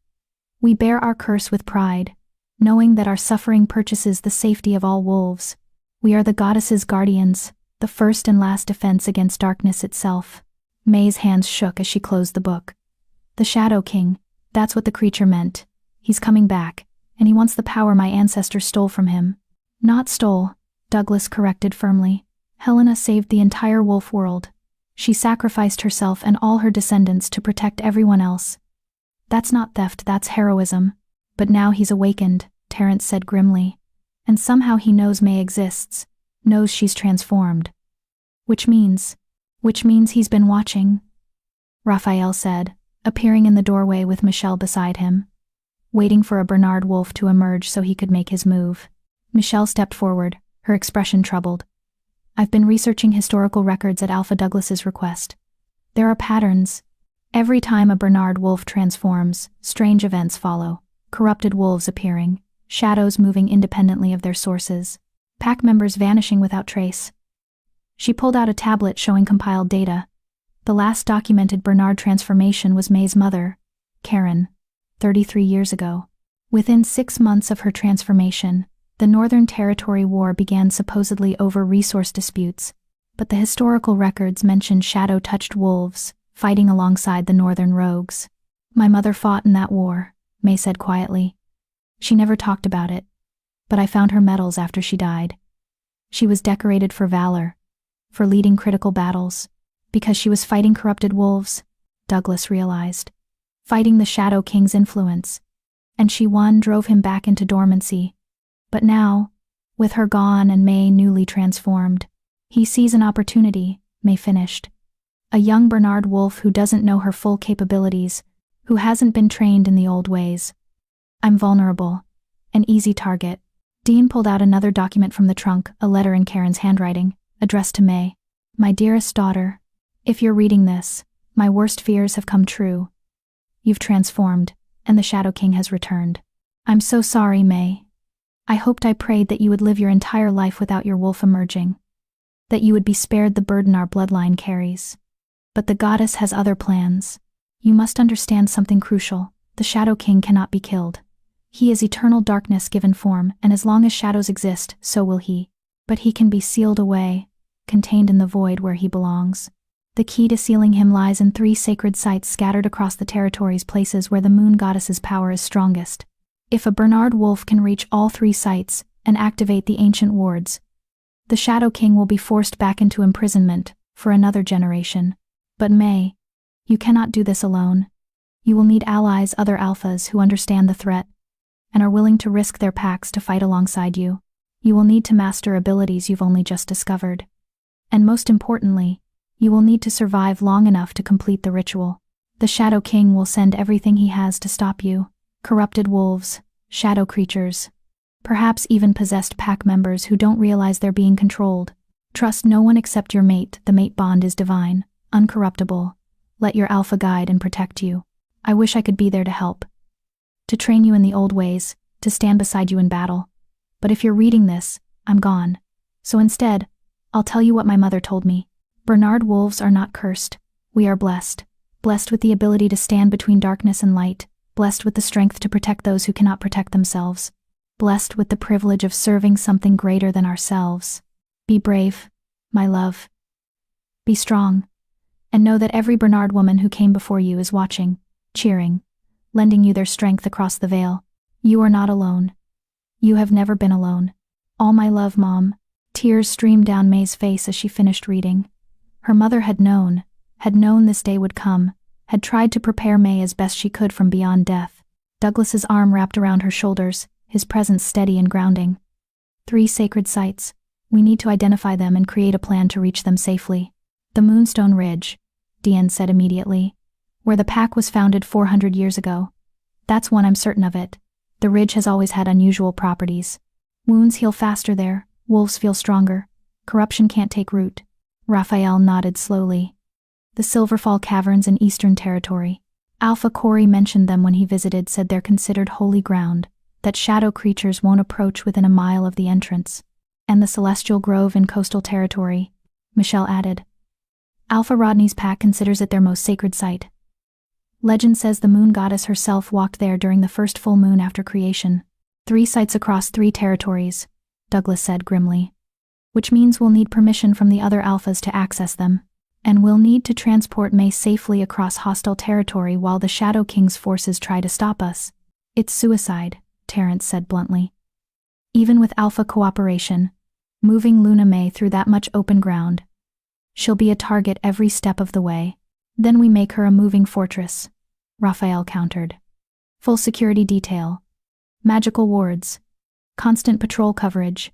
We bear our curse with pride, knowing that our suffering purchases the safety of all wolves. We are the goddess's guardians, the first and last defense against darkness itself." May's hands shook as she closed the book. "The Shadow King, that's what the creature meant. He's coming back, and he wants the power my ancestors stole from him." "Not stole," Douglas corrected firmly. Helena saved the entire wolf world. She sacrificed herself and all her descendants to protect everyone else. That's not theft, that's heroism. But now he's awakened, Terence said grimly. And somehow he knows May exists, knows she's transformed. Which means he's been watching, Raphael said, appearing in the doorway with Michelle beside him, waiting for a Bernard wolf to emerge so he could make his move. Michelle stepped forward, her expression troubled. I've been researching historical records at Alpha Douglas's request. There are patterns. Every time a Bernard wolf transforms, strange events follow. Corrupted wolves appearing, shadows moving independently of their sources, pack members vanishing without trace. She pulled out a tablet showing compiled data. The last documented Bernard transformation was May's mother, Karen, 33 years ago. Within 6 months of her transformation, the Northern Territory War began supposedly over resource disputes, but the historical records mentioned shadow-touched wolves, fighting alongside the Northern rogues. My mother fought in that war, May said quietly. She never talked about it, but I found her medals after she died. She was decorated for valor, for leading critical battles, because she was fighting corrupted wolves, Douglas realized. Fighting the Shadow King's influence. And she drove him back into dormancy. But now, with her gone and May newly transformed, he sees an opportunity, May finished. A young Bernard wolf who doesn't know her full capabilities, who hasn't been trained in the old ways. I'm vulnerable. An easy target. Dean pulled out another document from the trunk, a letter in Karen's handwriting, addressed to May. My dearest daughter, if you're reading this, my worst fears have come true. You've transformed, and the Shadow King has returned. I'm so sorry, May. I prayed that you would live your entire life without your wolf emerging. That you would be spared the burden our bloodline carries. But the goddess has other plans. You must understand something crucial. The Shadow King cannot be killed. He is eternal darkness given form, and as long as shadows exist, so will he. But he can be sealed away, contained in the void where he belongs. The key to sealing him lies in 3 sacred sites scattered across the territories, places where the moon goddess's power is strongest. If a Bernard wolf can reach all 3 sites and activate the ancient wards, the Shadow King will be forced back into imprisonment for another generation. But May, you cannot do this alone. You will need allies, other alphas who understand the threat and are willing to risk their packs to fight alongside you. You will need to master abilities you've only just discovered. And most importantly, you will need to survive long enough to complete the ritual. The Shadow King will send everything he has to stop you. Corrupted wolves, shadow creatures, perhaps even possessed pack members who don't realize they're being controlled. Trust no one except your mate. The mate bond is divine, uncorruptible. Let your alpha guide and protect you. I wish I could be there to help. To train you in the old ways, to stand beside you in battle. But if you're reading this, I'm gone. So instead, I'll tell you what my mother told me. Bernard wolves are not cursed. We are blessed. Blessed with the ability to stand between darkness and light. Blessed with the strength to protect those who cannot protect themselves. Blessed with the privilege of serving something greater than ourselves. Be brave, my love. Be strong. And know that every Bernard woman who came before you is watching, cheering, lending you their strength across the veil. You are not alone. You have never been alone. All my love, Mom. Tears streamed down May's face as she finished reading. Her mother had known this day would come, had tried to prepare May as best she could from beyond death. Douglas's arm wrapped around her shoulders, his presence steady and grounding. 3 sacred sites. We need to identify them and create a plan to reach them safely. The Moonstone Ridge, Dean said immediately. Where the pack was founded 400 years ago. That's one, I'm certain of it. The ridge has always had unusual properties. Wounds heal faster there, wolves feel stronger. Corruption can't take root. Raphael nodded slowly. The Silverfall Caverns in Eastern Territory. Alpha Corey mentioned them when he visited, said they're considered holy ground, that shadow creatures won't approach within a mile of the entrance. And the Celestial Grove in Coastal Territory, Michelle added. Alpha Rodney's pack considers it their most sacred site. Legend says the moon goddess herself walked there during the first full moon after creation. 3 sites across 3 territories, Douglas said grimly. Which means we'll need permission from the other alphas to access them. And we'll need to transport May safely across hostile territory while the Shadow King's forces try to stop us. It's suicide, Terence said bluntly. Even with alpha cooperation, moving Luna May through that much open ground. She'll be a target every step of the way. Then we make her a moving fortress, Raphael countered. Full security detail. Magical wards. Constant patrol coverage.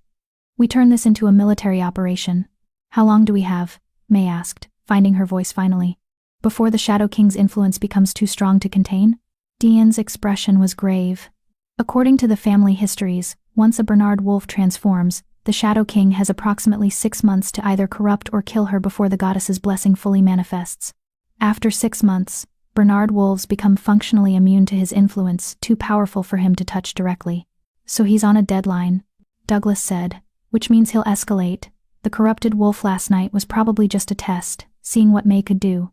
We turn this into a military operation. How long do we have? May asked, finding her voice finally. Before the Shadow King's influence becomes too strong to contain? Dian's expression was grave. According to the family histories, once a Bernard wolf transforms, the Shadow King has approximately 6 months to either corrupt or kill her before the goddess's blessing fully manifests. After 6 months, Bernard wolves become functionally immune to his influence, too powerful for him to touch directly. So he's on a deadline, Douglas said, which means he'll escalate. The corrupted wolf last night was probably just a test, seeing what May could do.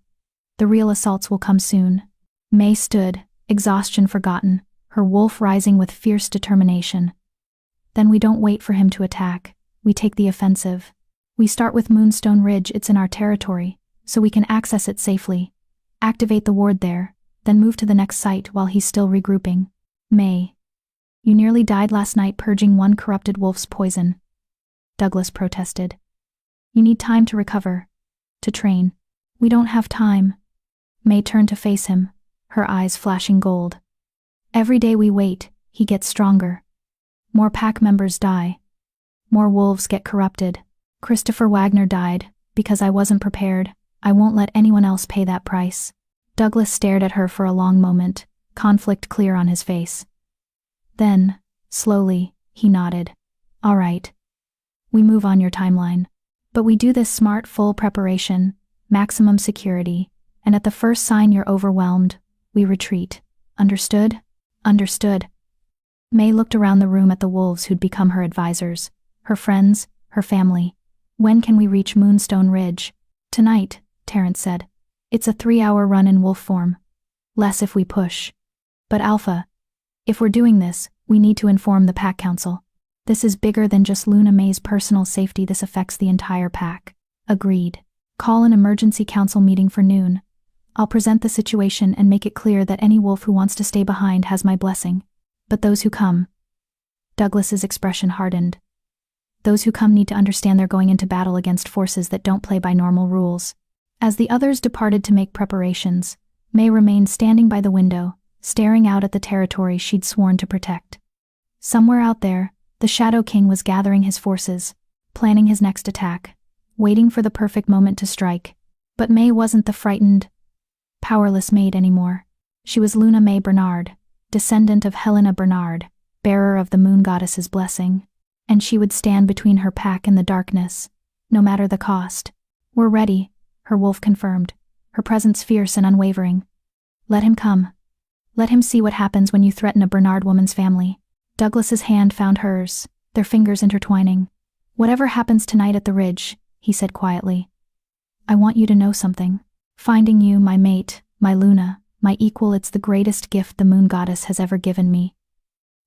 The real assaults will come soon. May stood, exhaustion forgotten, her wolf rising with fierce determination. Then we don't wait for him to attack, we take the offensive. We start with Moonstone Ridge, it's in our territory, so we can access it safely. Activate the ward there, then move to the next site while he's still regrouping. May. You nearly died last night purging one corrupted wolf's poison, Douglas protested. You need time to recover, to train. We don't have time. May turned to face him, her eyes flashing gold. Every day we wait, he gets stronger. More pack members die. More wolves get corrupted. Christopher Wagner died, because I wasn't prepared. I won't let anyone else pay that price. Douglas stared at her for a long moment, conflict clear on his face. Then, slowly, he nodded. All right. We move on your timeline. But we do this smart, full preparation, maximum security, and at the first sign you're overwhelmed, we retreat. Understood? Understood. May looked around the room at the wolves who'd become her advisors, her friends, her family. When can we reach Moonstone Ridge? Tonight, Terrence said. It's a 3-hour run in wolf form. Less if we push. But Alpha, if we're doing this, we need to inform the Pack Council. This is bigger than just Luna May's personal safety, this affects the entire pack. Agreed. Call an emergency council meeting for noon. I'll present the situation and make it clear that any wolf who wants to stay behind has my blessing. But those who come. Douglas's expression hardened. Those who come need to understand they're going into battle against forces that don't play by normal rules. As the others departed to make preparations, May remained standing by the window, staring out at the territory she'd sworn to protect. Somewhere out there, the Shadow King was gathering his forces, planning his next attack, waiting for the perfect moment to strike. But May wasn't the frightened, powerless maid anymore. She was Luna May Bernard, descendant of Helena Bernard, bearer of the moon goddess's blessing, and she would stand between her pack and the darkness, no matter the cost. We're ready, her wolf confirmed, her presence fierce and unwavering. Let him come. Let him see what happens when you threaten a Bernard woman's family. Douglas's hand found hers, their fingers intertwining. Whatever happens tonight at the ridge, he said quietly. I want you to know something. Finding you, my mate, my Luna, my equal, it's the greatest gift the moon goddess has ever given me.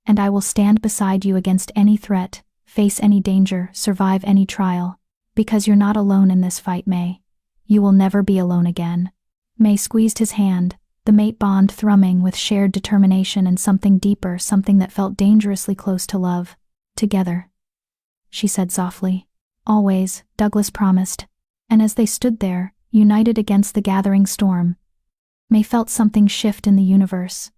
And I will stand beside you against any threat, face any danger, survive any trial. Because you're not alone in this fight, May. You will never be alone again. May squeezed his hand, the mate bond thrumming with shared determination and something deeper, something that felt dangerously close to love. Together, she said softly. Always, Douglas promised. And as they stood there, united against the gathering storm, May felt something shift in the universe.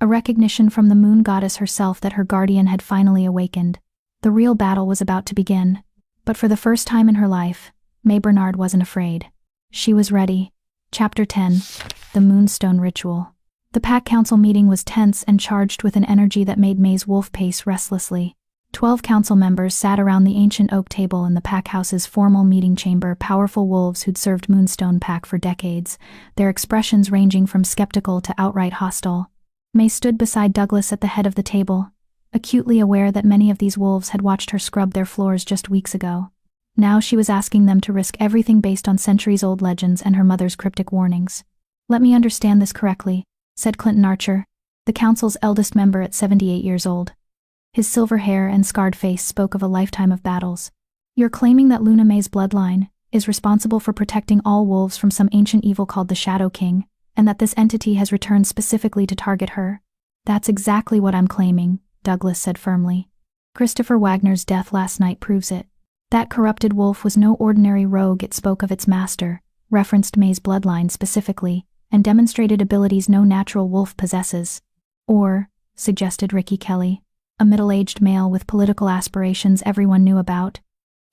A recognition from the moon goddess herself that her guardian had finally awakened. The real battle was about to begin. But for the first time in her life, May Bernard wasn't afraid. She was ready. Chapter 10. The Moonstone Ritual. The Pack Council meeting was tense and charged with an energy that made May's wolf pace restlessly. 12 council members sat around the ancient oak table in the pack house's formal meeting chamber, powerful wolves who'd served Moonstone Pack for decades, their expressions ranging from skeptical to outright hostile. May stood beside Douglas at the head of the table, acutely aware that many of these wolves had watched her scrub their floors just weeks ago. Now she was asking them to risk everything based on centuries-old legends and her mother's cryptic warnings. Let me understand this correctly, said Clinton Archer, the council's eldest member at 78 years old. His silver hair and scarred face spoke of a lifetime of battles. You're claiming that Luna May's bloodline is responsible for protecting all wolves from some ancient evil called the Shadow King, and that this entity has returned specifically to target her. That's exactly what I'm claiming, Douglas said firmly. Christopher Wagner's death last night proves it. That corrupted wolf was no ordinary rogue. It spoke of its master, referenced May's bloodline specifically, and demonstrated abilities no natural wolf possesses. Or, suggested Ricky Kelly, a middle-aged male with political aspirations everyone knew about.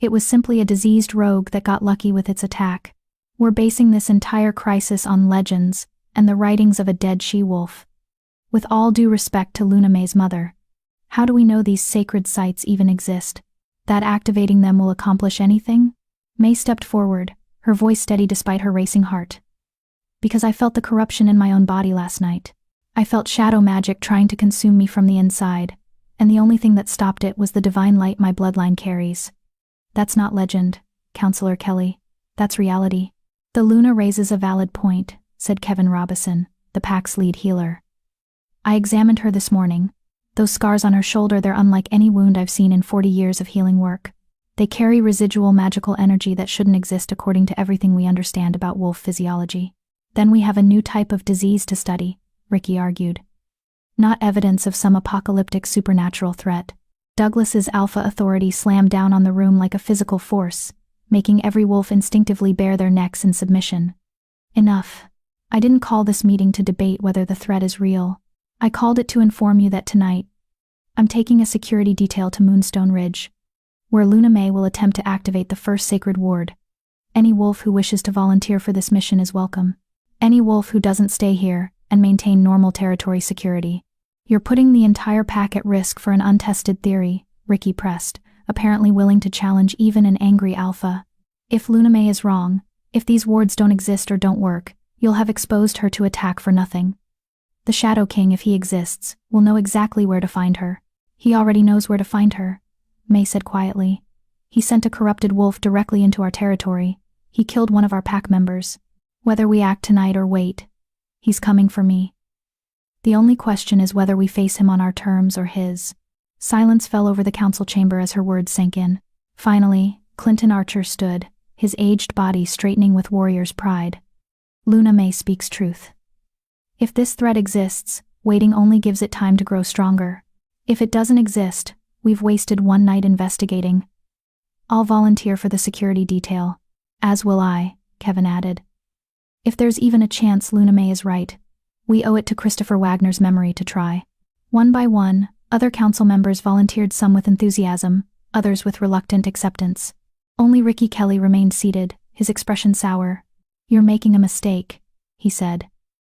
It was simply a diseased rogue that got lucky with its attack. We're basing this entire crisis on legends and the writings of a dead she-wolf. With all due respect to Luna May's mother, how do we know these sacred sites even exist? That activating them will accomplish anything? May stepped forward, her voice steady despite her racing heart. Because I felt the corruption in my own body last night. I felt shadow magic trying to consume me from the inside, and the only thing that stopped it was the divine light my bloodline carries. That's not legend, Counselor Kelly. That's reality. The Luna raises a valid point, said Kevin Robison, the pack's lead healer. I examined her this morning. Those scars on her shoulder, they're unlike any wound I've seen in 40 years of healing work. They carry residual magical energy that shouldn't exist according to everything we understand about wolf physiology. Then we have a new type of disease to study, Ricky argued. Not evidence of some apocalyptic supernatural threat. Douglas's alpha authority slammed down on the room like a physical force, making every wolf instinctively bare their necks in submission. Enough. I didn't call this meeting to debate whether the threat is real. I called it to inform you that tonight, I'm taking a security detail to Moonstone Ridge, where Luna May will attempt to activate the first sacred ward. Any wolf who wishes to volunteer for this mission is welcome. Any wolf who doesn't stay here and maintain normal territory security. You're putting the entire pack at risk for an untested theory, Ricky pressed, apparently willing to challenge even an angry alpha. If Luna May is wrong, if these wards don't exist or don't work, you'll have exposed her to attack for nothing. The Shadow King, if he exists, will know exactly where to find her. He already knows where to find her, May said quietly. He sent a corrupted wolf directly into our territory. He killed one of our pack members. Whether we act tonight or wait, he's coming for me. The only question is whether we face him on our terms or his. Silence fell over the council chamber as her words sank in. Finally, Clinton Archer stood, his aged body straightening with warrior's pride. Luna May speaks truth. If this threat exists, waiting only gives it time to grow stronger. If it doesn't exist, we've wasted one night investigating. I'll volunteer for the security detail. As will I, Kevin added. If there's even a chance Luna May is right, we owe it to Christopher Wagner's memory to try. One by one, other council members volunteered, some with enthusiasm, others with reluctant acceptance. Only Ricky Kelly remained seated, his expression sour. You're making a mistake, he said.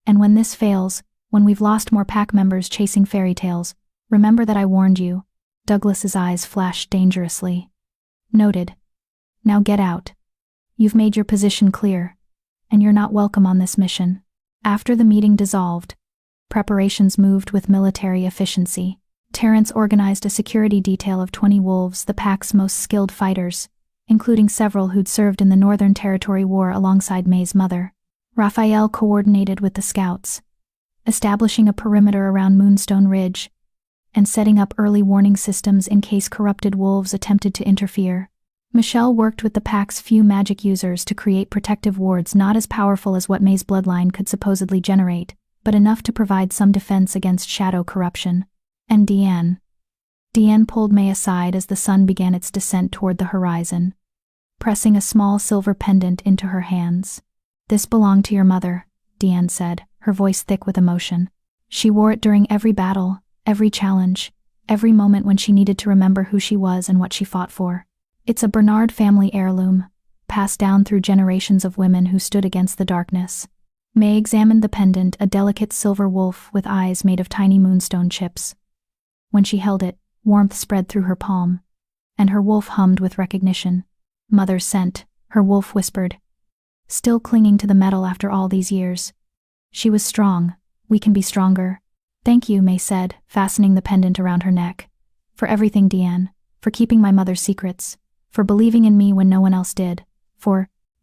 And when this fails, when we've lost more pack members chasing fairy tales, remember that I warned you. Douglas's eyes flashed dangerously. Noted. Now get out. You've made your position clear, and you're not welcome on this mission. After the meeting dissolved, preparations moved with military efficiency. Terrence organized a security detail of 20 wolves, the pack's most skilled fighters, including several who'd served in the Northern Territory War alongside May's mother. Raphael coordinated with the scouts, establishing a perimeter around Moonstone Ridge, and setting up early warning systems in case corrupted wolves attempted to interfere. Michelle worked with the pack's few magic users to create protective wards not as powerful as what May's bloodline could supposedly generate, but enough to provide some defense against shadow corruption. And Deanne pulled May aside as the sun began its descent toward the horizon, pressing a small silver pendant into her hands. This belonged to your mother, Deanne said, her voice thick with emotion. She wore it during every battle, every challenge, every moment when she needed to remember who she was and what she fought for. It's a Bernard family heirloom, passed down through generations of women who stood against the darkness. May examined the pendant, a delicate silver wolf with eyes made of tiny moonstone chips. When she held it, warmth spread through her palm, and her wolf hummed with recognition. Mother's scent, her wolf whispered, still clinging to the metal after all these years. She was strong. We can be stronger. Thank you, May said, fastening the pendant around her neck. For everything, Deanne. For keeping my mother's secrets. For believing in me when no one else did.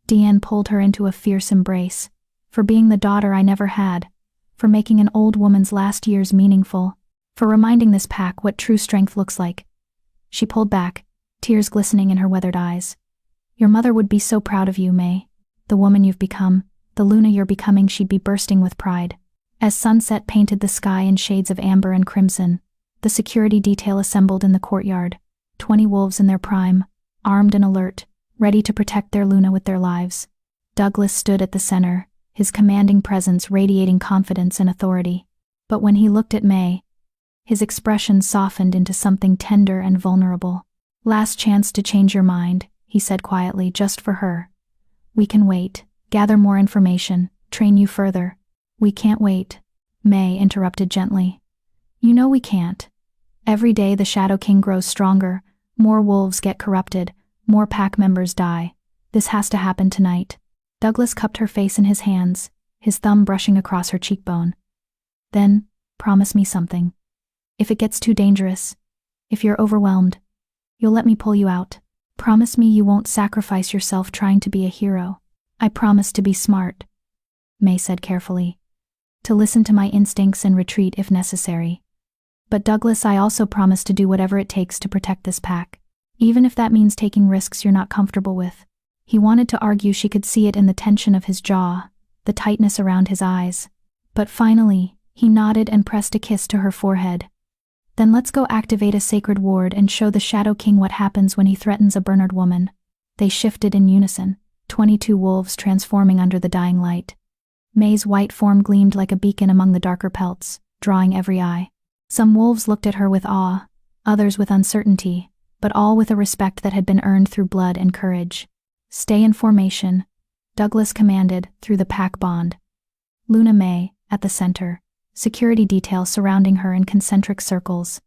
Deanne pulled her into a fierce embrace. For being the daughter I never had. For making an old woman's last years meaningful. For reminding this pack what true strength looks like. She pulled back, tears glistening in her weathered eyes. Your mother would be so proud of you, May. The woman you've become, the Luna you're becoming, she'd be bursting with pride. As sunset painted the sky in shades of amber and crimson, the security detail assembled in the courtyard, 20 wolves in their prime, armed and alert, ready to protect their Luna with their lives. Douglas stood at the center, his commanding presence radiating confidence and authority. But when he looked at May, his expression softened into something tender and vulnerable. "Last chance to change your mind," he said quietly, "just for her. We can wait, gather more information, train you further." "We can't wait," May interrupted gently. "You know we can't. Every day the Shadow King grows stronger, more wolves get corrupted, more pack members die. This has to happen tonight." Douglas cupped her face in his hands, his thumb brushing across her cheekbone. "Then, promise me something. If it gets too dangerous, if you're overwhelmed, you'll let me pull you out. Promise me you won't sacrifice yourself trying to be a hero." "I promise to be smart," May said carefully. "To listen to my instincts and retreat if necessary. But Douglas, I also promise to do whatever it takes to protect this pack, even if that means taking risks you're not comfortable with." He wanted to argue, she could see it in the tension of his jaw, the tightness around his eyes. But finally, he nodded and pressed a kiss to her forehead. "Then let's go activate a sacred ward and show the Shadow King what happens when he threatens a Bernard woman." They shifted in unison, 22 wolves transforming under the dying light. May's white form gleamed like a beacon among the darker pelts, drawing every eye. Some wolves looked at her with awe, others with uncertainty, but all with a respect that had been earned through blood and courage. "Stay in formation," Douglas commanded through the pack bond. Luna May, at the center, security detail surrounding her in concentric circles.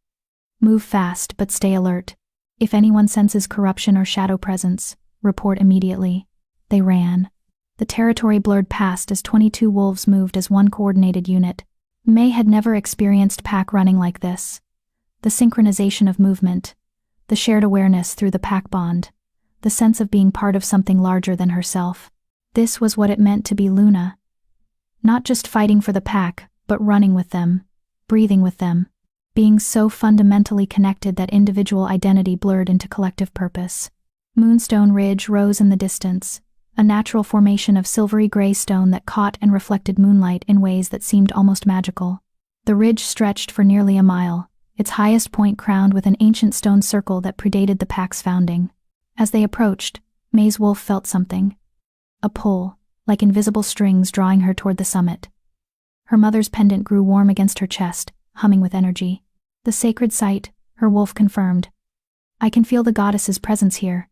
"Move fast, but stay alert. If anyone senses corruption or shadow presence, report immediately." They ran. The territory blurred past as 22 wolves moved as one coordinated unit. May had never experienced pack running like this. The synchronization of movement, the shared awareness through the pack bond, the sense of being part of something larger than herself. This was what it meant to be Luna. Not just fighting for the pack, but running with them, breathing with them, being so fundamentally connected that individual identity blurred into collective purpose. Moonstone Ridge rose in the distance, a natural formation of silvery gray stone that caught and reflected moonlight in ways that seemed almost magical. The ridge stretched for nearly a mile, its highest point crowned with an ancient stone circle that predated the pack's founding. As they approached, May's wolf felt something. A pull, like invisible strings drawing her toward the summit. Her mother's pendant grew warm against her chest, humming with energy. "The sacred site," her wolf confirmed. "I can feel the goddess's presence here.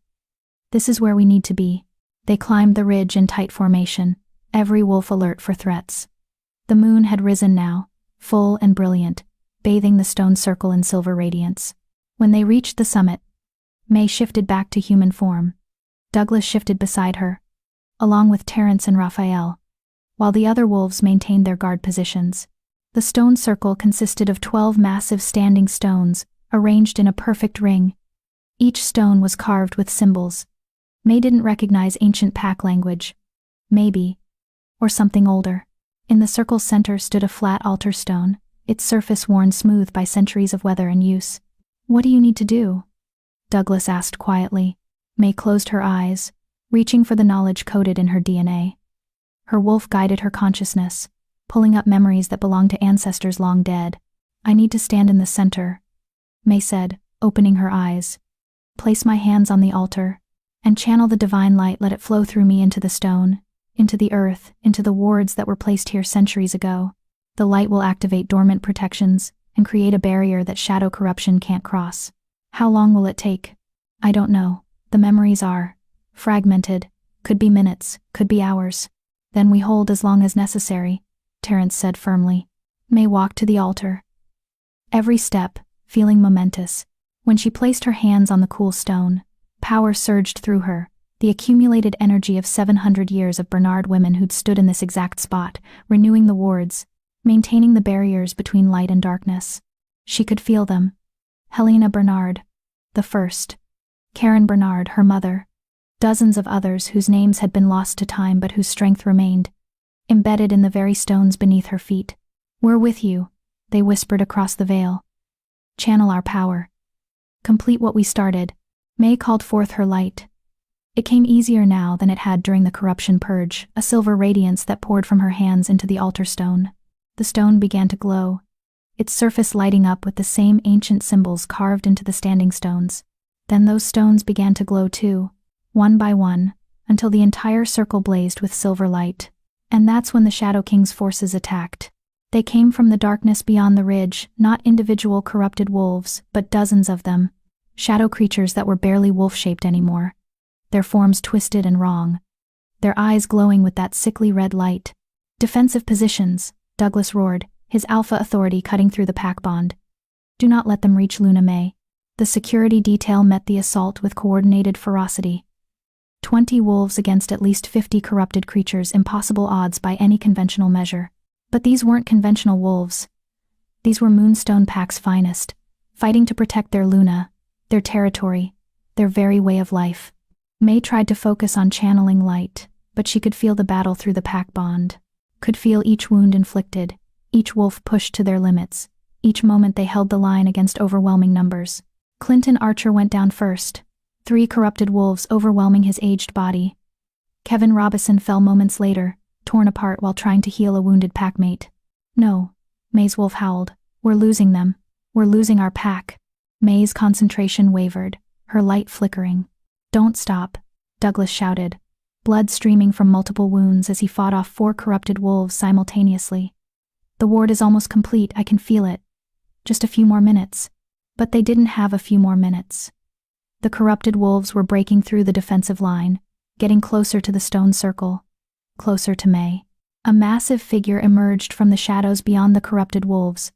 This is where we need to be." They climbed the ridge in tight formation, every wolf alert for threats. The moon had risen now, full and brilliant, bathing the stone circle in silver radiance. When they reached the summit, May shifted back to human form. Douglas shifted beside her, along with Terence and Raphael, while the other wolves maintained their guard positions. The stone circle consisted of 12 massive standing stones, arranged in a perfect ring. Each stone was carved with symbols. May didn't recognize ancient pack language. Maybe. Or something older. In the circle's center stood a flat altar stone, its surface worn smooth by centuries of weather and use. "What do you need to do?" Douglas asked quietly. May closed her eyes, reaching for the knowledge coded in her DNA. Her wolf guided her consciousness, pulling up memories that belonged to ancestors long dead. "I need to stand in the center," May said, opening her eyes. "Place my hands on the altar, and channel the divine light, let it flow through me into the stone, into the earth, into the wards that were placed here centuries ago. The light will activate dormant protections and create a barrier that shadow corruption can't cross." "How long will it take?" "I don't know. The memories are fragmented. Could be minutes, could be hours." "Then we hold as long as necessary," Terence said firmly. May walked to the altar. Every step, feeling momentous. When she placed her hands on the cool stone, power surged through her, the accumulated energy of 700 years of Bernard women who'd stood in this exact spot, renewing the wards, maintaining the barriers between light and darkness. She could feel them. Helena Bernard, the first. Karen Bernard, her mother. Dozens of others whose names had been lost to time but whose strength remained, embedded in the very stones beneath her feet. "We're with you," they whispered across the veil. "Channel our power. Complete what we started." May called forth her light. It came easier now than it had during the corruption purge, a silver radiance that poured from her hands into the altar stone. The stone began to glow, its surface lighting up with the same ancient symbols carved into the standing stones. Then those stones began to glow too, one by one, until the entire circle blazed with silver light. And that's when the Shadow King's forces attacked. They came from the darkness beyond the ridge, not individual corrupted wolves, but dozens of them. Shadow creatures that were barely wolf-shaped anymore. Their forms twisted and wrong. Their eyes glowing with that sickly red light. Defensive positions, Douglas roared, his alpha authority cutting through the pack bond. Do not let them reach Luna May. The security detail met the assault with coordinated ferocity. 20 wolves against at least 50 corrupted creatures, impossible odds by any conventional measure. But these weren't conventional wolves. These were Moonstone Pack's finest, fighting to protect their Luna, their territory, their very way of life. May tried to focus on channeling light, but she could feel the battle through the pack bond. Could feel each wound inflicted, each wolf pushed to their limits, each moment they held the line against overwhelming numbers. Clinton Archer went down first, 3 corrupted wolves overwhelming his aged body. Kevin Robison fell moments later, torn apart while trying to heal a wounded packmate. No, May's wolf howled. We're losing them. We're losing our pack. May's concentration wavered, her light flickering. Don't stop, Douglas shouted, blood streaming from multiple wounds as he fought off 4 corrupted wolves simultaneously. The ward is almost complete, I can feel it. Just a few more minutes. But they didn't have a few more minutes. The corrupted wolves were breaking through the defensive line, getting closer to the stone circle, closer to May. A massive figure emerged from the shadows beyond the corrupted wolves.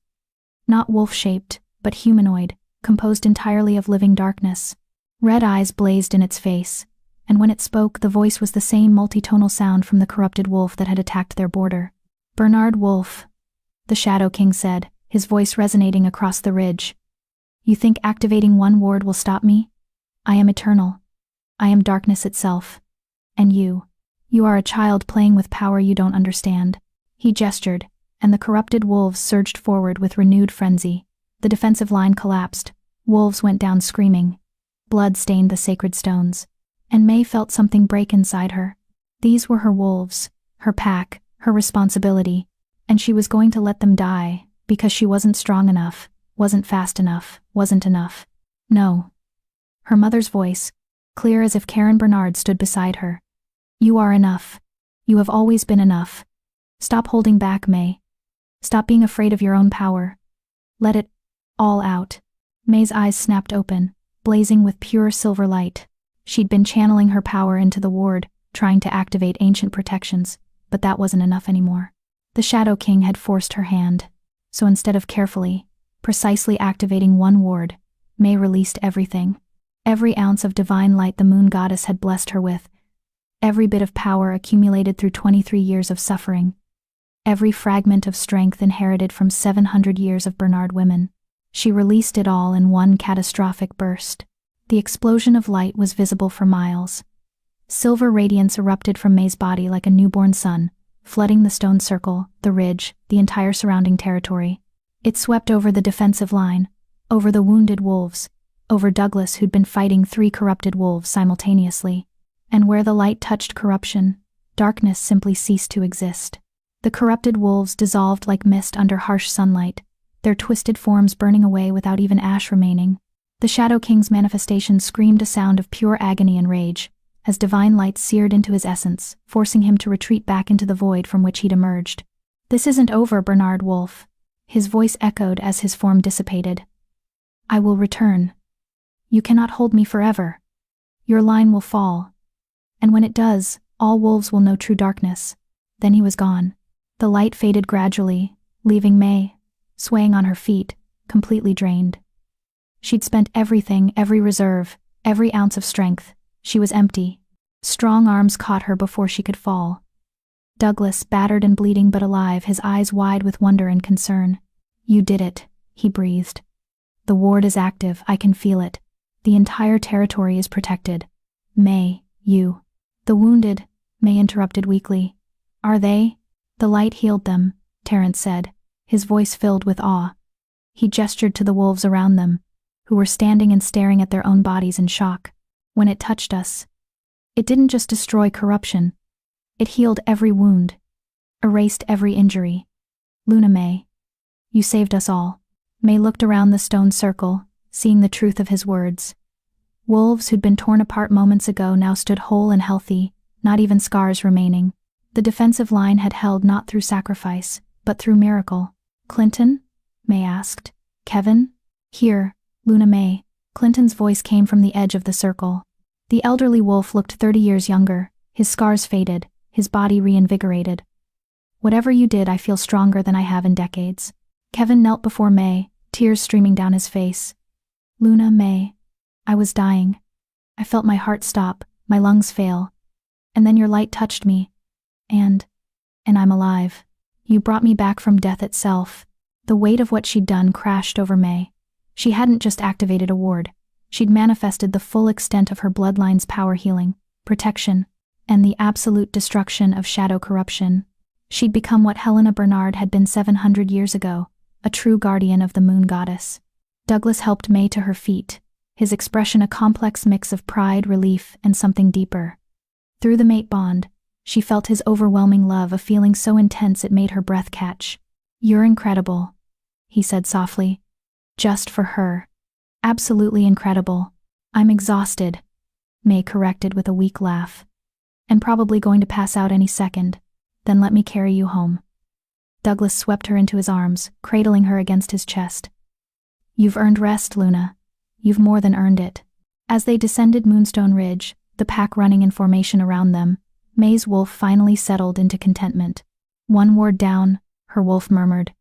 Not wolf-shaped, but humanoid, composed entirely of living darkness. Red eyes blazed in its face, and when it spoke, the voice was the same multitonal sound from the corrupted wolf that had attacked their border. Bernard Wolf, the Shadow King said, his voice resonating across the ridge. You think activating one ward will stop me? I am eternal. I am darkness itself. And you are a child playing with power you don't understand. He gestured, and the corrupted wolves surged forward with renewed frenzy. The defensive line collapsed. Wolves went down screaming. Blood stained the sacred stones. And May felt something break inside her. These were her wolves, her pack, her responsibility, and she was going to let them die, because she wasn't strong enough, wasn't fast enough, wasn't enough. No. Her mother's voice, clear as if Karen Bernard stood beside her. You are enough. You have always been enough. Stop holding back, May. Stop being afraid of your own power. Let it all out. May's eyes snapped open, blazing with pure silver light. She'd been channeling her power into the ward, trying to activate ancient protections, but that wasn't enough anymore. The Shadow King had forced her hand, so instead of carefully, precisely activating one ward, May released everything. Every ounce of divine light the moon goddess had blessed her with, every bit of power accumulated through 23 years of suffering, every fragment of strength inherited from 700 years of Bernard women. She released it all in one catastrophic burst. The explosion of light was visible for miles. Silver radiance erupted from May's body like a newborn sun, flooding the stone circle, the ridge, the entire surrounding territory. It swept over the defensive line, over the wounded wolves, over Douglas who'd been fighting 3 corrupted wolves simultaneously. And where the light touched corruption, darkness simply ceased to exist. The corrupted wolves dissolved like mist under harsh sunlight, their twisted forms burning away without even ash remaining. The Shadow King's manifestation screamed a sound of pure agony and rage, as divine light seared into his essence, forcing him to retreat back into the void from which he'd emerged. This isn't over, Bernard Wolf. His voice echoed as his form dissipated. I will return. You cannot hold me forever. Your line will fall. And when it does, all wolves will know true darkness. Then he was gone. The light faded gradually, leaving May, swaying on her feet, completely drained. She'd spent everything, every reserve, every ounce of strength. She was empty. Strong arms caught her before she could fall. Douglas, battered and bleeding but alive, his eyes wide with wonder and concern. You did it, he breathed. The ward is active, I can feel it. The entire territory is protected. May, you. The wounded, May interrupted weakly. Are they? The light healed them, Terrence said, his voice filled with awe. He gestured to the wolves around them, who were standing and staring at their own bodies in shock. When it touched us, it didn't just destroy corruption. It healed every wound, erased every injury. Luna May, you saved us all. May looked around the stone circle, seeing the truth of his words. Wolves who'd been torn apart moments ago now stood whole and healthy, not even scars remaining. The defensive line had held not through sacrifice, but through miracle. "Clinton?" May asked. "Kevin?" "Here, Luna May." Clinton's voice came from the edge of the circle. The elderly wolf looked 30 years younger, his scars faded, his body reinvigorated. "Whatever you did, I feel stronger than I have in decades." Kevin knelt before May, tears streaming down his face. "Luna May, I was dying. I felt my heart stop, my lungs fail. And then your light touched me. And I'm alive. You brought me back from death itself." The weight of what she'd done crashed over May. She hadn't just activated a ward. She'd manifested the full extent of her bloodline's power, healing, protection, and the absolute destruction of shadow corruption. She'd become what Helena Bernard had been 700 years ago, a true guardian of the moon goddess. Douglas helped May to her feet, his expression a complex mix of pride, relief, and something deeper. Through the mate bond, she felt his overwhelming love, a feeling so intense it made her breath catch. "You're incredible," he said softly. "Just for her. Absolutely incredible." "I'm exhausted," May corrected with a weak laugh. "And probably going to pass out any second. Then let me carry you home." Douglas swept her into his arms, cradling her against his chest. "You've earned rest, Luna. You've more than earned it." As they descended Moonstone Ridge, the pack running in formation around them, May's wolf finally settled into contentment. "One ward down," her wolf murmured.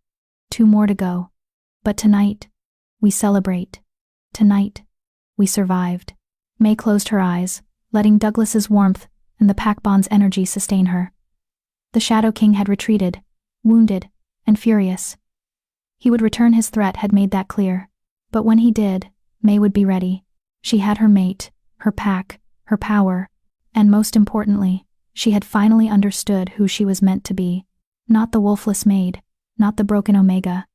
"Two more to go. But tonight, we celebrate. Tonight, we survived." May closed her eyes, letting Douglas's warmth and the pack bond's energy sustain her. The Shadow King had retreated, wounded and furious. He would return, his threat had made that clear. But when he did, May would be ready. She had her mate, her pack, her power, and most importantly, she had finally understood who she was meant to be. Not the wolfless maid, not the broken Omega,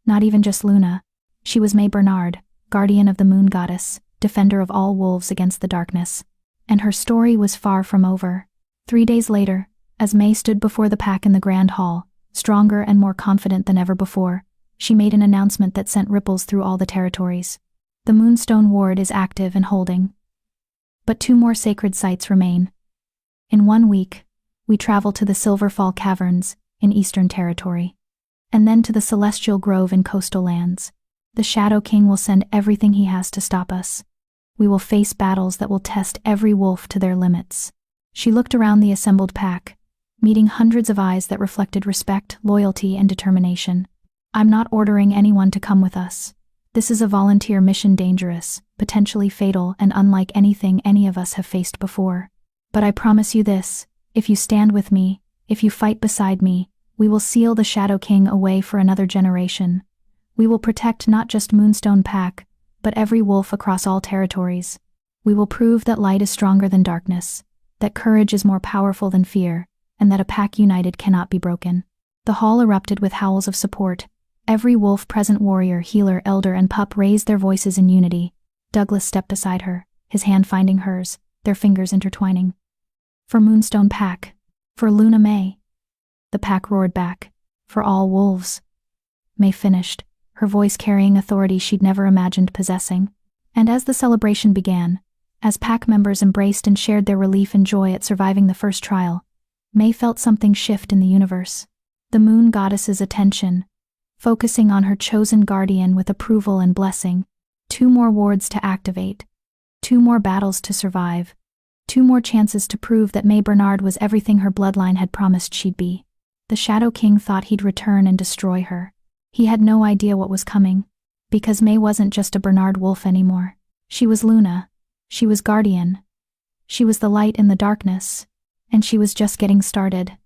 not even just Luna. She was May Bernard, guardian of the moon goddess, defender of all wolves against the darkness. And her story was far from over. 3 days later, as May stood before the pack in the Grand Hall, stronger and more confident than ever before, she made an announcement that sent ripples through all the territories. "The Moonstone Ward is active and holding. But 2 more sacred sites remain. In 1 week, we travel to the Silverfall Caverns in Eastern Territory, and then to the Celestial Grove in Coastal Lands. The Shadow King will send everything he has to stop us. We will face battles that will test every wolf to their limits." She looked around the assembled pack, meeting hundreds of eyes that reflected respect, loyalty, and determination. "I'm not ordering anyone to come with us. This is a volunteer mission, dangerous, potentially fatal, and unlike anything any of us have faced before. But I promise you this, if you stand with me, if you fight beside me, we will seal the Shadow King away for another generation. We will protect not just Moonstone Pack, but every wolf across all territories. We will prove that light is stronger than darkness, that courage is more powerful than fear, and that a pack united cannot be broken." The hall erupted with howls of support. Every wolf present, warrior, healer, elder, and pup, raised their voices in unity. Douglas stepped beside her, his hand finding hers, their fingers intertwining. "For Moonstone Pack. For Luna May." The pack roared back. "For all wolves." May finished, her voice carrying authority she'd never imagined possessing. And as the celebration began, as pack members embraced and shared their relief and joy at surviving the first trial, May felt something shift in the universe. The moon goddess's attention, focusing on her chosen guardian with approval and blessing. 2 more wards to activate. 2 more battles to survive. 2 more chances to prove that May Bernard was everything her bloodline had promised she'd be. The Shadow King thought he'd return and destroy her. He had no idea what was coming, because May wasn't just a Bernard wolf anymore. She was Luna. She was guardian. She was the light in the darkness. And she was just getting started.